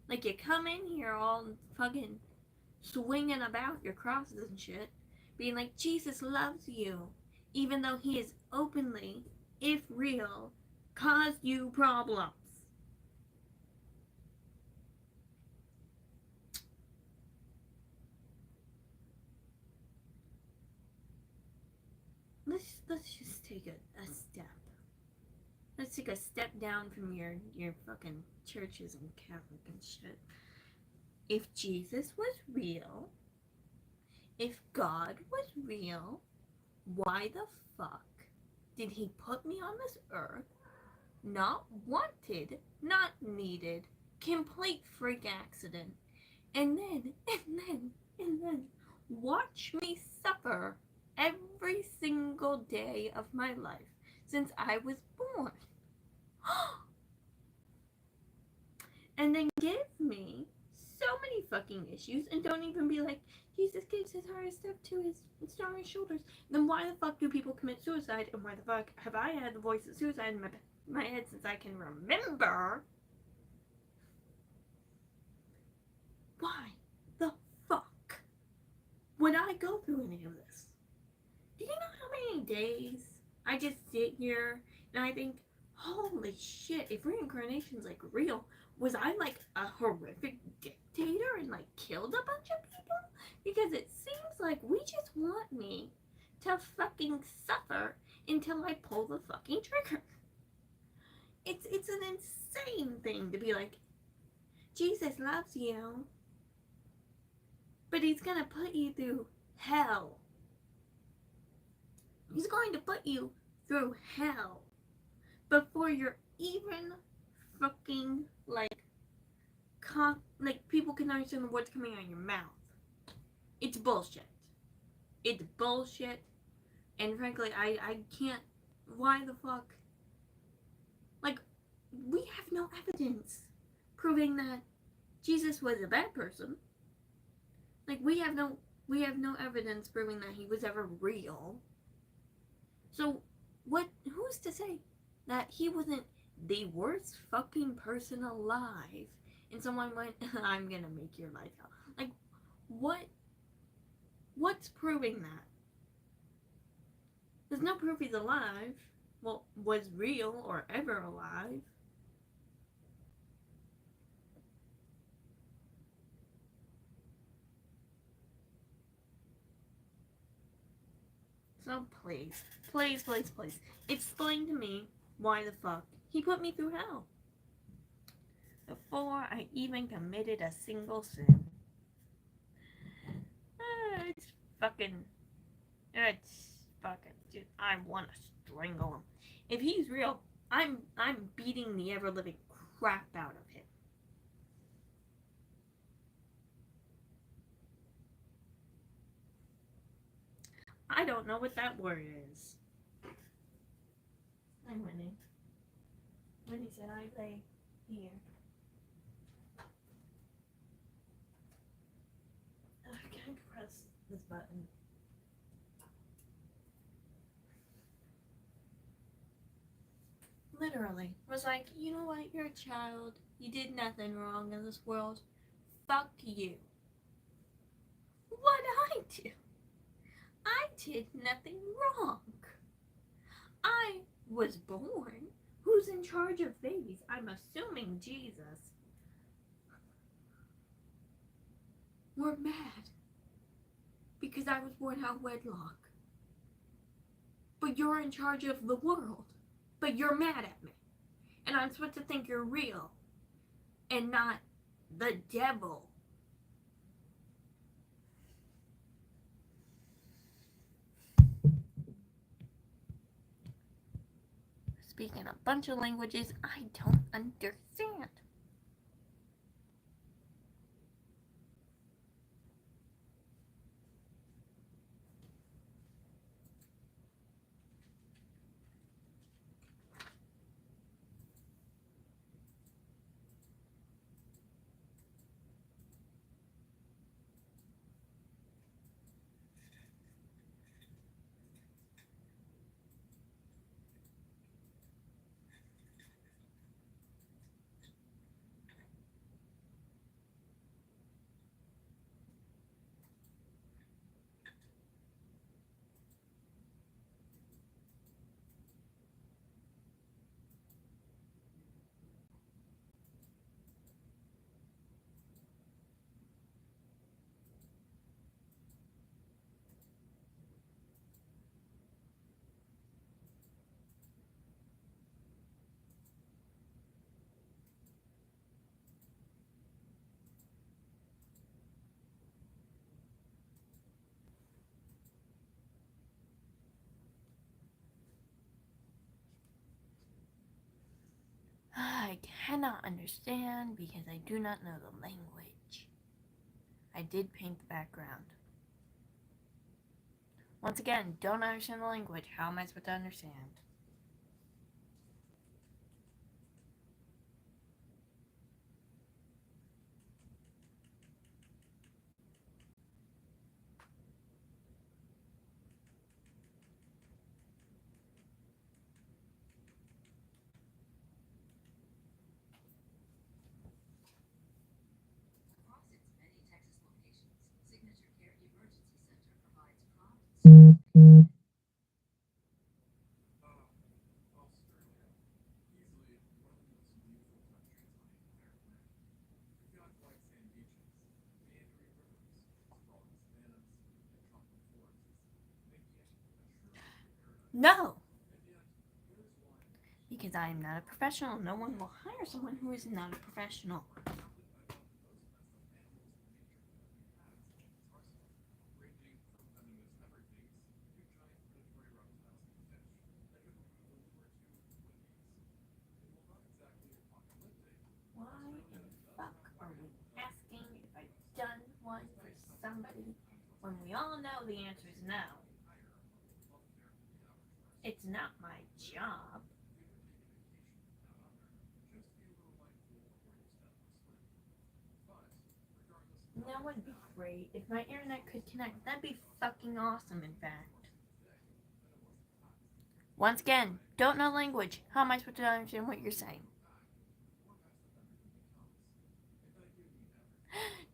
Like, you come in here all fucking swinging about your crosses and shit, being like, Jesus loves you, even though he is openly, if real, caused you problems. Let's just take a step. Let's take a step down from your fucking churches and Catholic and shit. If Jesus was real, if God was real, why the fuck did he put me on this earth? Not wanted, not needed, complete freak accident. And then watch me suffer every single day of my life since I was born. And then give me so many fucking issues and don't even be like, Jesus gives his hardest stuff to his strongest shoulders. Then why the fuck do people commit suicide? And why the fuck have I had the voice of suicide in my head since I can remember? Why the fuck would I go through any of this? Do you know how many days I just sit here and I think, holy shit, if reincarnation's like real, was I like a horrific dictator and like killed a bunch of people? Because it seems like we just want me to fucking suffer until I pull the fucking trigger. It's an insane thing to be like, Jesus loves you, but he's gonna put you through hell. He's going to put you through hell before you're even fucking like people can understand the words coming out of your mouth. It's bullshit. It's bullshit. And frankly, I can't. Why the fuck? Like, we have no evidence proving that Jesus was a bad person. Like, we have no evidence proving that he was ever real. So, who's to say that he wasn't the worst fucking person alive and someone went, I'm gonna make your life hell? Like, what's proving that? There's no proof he's alive. Well, was real or ever alive. So please, explain to me why the fuck he put me through hell before I even committed a single sin. It's fucking, dude, I want to strangle him. If he's real, I'm beating the ever-living crap out of him. I don't know what that word is. I'm winning. Winnie said I lay here. I can't press this button. Literally. Was like, you know what, you're a child. You did nothing wrong in this world. Fuck you. What'd I do? I did nothing wrong. I was born. Who's in charge of babies? I'm assuming Jesus. We're mad because I was born out of wedlock. But you're in charge of the world. But you're mad at me. And I'm supposed to think you're real. And not the devil. Speaking a bunch of languages I don't understand. I cannot understand because I do not know the language. I did paint the background. Once again, don't understand the language. How am I supposed to understand? Across its many Texas locations, Signature Care Emergency Center provides prompt Australia, easily one of the most beautiful countries on the entire planet. We've got white sand beaches, meandering rivers, sprawling savannas, and tropical forests, making it a truly paradise. No! And yet, here's one Because I am not a professional. No one will hire someone who is not a professional. adopted most of us of animals and nature that we have, such as ourselves, ranging from venomous everythings to giant predatory reptiles and fish that could remove a limb or two with ease. And while not exactly apocalyptic, Why in the fuck are we asking if I've done one for somebody when we all know the answer is no? It's not my job. That would be great. If my internet could connect, that'd be fucking awesome, in fact. Once again, don't know language. How am I supposed to understand what you're saying?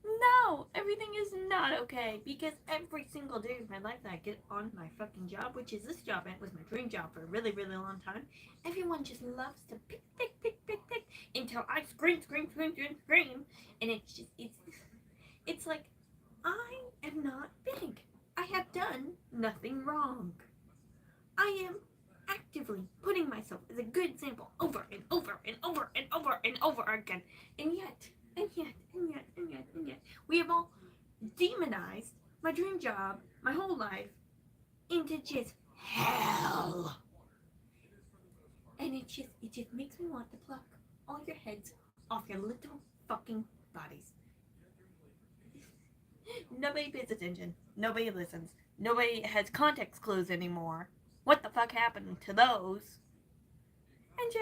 No, everything is not okay because every single day of my life that I get on my fucking job, which is this job, and it was my dream job for a really, really long time, everyone just loves to pick until I scream, and it's like, I am not big. I have done nothing wrong. I am actively putting myself as a good example over and over again, and yet, we have all demonized my dream job, my whole life, into just hell. And it just makes me want to pluck all your heads off your little fucking bodies. Nobody pays attention. Nobody listens. Nobody has context clues anymore. What the fuck happened to those? And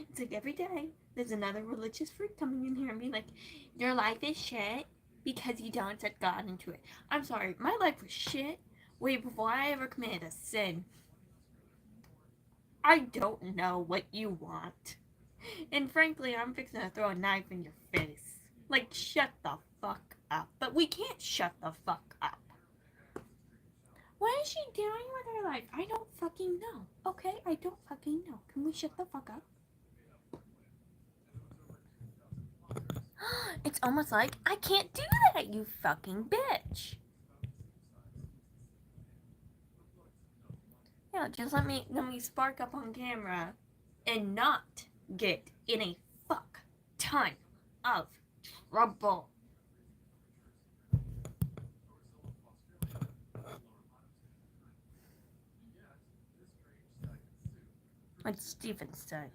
it's like every day there's another religious freak coming in here and being like, your life is shit because you don't set God into it. I'm sorry, my life was shit way before I ever committed a sin. I don't know what you want. And frankly, I'm fixing to throw a knife in your face. Like, shut the fuck up. But we can't shut the fuck up. What is she doing with her life? I don't fucking know. Okay? I don't fucking know. Can we shut the fuck up? It's almost like I can't do that, you fucking bitch. Yeah, just let me spark up on camera and not get in a fuck ton of trouble. Like Stephen said.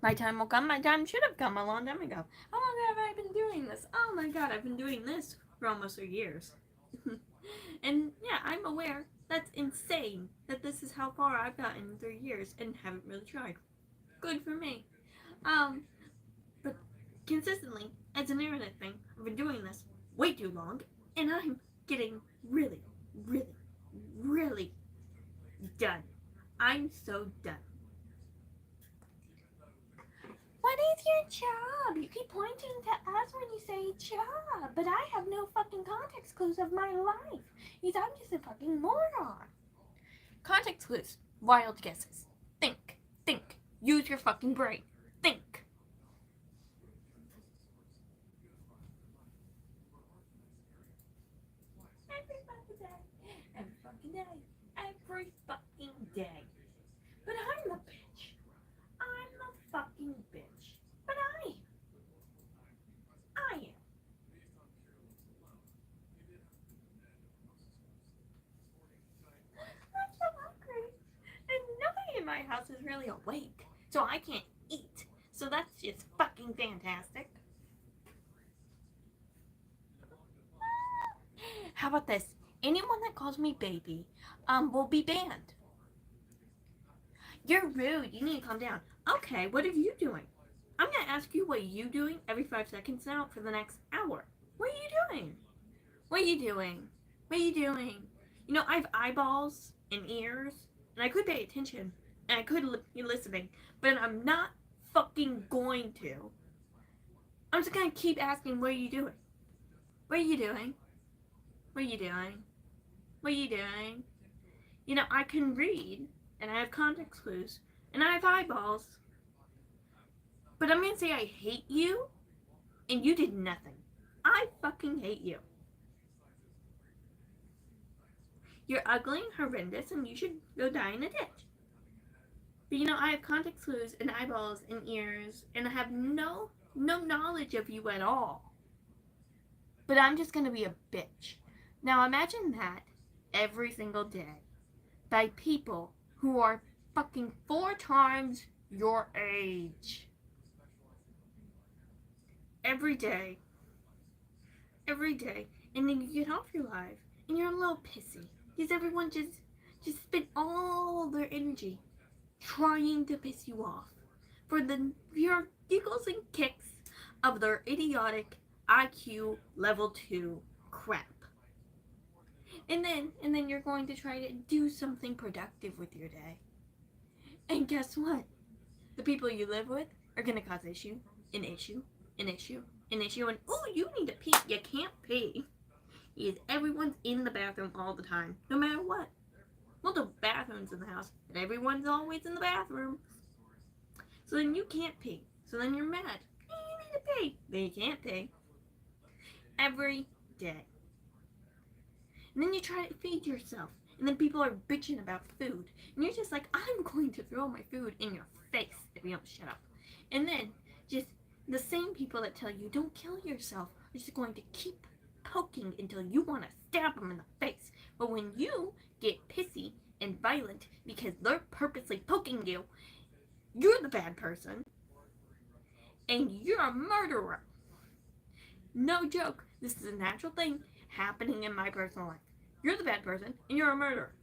My time will come. My time should have come a long time ago. How long have I been doing this? Oh my god, I've been doing this for almost 3 years. And yeah, I'm aware that's insane that this is how far I've gotten in 3 years and haven't really tried. Good for me. But consistently, as an internet thing, I've been doing this way too long, and I'm getting really done. I'm so done. What is your job? You keep pointing to us when you say job, but I have no fucking context clues of my life. Because I'm just a fucking moron. Context clues. Wild guesses. Think. Use your fucking brain. Think. Every fucking day. But I'm the bitch. I'm the fucking bitch. But I am. I'm so hungry. And nobody in my house is really awake. so I can't eat. So that's just fucking fantastic. How about this? Anyone that calls me baby, will be banned. You're rude. You need to calm down. Okay, what are you doing? I'm gonna ask you what you doing every 5 seconds now for the next hour. What are you doing? What are you doing? What are you doing? You know, I have eyeballs and ears, and I could pay attention, and I could be listening, but I'm not fucking going to. I'm just gonna keep asking, what are you doing? What are you doing? What are you doing? What are you doing? You know, I can read, and I have context clues, and I have eyeballs, but I'm gonna say I hate you, and you did nothing. I fucking hate you. You're ugly and horrendous, and you should go die in a ditch. But you know, I have context clues and eyeballs and ears, and I have no knowledge of you at all. But I'm just gonna be a bitch. Now imagine that every single day by people who are fucking 4 times your age. Every day. Every day. And then you get off your live and you're a little pissy. Because everyone just spent all their energy trying to piss you off for the pure giggles and kicks of their idiotic IQ level 2 crap. And then you're going to try to do something productive with your day. And guess what? The people you live with are going to cause an issue, and oh, you need to pee. You can't pee. Because everyone's in the bathroom all the time, no matter what. Well, the bathrooms in the house, but everyone's always in the bathroom. So then you can't pee. So then you're mad. You need to pee. Then you can't pee. Every day. And then you try to feed yourself. And then people are bitching about food. And you're just like, I'm going to throw my food in your face if you don't shut up. And then just the same people that tell you don't kill yourself are just going to keep poking until you want to stab them in the face. But when you get pissy and violent because they're purposely poking you, you're the bad person. And you're a murderer. No joke. This is a natural thing happening in my personal life. You're the bad person and you're a murderer.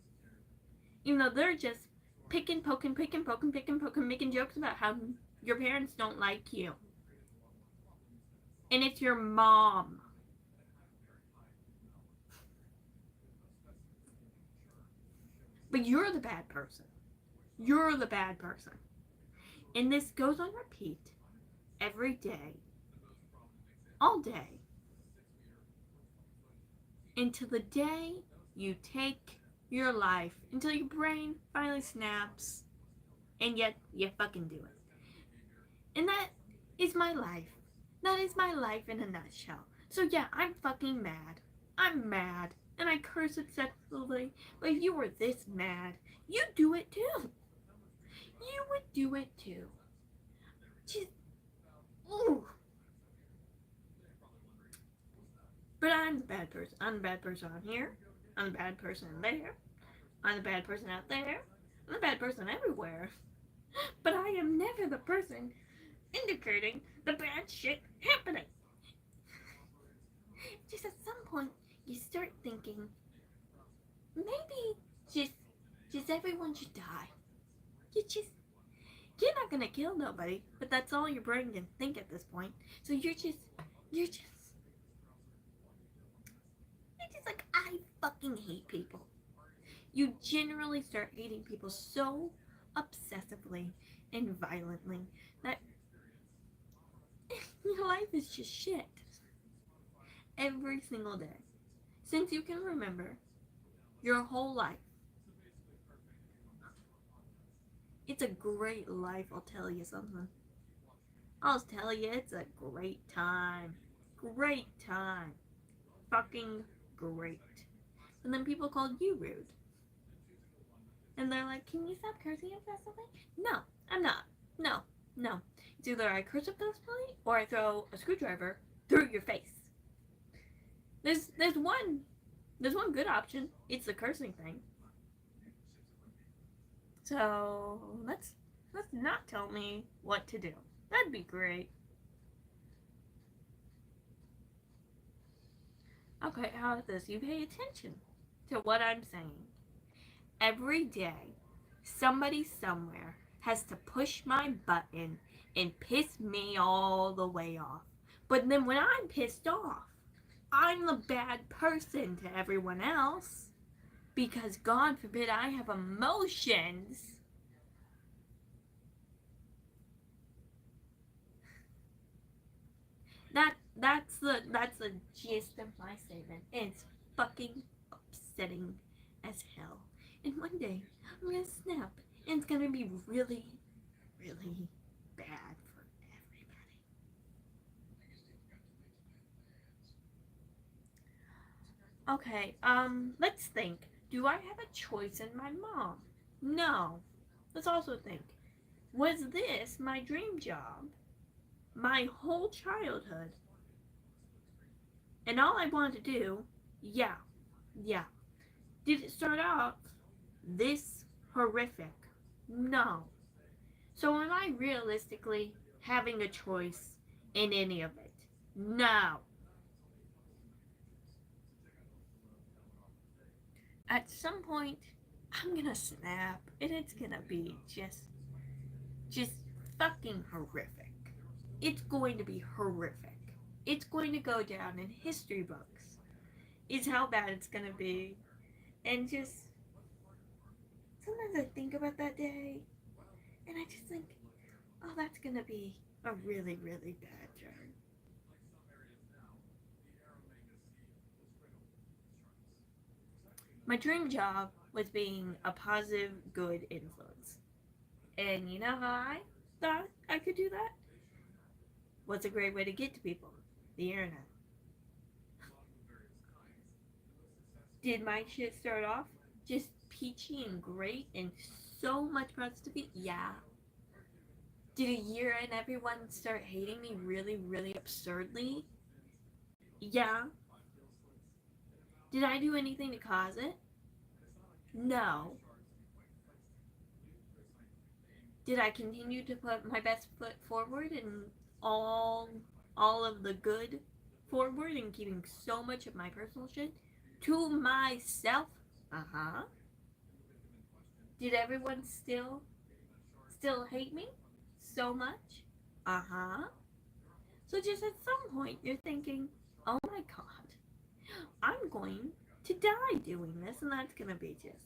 Even though they're just poking, making jokes about how your parents don't like you. And it's your mom. But you're the bad person. You're the bad person. And this goes on repeat every day. All day. Until the day you take your life. Until your brain finally snaps. And yet you fucking do it. And that is my life. That is my life in a nutshell. So yeah, I'm fucking mad. I'm mad. And I curse excessively. But if you were this mad, you'd do it too. You would do it too. Just, ooh. But I'm the bad person. I'm the bad person on here. I'm the bad person in there. I'm the bad person out there. I'm the bad person everywhere. But I am never the person indicating the bad shit happening. Just at some point, you start thinking, maybe just everyone should die. You're not gonna kill nobody, but that's all your brain can think at this point. So you're just like, I fucking hate people. You generally start hating people so obsessively and violently that your life is just shit. Every single day. Since you can remember your whole life. It's a great life, I'll tell you something. I'll tell you, it's a great time. Great time. Fucking great. And then people called you rude. And they're like, can you stop cursing excessively? No, I'm not. No. It's either I curse excessively or I throw a screwdriver through your face. There's one good option. It's the cursing thing. So let's to not tell me what to do. That'd be great. Okay, how about this? You pay attention to what I'm saying. Every day, somebody somewhere has to push my button and piss me all the way off. But then when I'm pissed off, I'm the bad person to everyone else. Because God forbid I have emotions. That's the gist of my statement. It's fucking upsetting as hell. And one day I'm gonna snap and it's gonna be really, really bad for everybody. Okay, let's think. Do I have a choice in my mom? No. Let's also think. Was this my dream job? My whole childhood? And all I wanted to do, yeah. Did it start out this horrific? No. So am I realistically having a choice in any of it? No. At some point, I'm gonna snap and it's gonna be just fucking horrific. It's going to be horrific. It's going to go down in history books. Is how bad it's gonna be. And just sometimes I think about that day and I just think, oh, that's gonna be a really, really bad job. My dream job was being a positive, good influence. And you know how I thought I could do that? What's a great way to get to people? The internet. Did my shit start off just peachy and great and so much positivity? Yeah. Did a year and everyone start hating me really, really absurdly? Yeah. Did I do anything to cause it? No. Did I continue to put my best foot forward and all of the good forward and keeping so much of my personal shit to myself? Uh-huh. Did everyone still hate me so much? Uh-huh. So just at some point you're thinking, oh my god, I'm going to die doing this and that's gonna be just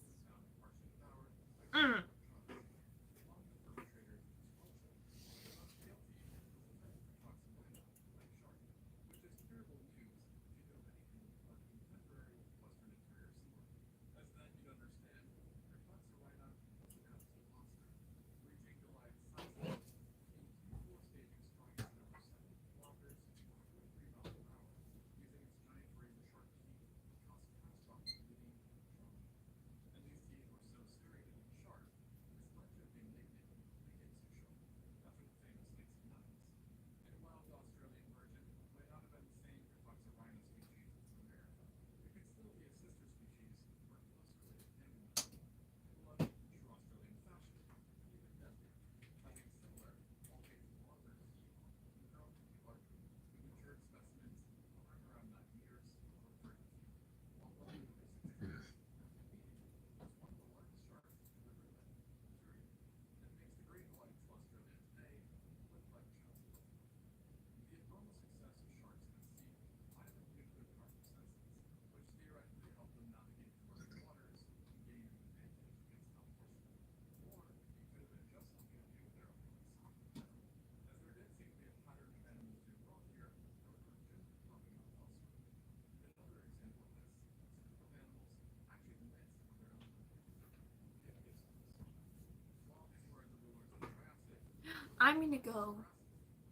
I'm gonna go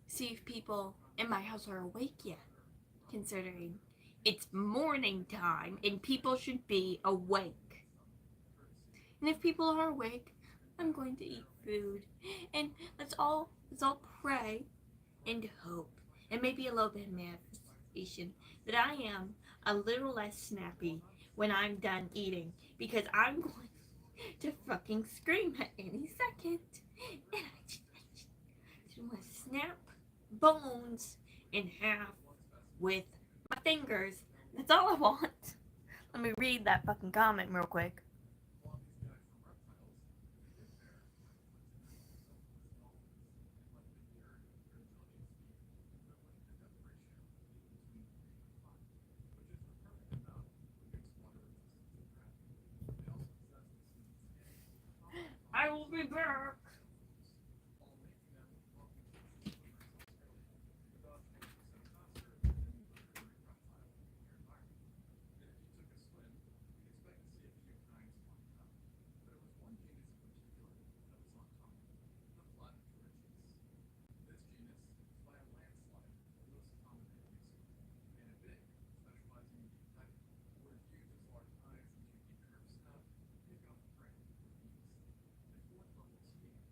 see if people in my house are awake yet, considering it's morning time and people should be awake. And if people are awake, I'm going to eat food. And let's all pray and hope. And maybe a little bit of manifestation that I am a little less snappy when I'm done eating. Because I'm going to fucking scream at any second. And I bones in half with my fingers. That's all I want. Let me read that fucking comment real quick. While these guys were reptiles, they did bear approximately 10% less dolphins, and like the year, their agility speed equivalent to depth ratio being between 3 and 5, which is the perfect amount against water resistance and gravity. They also possess the smooth skin, I will be back. all making them well conditioned swimmers in Australia, about 20% faster than any other marine reptile in their environment. And if you took a swim, you'd expect to see a few kinds flying about. But it was one genus in particular that was uncommon, the flat Tragedies. This genus is by a landslide the most common amphibian, and a big, specializing in deep diving, where huge as large eyes and kinky curved snout take out prey with ease. They fourth level skiing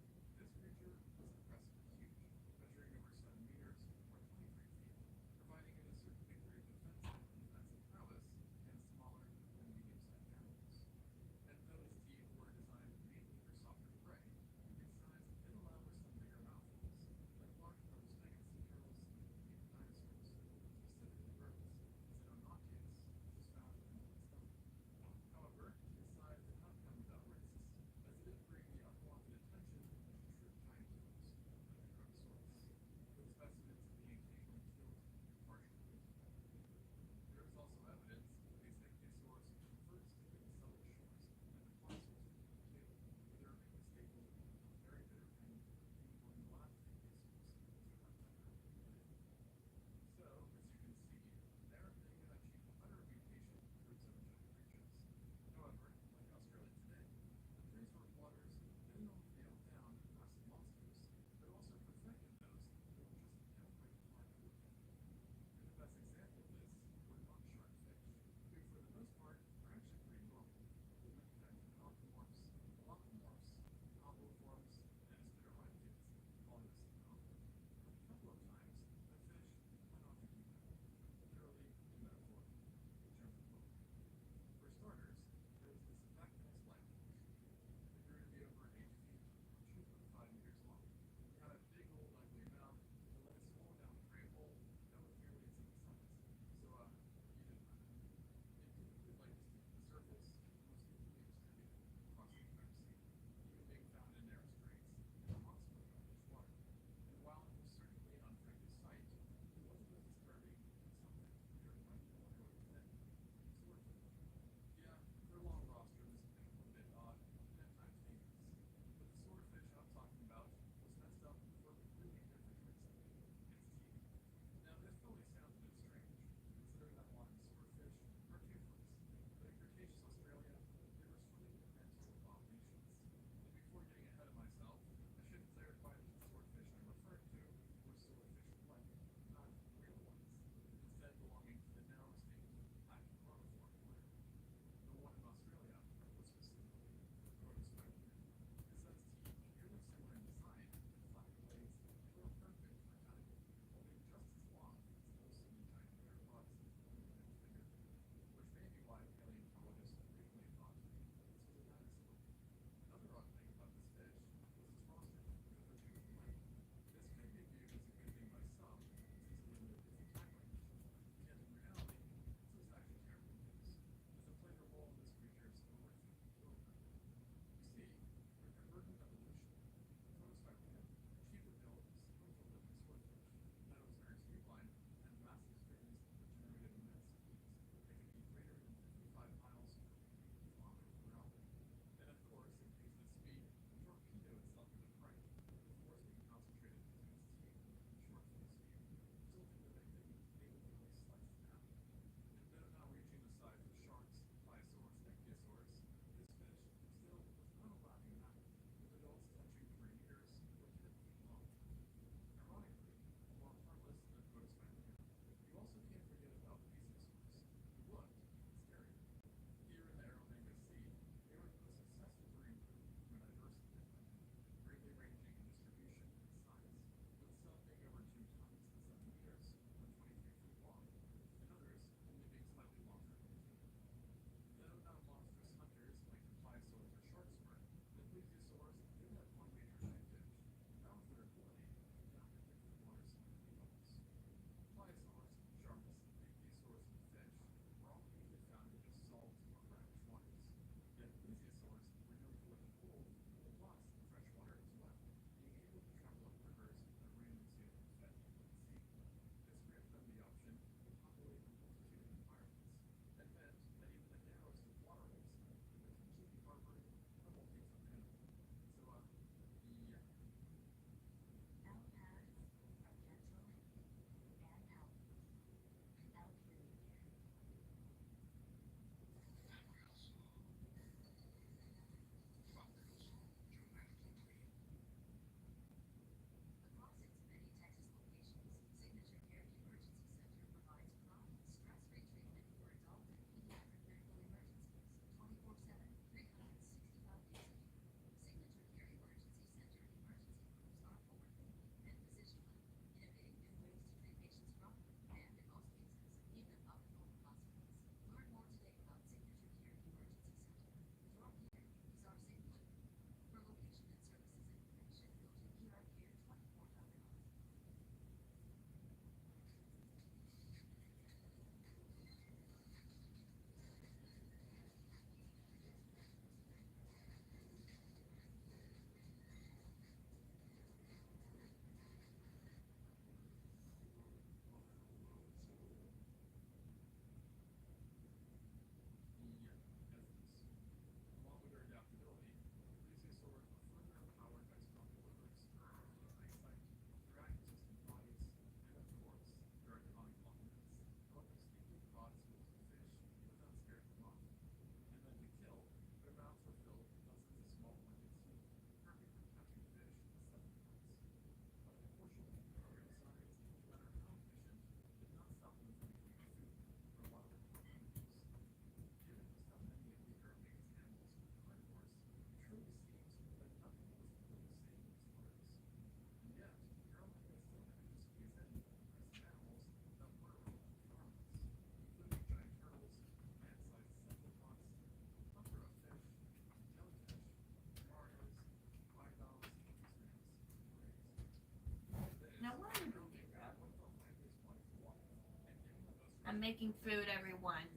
I'm making food, everyone.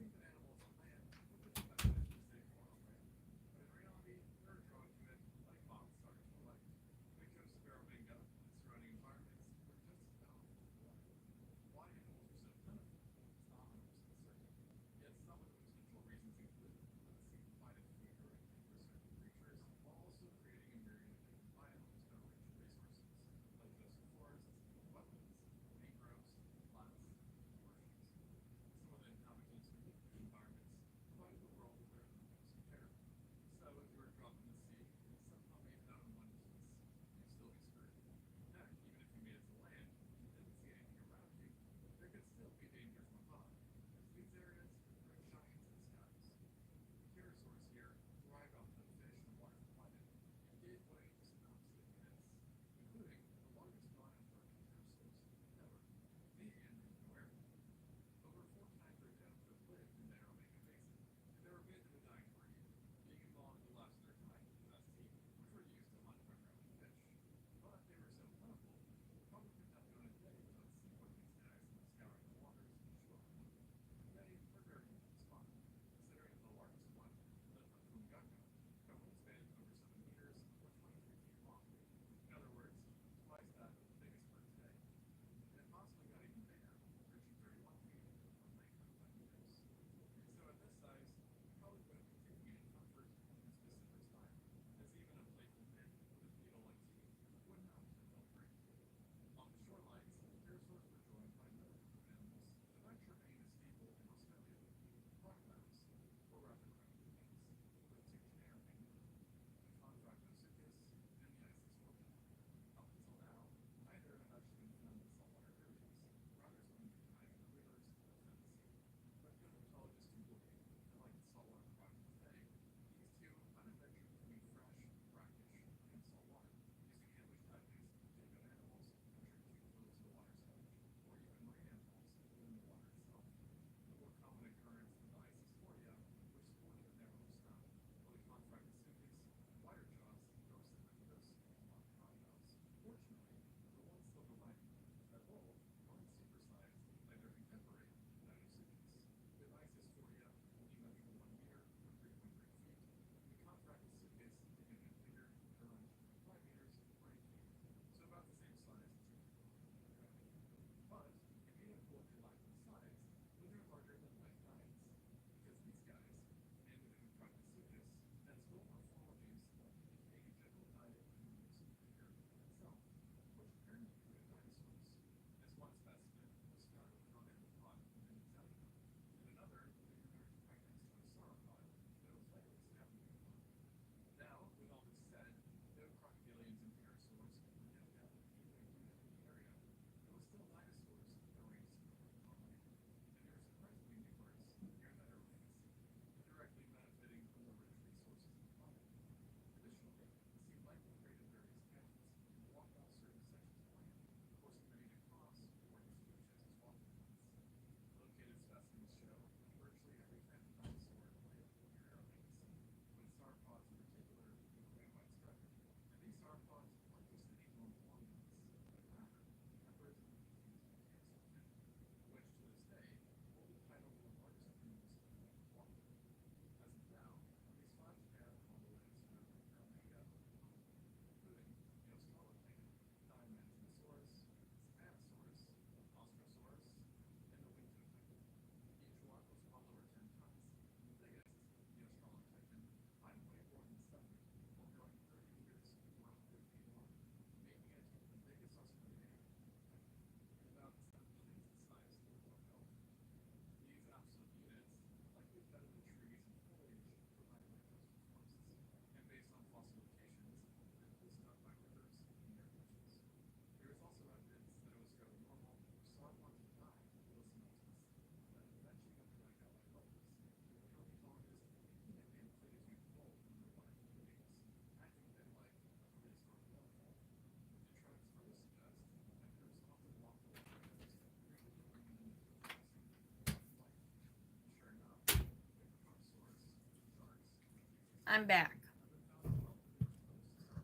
I'm back.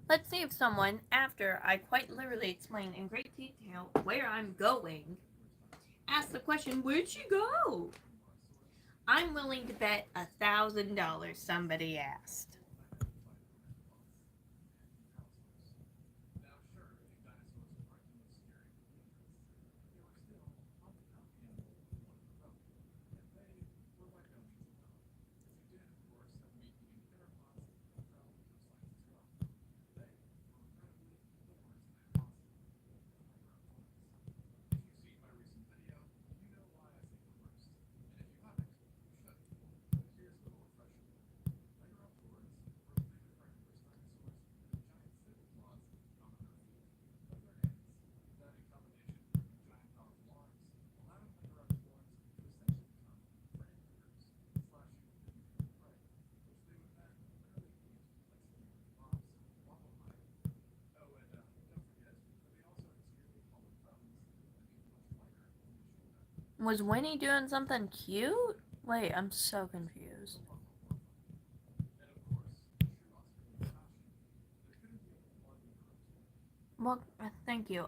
Let's see if someone, after I quite literally explain in great detail where I'm going, ask the question, where'd she go? I'm willing to bet $1,000 somebody asked. Now, sure, dinosaurs aren't the most scary creatures. They were still on the top animals wanted to run. And they were by no means alone. As you did, of course, have meat-eating theropods that prowl coastlines as well. They were incredibly thorns and hostile to underground lives. If you've seen my recent video, you know why I say the worst. And if you haven't, you should. But here's a little refresher. Megaroptors were completely carnivorous dinosaurs with giant civil claws found on their feet, like their hands. That, in combination with giant powerful arms, allowed Megaroptors to essentially become predators, slashing and eating prey, which they would then literally eat like skinny mobs while alive. Oh, and don't forget that they also had extremely hollow bones that made them much lighter than the shoulder. Was Winnie doing something cute? Wait, I'm so confused. And of course, true Australian fashion, there couldn't be only one Megaroptor. Well, thank you.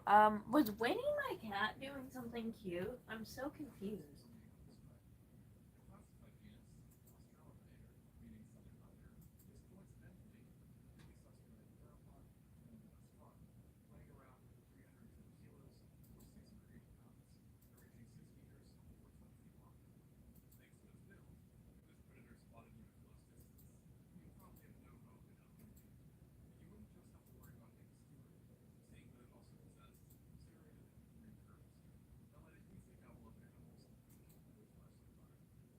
Was Winnie my cat doing something cute? I'm so confused. The classified genus Australopithecus, meaning southern hunter, is coincidentally the biggest Australian theropod known thus far, weighing around 310 kilos or 680 pounds, and reaching 6 meters or 20 feet long. Thanks to its build, if this predator spotted you at close distance, you'd probably have no hope in outwitting it. And you wouldn't just have to worry about being skewered, seeing that it also possessed serrated green curves, not letting you think how well animals could kill with flesh so far.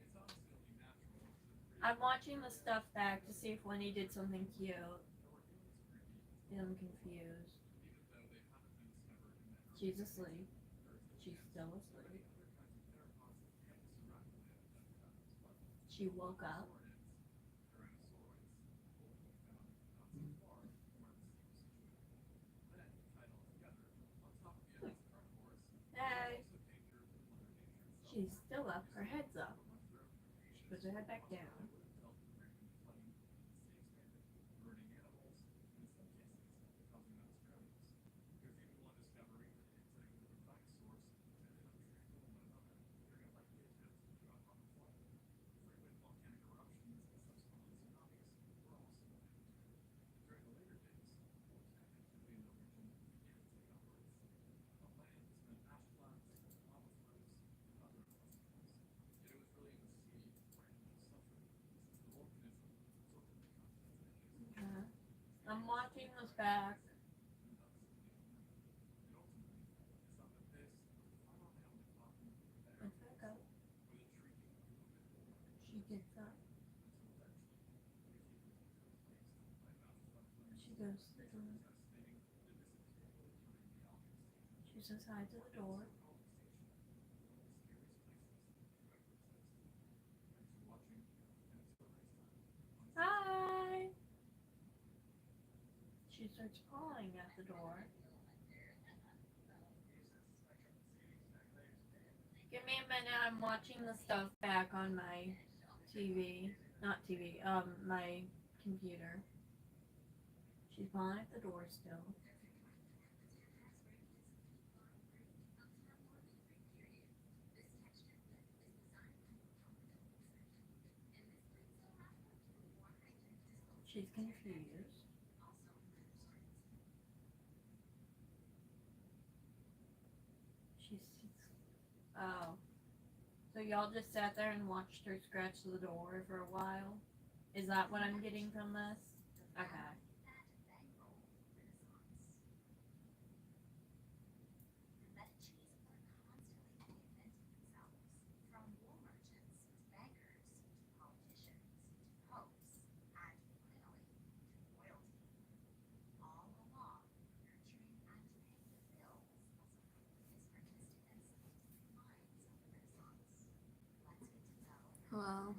It's honestly only natural that the I'm creatures watching the stuff back to see if Winnie did something cute. that were feeling as creepy I'm confused. even though they haven't been discovered in that She's early asleep. there is the She's chance still that asleep. many other kinds of theropods and surrounding land have found as well. She woke up. Tyrannosaurids, only found not so far from where the sea was situated. Then, tied all together, on top of the endless carnivores, Hey. also came through with Mother Nature itself. She's still up. Her head's up. For much throughout the Cretaceous, Puts her head back down. Australia would have dealt with rapid flooding as the sea expanded, ruining animals, and in some cases, causing mass drownings. There's even one discovery that hints at a group of dinosaurs that ended up trampling one another during a likely attempt to drown off a flood. Frequent volcanic eruptions and subsequently tsunamis were also related to it. And during the later days, volcanic activity in the region began to take upwards. On land spent ash floods, lava flows, and other unpleasant things. Yet it was really in the sea where animals suffered, since the volcanism absorbed the continents it inhabited. I'm watching this back. And thus the name Nemo. And ultimately, it's thought that this was the final mammal to popular there, Let's back up. with intriguing movement She gets up. until eventually it became completely replaced by vast floodplains. She goes to the door. Researchers estimating that this appeared during the Algae extinction. She says hi to the door. So-called extinction, one of the scariest places to ever exist. Thanks for watching, and until next time. Hi. She starts pawing at the door. Give me a minute. I'm watching the stuff back on my TV. Not TV. My computer. She's pawing at the door still. She's confused. She's. Oh. So y'all just sat there and watched her scratch the door for a while? Is that what I'm getting from this? Okay. Hello.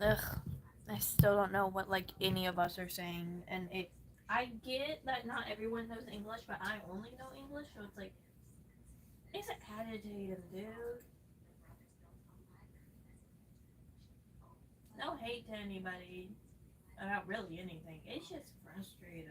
Ugh. I still don't know what like any of us are saying, and I get that not everyone knows English, but I only know English, so it's like it's agitating, dude. No hate to anybody about really anything. It's just frustrating.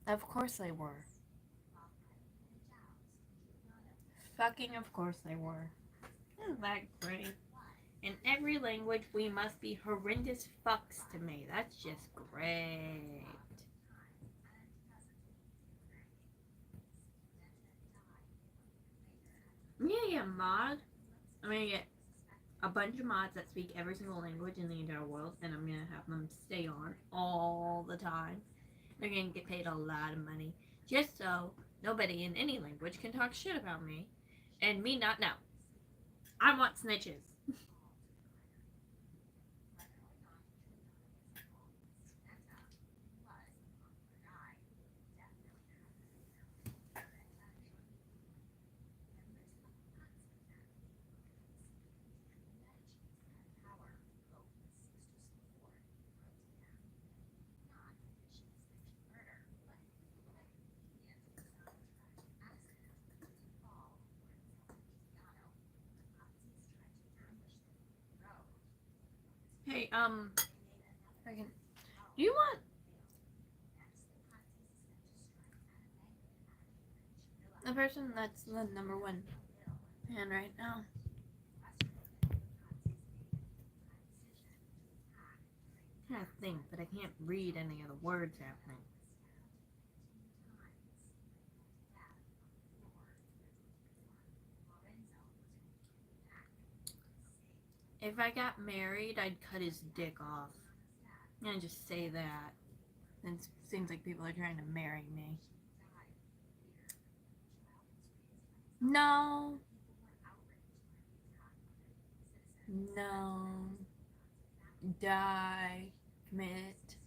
Of course they were. Fucking of course they were. Isn't that great? In every language, we must be horrendous fucks to me. That's just great. I'm gonna get a mod. I'm gonna get a bunch of mods that speak every single language in the entire world, and I'm gonna have them stay on all the time. They're gonna get paid a lot of money just so nobody in any language can talk shit about me and me not know. I want snitches. Hey, do you want the person that's the number one fan right now? I'm trying to think, but I can't read any of the words happening. If I got married, I'd cut his dick off. I'm gonna just say that. It seems like people are trying to marry me. No. No. Die. Commit.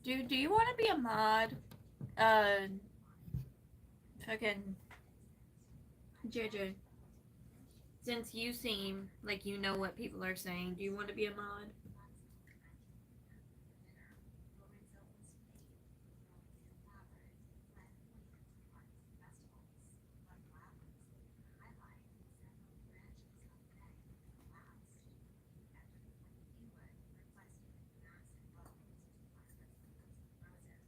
Dude, do you want to be a mod? Fucking JJ. Since you seem like you know what people are saying, do you want to be a mod?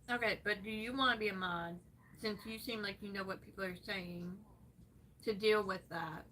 Okay, but do you want to be a mod? since you seem like you know what people are saying, to deal with that.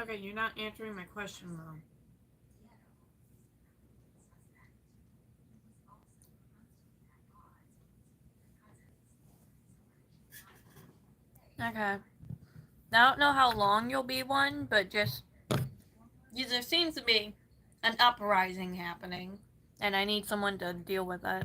Okay, you're not answering my question though. Okay. I don't know how long you'll be one, but just there seems to be an uprising happening, and I need someone to deal with it.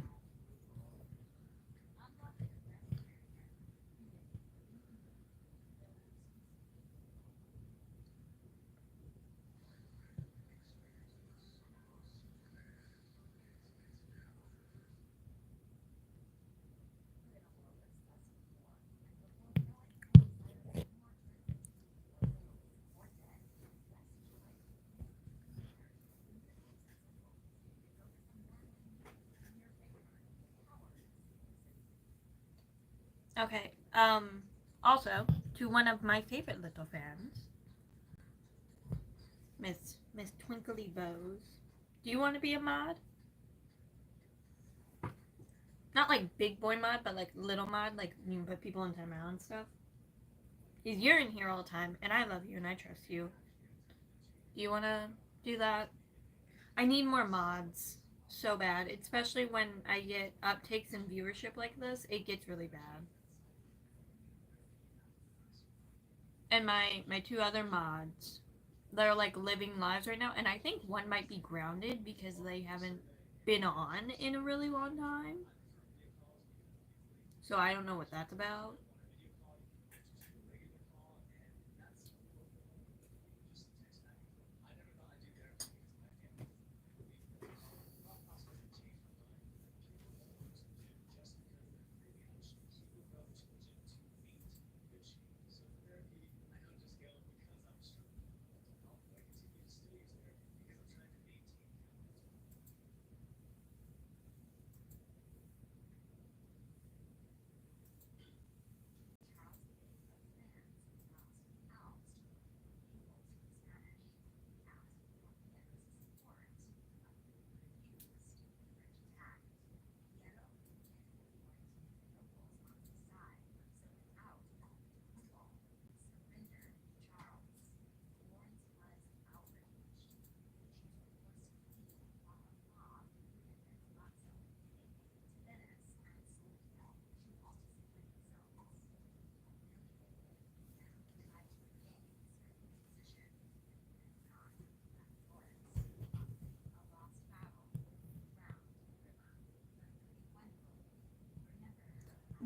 Okay. Also, to one of my favorite little fans, Miss Twinkly Bows. Do you want to be a mod? Not like big boy mod, but like little mod, like you can put people in timeout and stuff. Because you're in here all the time, and I love you and I trust you. Do you want to do that? I need more mods so bad, especially when I get uptakes and viewership like this. It gets really bad. And my two other mods, they're like living lives right now, and I think one might be grounded because they haven't been on in a really long time. So I don't know what that's about.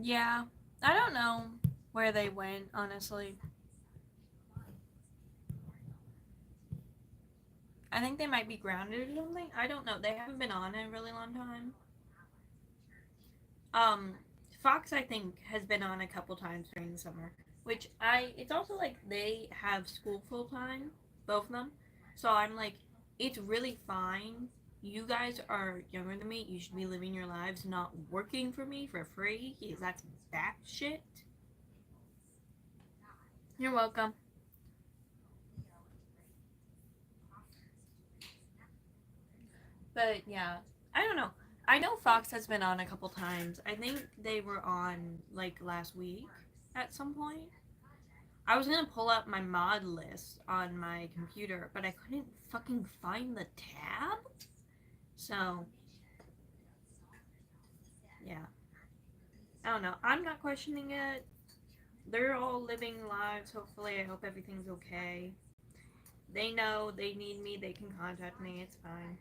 Yeah, I don't know where they went, honestly. I think they might be grounded or something. I don't know. They haven't been on in a really long time. Um, Fox, I think, has been on a couple times during the summer, which it's also like they have school full time, both of them. So I'm like, it's really fine. You guys are younger than me. You should be living your lives, not working for me for free, because that's that shit. You're welcome. But yeah, I don't know. I know Fox has been on a couple times. I think they were on like last week at some point. I was gonna pull up my mod list on my computer, but I couldn't fucking find the tab. So, yeah. I don't know. I'm not questioning it. They're all living lives. Hopefully, I hope everything's okay. They know they need me, they can contact me, it's fine.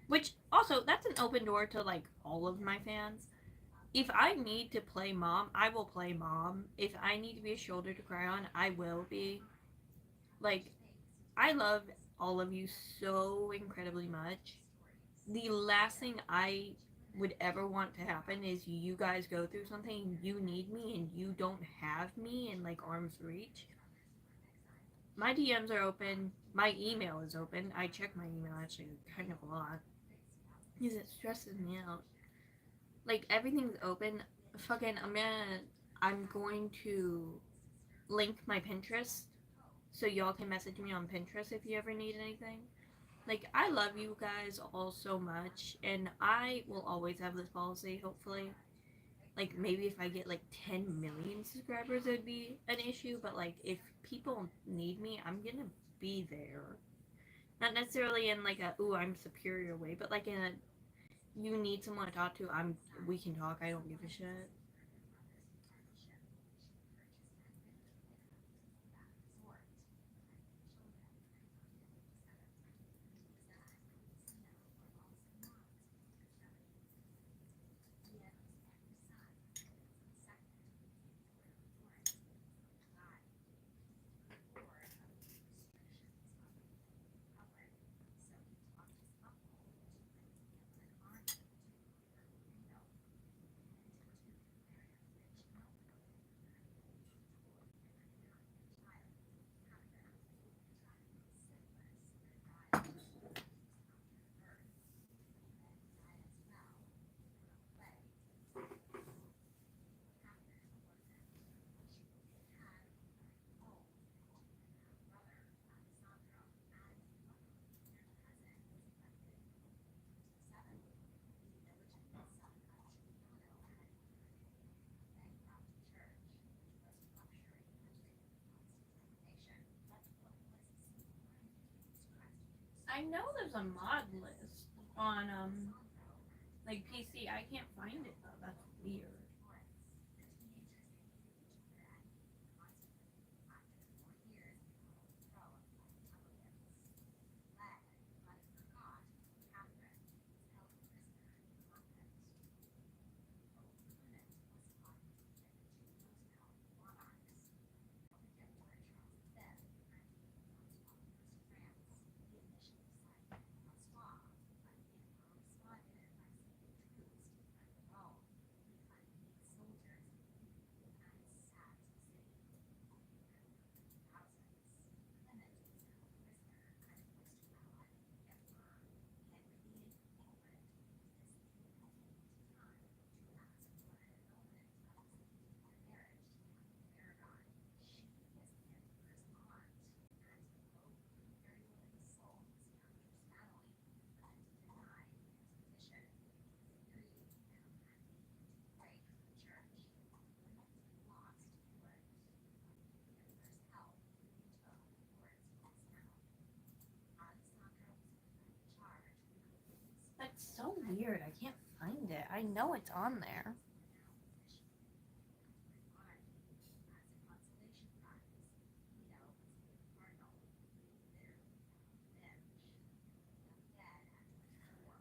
Which, also, that's an open door to, like, all of my fans. If I need to play mom, I will play mom. If I need to be a shoulder to cry on, I will be. Like, I love all of you so incredibly much. The last thing I would ever want to happen is you guys go through something, you need me, and you don't have me in, like, arm's reach. My DMs are open. My email is open. I check my email actually kind of a lot because it stresses me out. Like, everything's open. Fucking, I'm going to link my Pinterest so y'all can message me on Pinterest if you ever need anything. Like, I love you guys all so much, and I will always have this policy, hopefully. Like, maybe if I get like 10 million subscribers, it would be an issue, but like, if people need me, I'm gonna be there. Not necessarily in like a, ooh, I'm superior way, but like in a, you need someone to talk to, we can talk, I don't give a shit. I know there's a mod list on like PC. I can't find it though. That's weird. That's so weird. I can't find it. I know it's on there.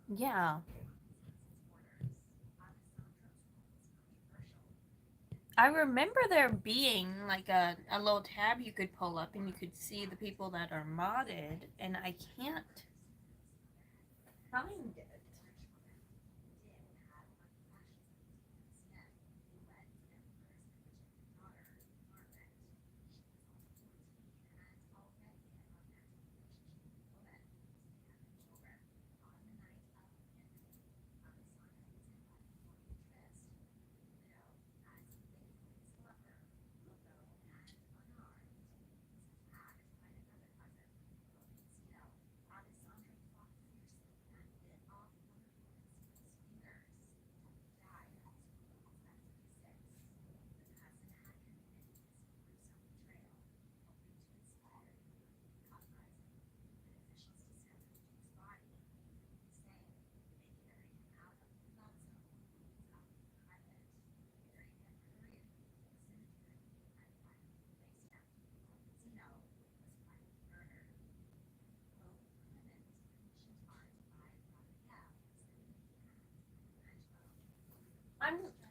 Yeah. I remember there being like a little tab you could pull up and you could see the people that are modded, and I can't find it.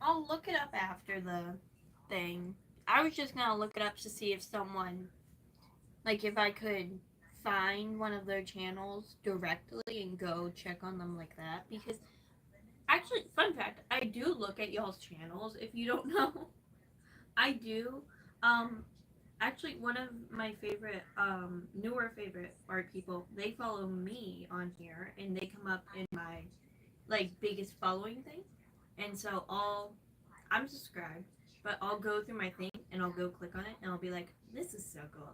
I'll look it up after the thing. I was just gonna look it up to see if someone, like, if I could find one of their channels directly and go check on them like that. Because, actually, fun fact, I do look at y'all's channels, if you don't know. I do. Um, Actually, one of my favorite, newer favorite art people, they follow me on here, and they come up in my, like, biggest following thing. And so I'm subscribed, but I'll go through my thing and I'll go click on it and I'll be like, this is so cool.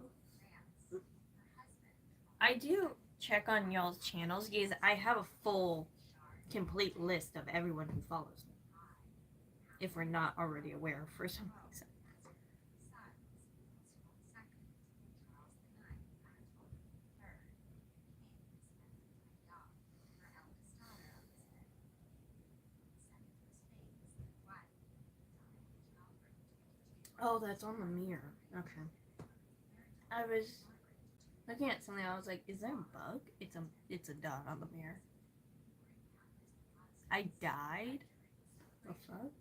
I do check on y'all's channels because I have a full, complete list of everyone who follows me. If we're not already aware for some reason. Oh, that's on the mirror. Okay. I was looking at something. I was like, "Is there a bug?" It's a dot on the mirror. I died. The fuck?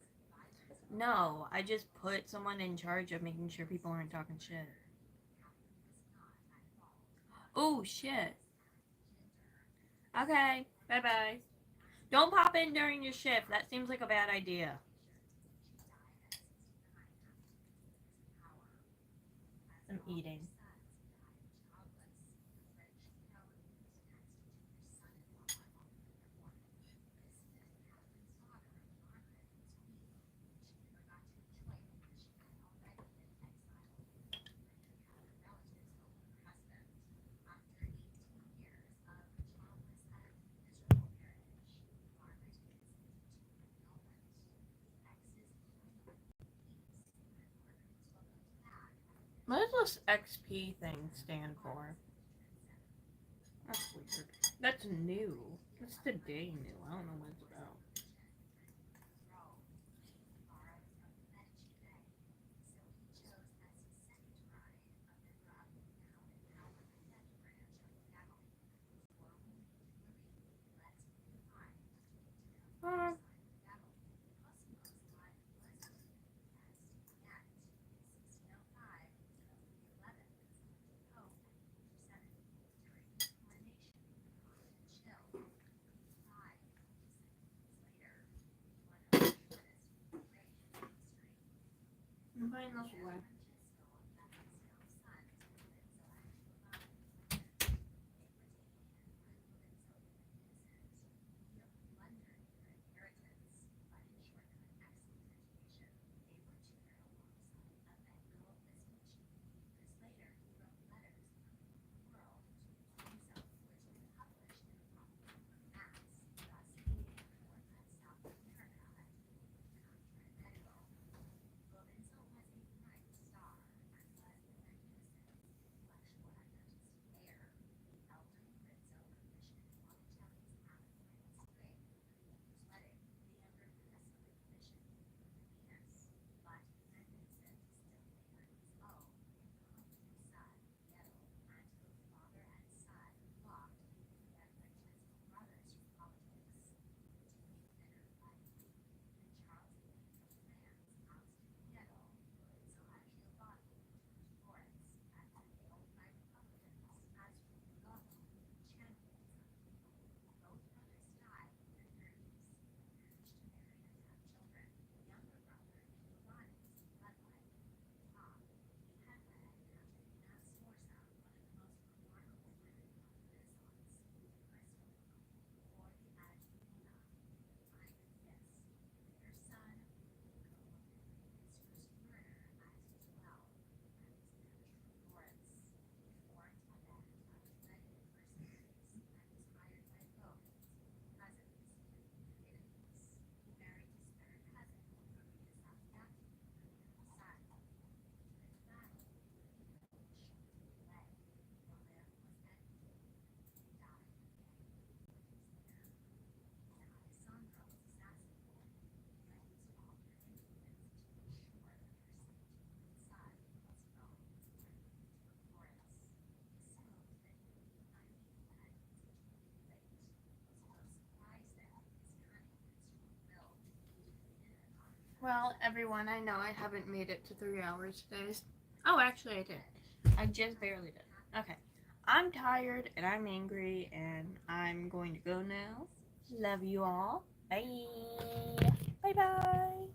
No, I just put someone in charge of making sure people aren't talking shit. Oh shit. Okay. Bye bye. Don't pop in during your shift. That seems like a bad idea. I'm eating. What does this XP thing stand for? That's weird. That's new. That's today new. I don't know what it's about. Uh, I'm putting this away. Well, everyone, I know I haven't made it to 3 hours today. Oh, actually, I did. I just barely did. Okay. I'm tired and I'm angry and I'm going to go now. Love you all. Bye. Bye bye.